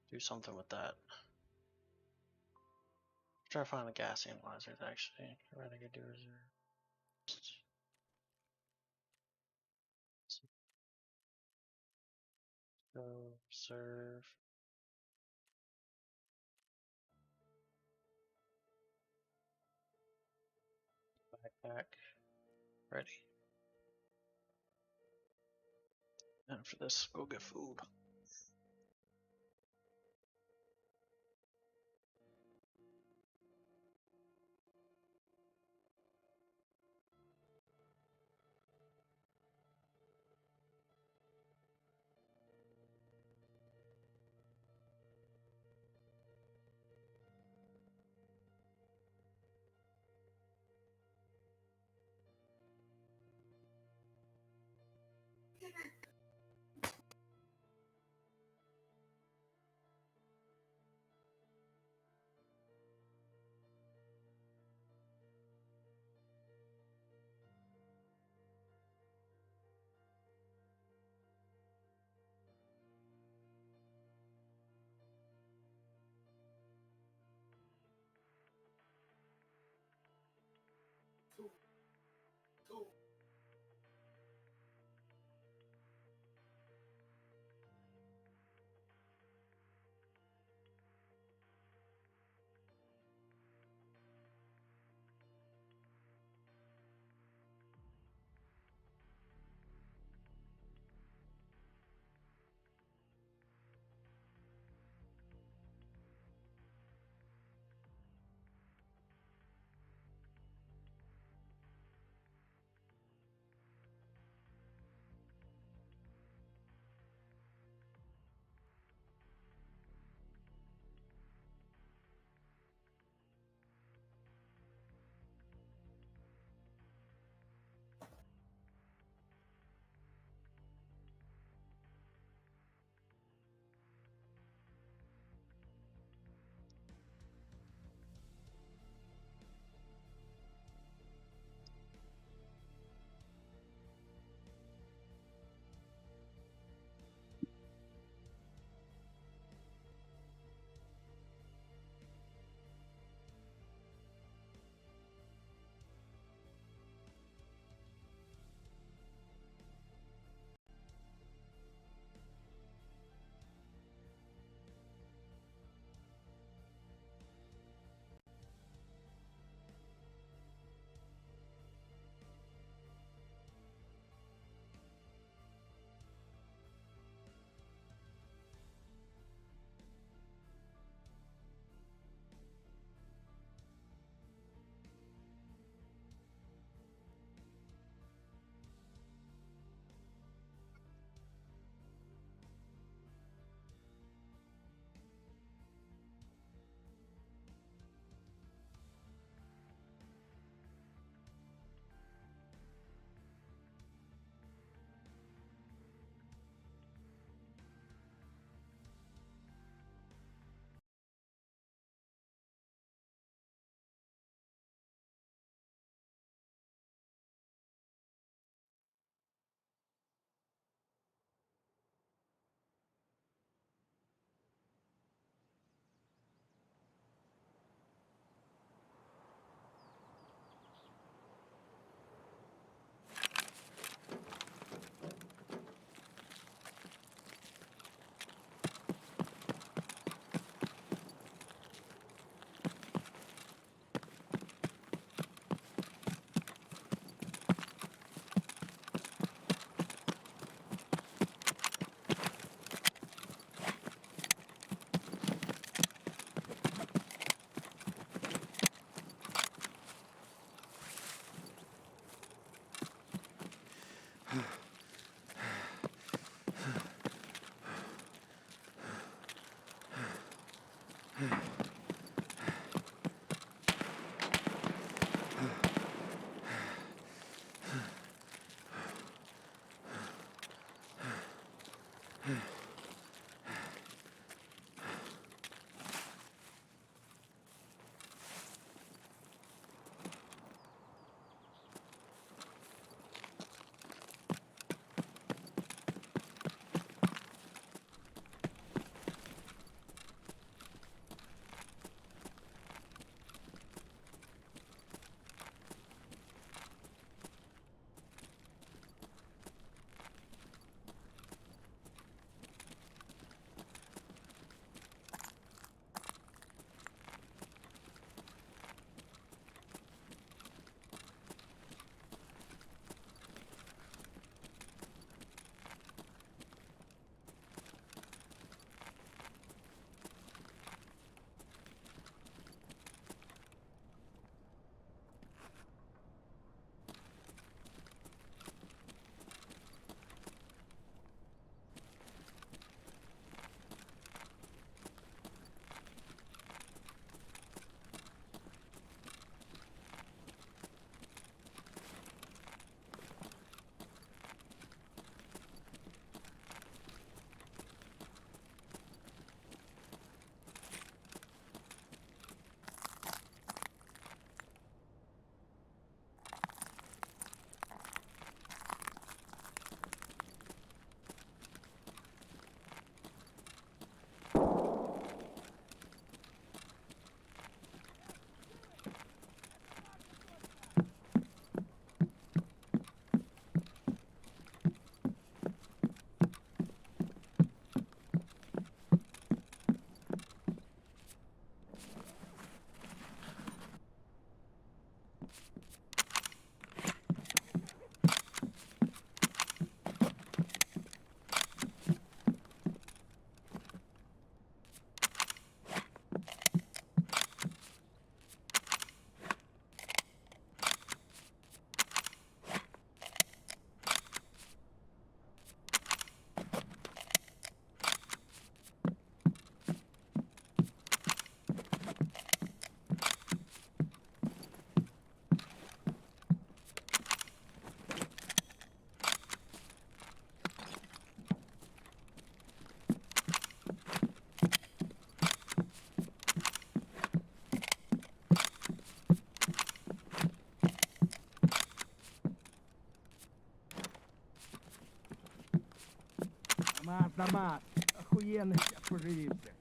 do something with that. Try to find the gas analyzers actually. Renegade do reserve. Go serve. Backpack. Ready. After this, go get food. автомат. Охуенно сейчас поживи, блядь.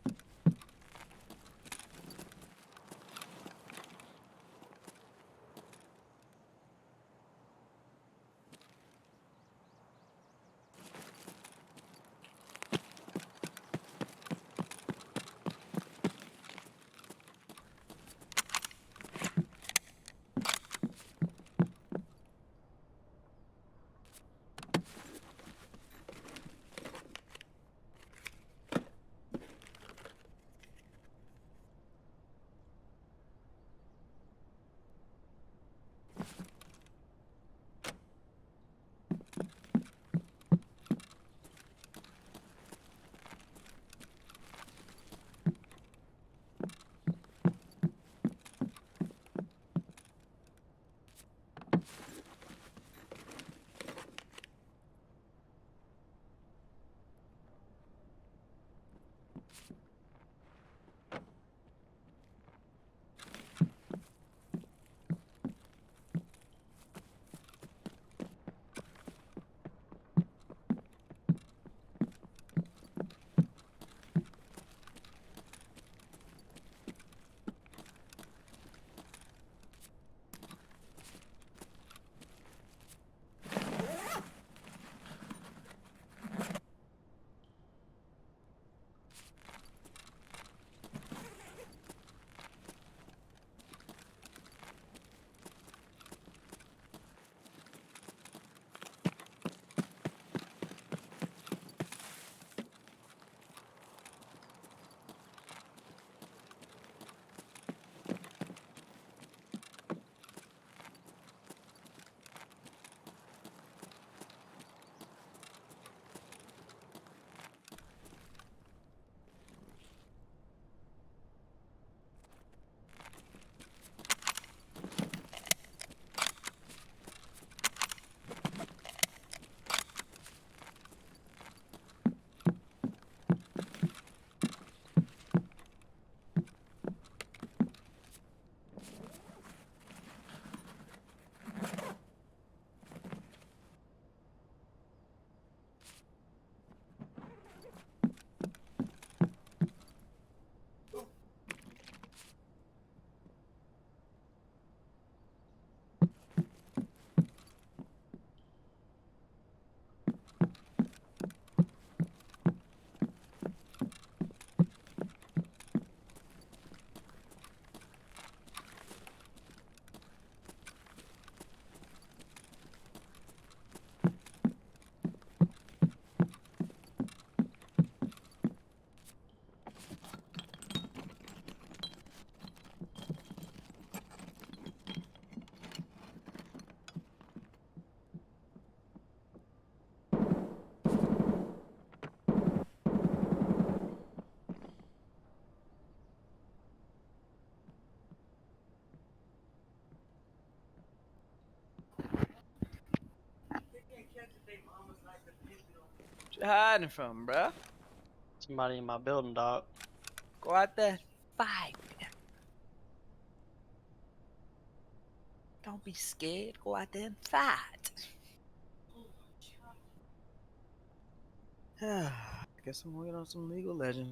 What you hiding from, bruh? Somebody in my building, dog. Go out there, fight. Don't be scared. Go out there and fight. I guess I'm waiting on some League of Legends.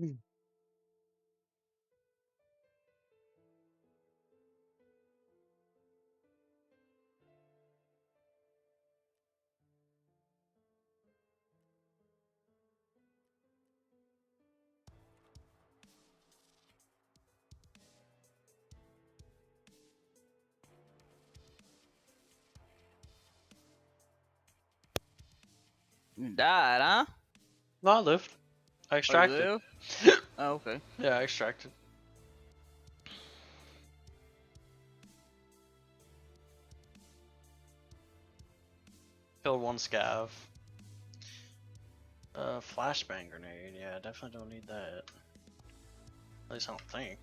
You died, huh? No, I lived. I Oh, you extracted. live? Oh, okay. Yeah, I extracted. Killed one scav. Flashbang grenade. Yeah, definitely don't need that. At least I don't think.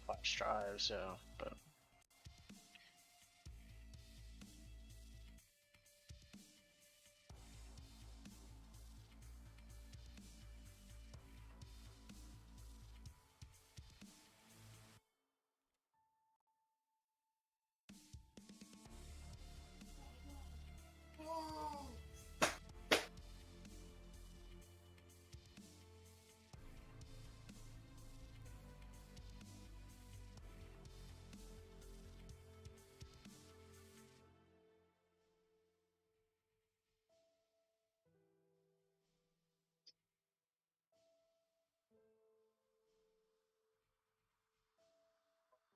Flash drives, yeah, but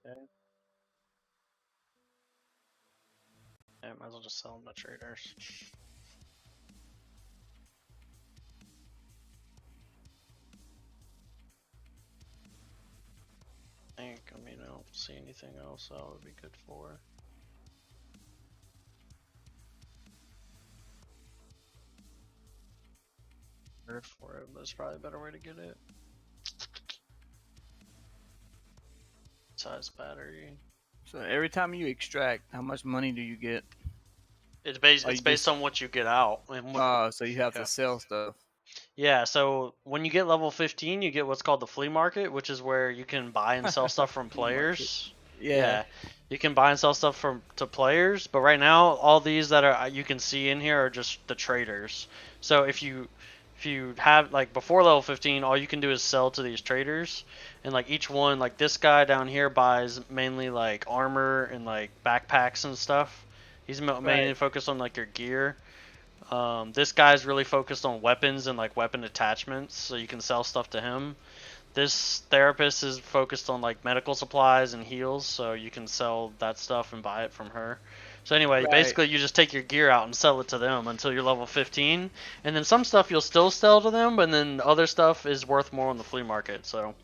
okay. Yeah, might as well just sell them to traders. I mean, I don't see anything else that would be good for. Or for it, but there's probably a better way to get it. Size battery. So every time you extract, how much money do you get? It's based. Oh, It's you based just on what you get out. And what, so you have yeah. to sell stuff. Yeah. So when you get level 15, you get what's called the flea market, which is where you can buy and sell stuff from Flea market. players. Yeah. Yeah, you can buy and sell stuff from to players, but right now all these that are you can see in here are just the traders. So if you have like before level 15, all you can do is sell to these traders, and like each one, like this guy down here buys mainly like armor and like backpacks and stuff. He's mainly Right. focused on like your gear. This guy's really focused on weapons and like weapon attachments, so you can sell stuff to him. This therapist is focused on like medical supplies and heals, so you can sell that stuff and buy it from her. So anyway, Right. basically you just take your gear out and sell it to them until you're level 15, and then some stuff you'll still sell to them, but then other stuff is worth more on the flea market. So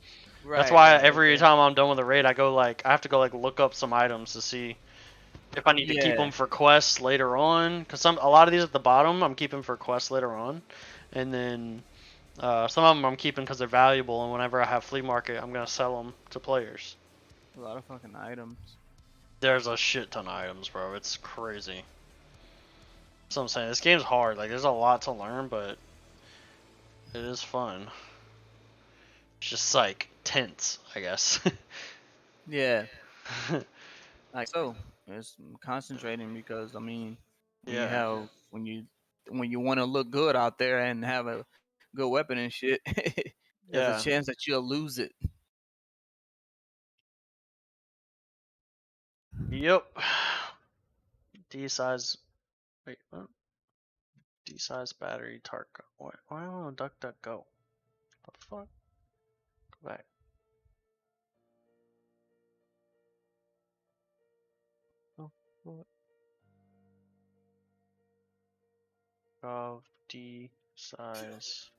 that's Right. why Right. every Okay. time I'm done with a raid, I have to go like look up some items to see if I need to keep Yeah. them for quests later on, because a lot of these at the bottom I'm keeping for quests later on, and then some of them I'm keeping because they're valuable, and whenever I have flea market, I'm gonna sell them to players. A lot of fucking items. There's a shit ton of items, bro. It's crazy. So I'm saying this game's hard. Like there's a lot to learn, but it is fun. It's just like tense, I guess. Yeah. Like so, it's concentrating because I mean, when you Yeah. have when you want to look good out there and have a good weapon and shit, there's a Yeah. chance that you'll lose it. Yep. D size. Wait. What? D size battery Tarkov. Why don't I want duck duck go? The fuck? Go back. Oh, what? Of D size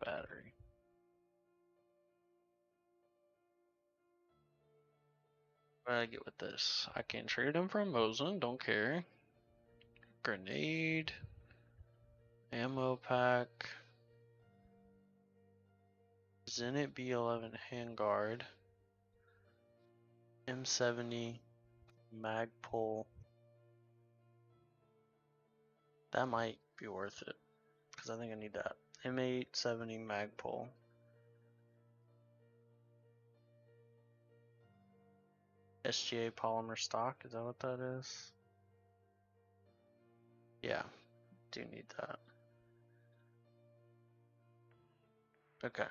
battery. What do I get with this? I can trade them for Mosin, don't care. Grenade. Ammo pack. Zenit B11 handguard. M70 mag pull. That might be worth it, because I think I need that. M870 mag pull. SGA polymer stock, is that what that is? Yeah, do need that. Okay.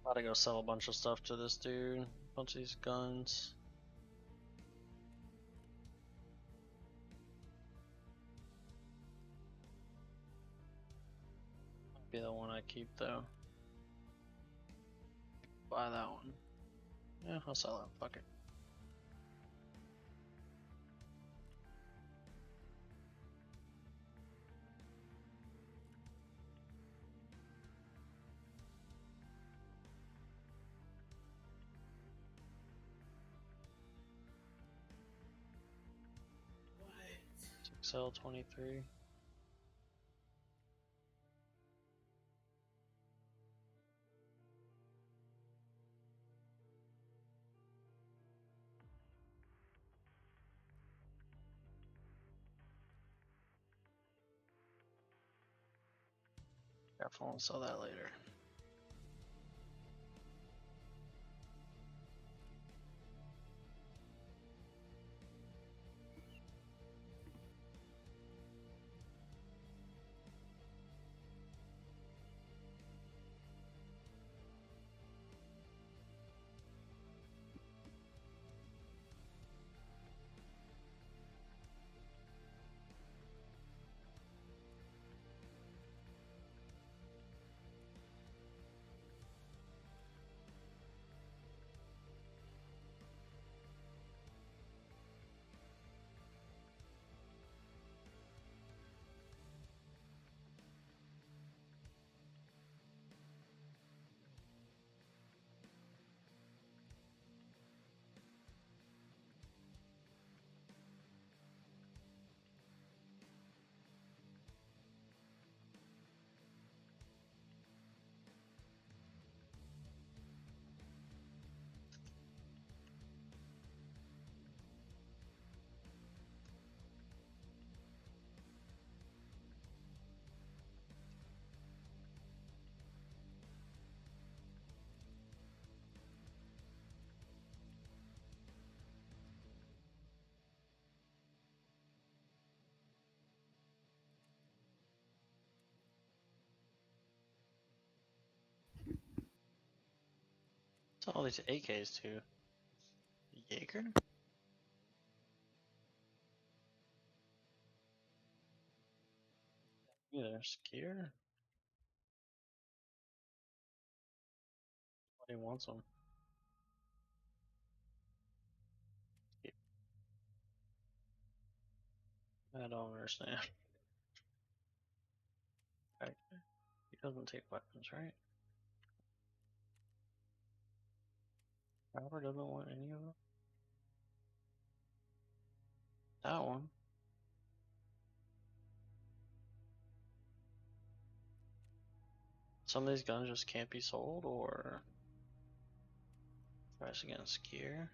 About to go sell a bunch of stuff to this dude. A bunch of these guns. Might be the one I keep though. Buy that one. Yeah, I'll sell it. Fuck it. XL 23. Definitely sell that later. What's all these AKs too? Jaeger? Either skier? Nobody wants them. I don't understand. Okay. He doesn't take weapons, right? Robert doesn't want any of them. That one. Some of these guns just can't be sold, or price against gear.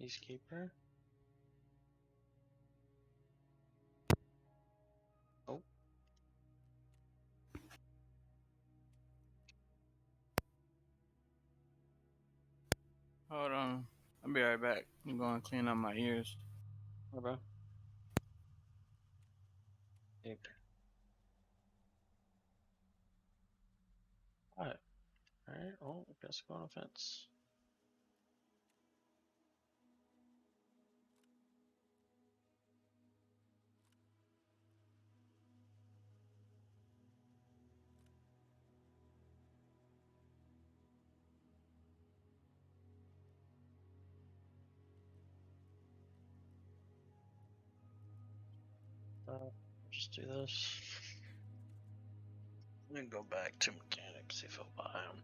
Peacekeeper. Oh, Hold on. I'll be right back. I'm going to clean up my ears. what bro? Paper. Alright. Alright. Oh, I guess go on a fence. Just do this. And then go back to mechanics, see if I'll buy them.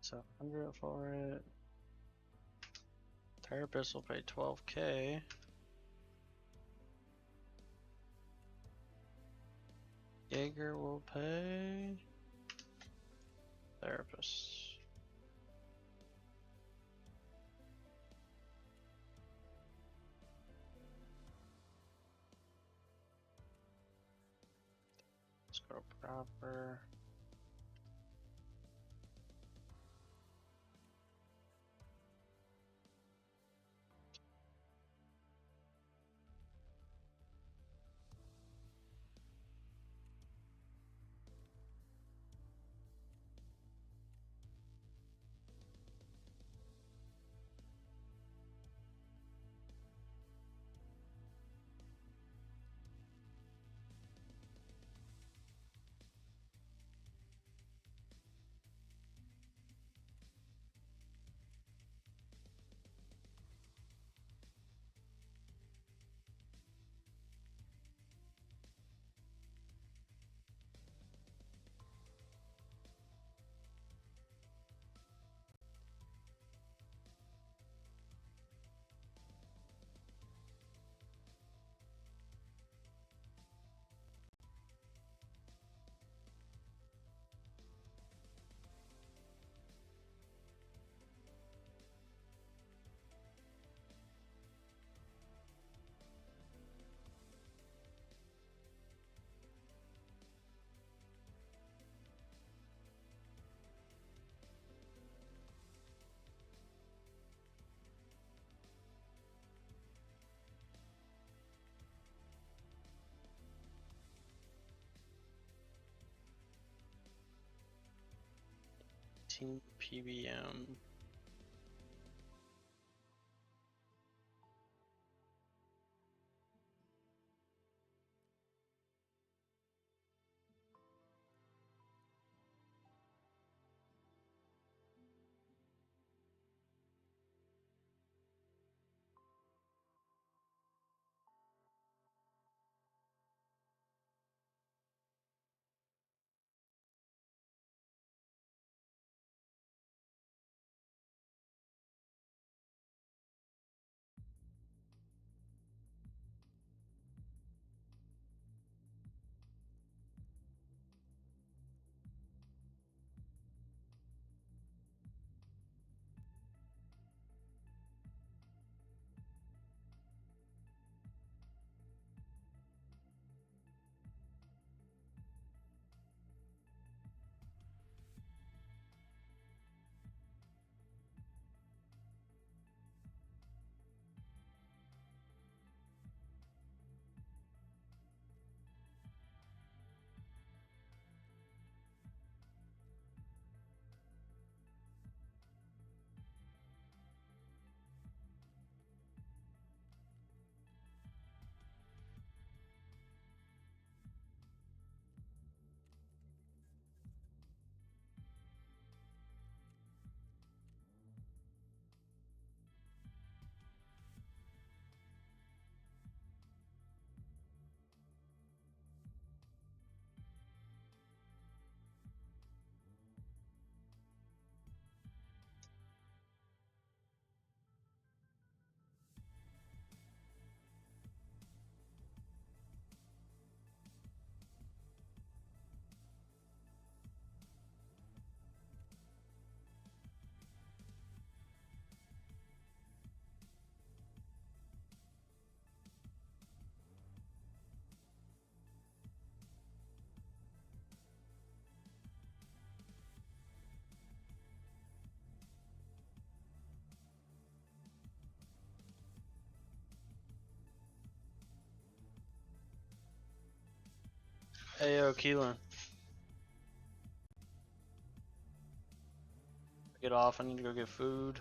So 100 for it. Therapist will pay 12K. Jaeger will pay. Therapist. Let's go proper. PBM. Hey, yo, Keelan. Get off. I need to go get food.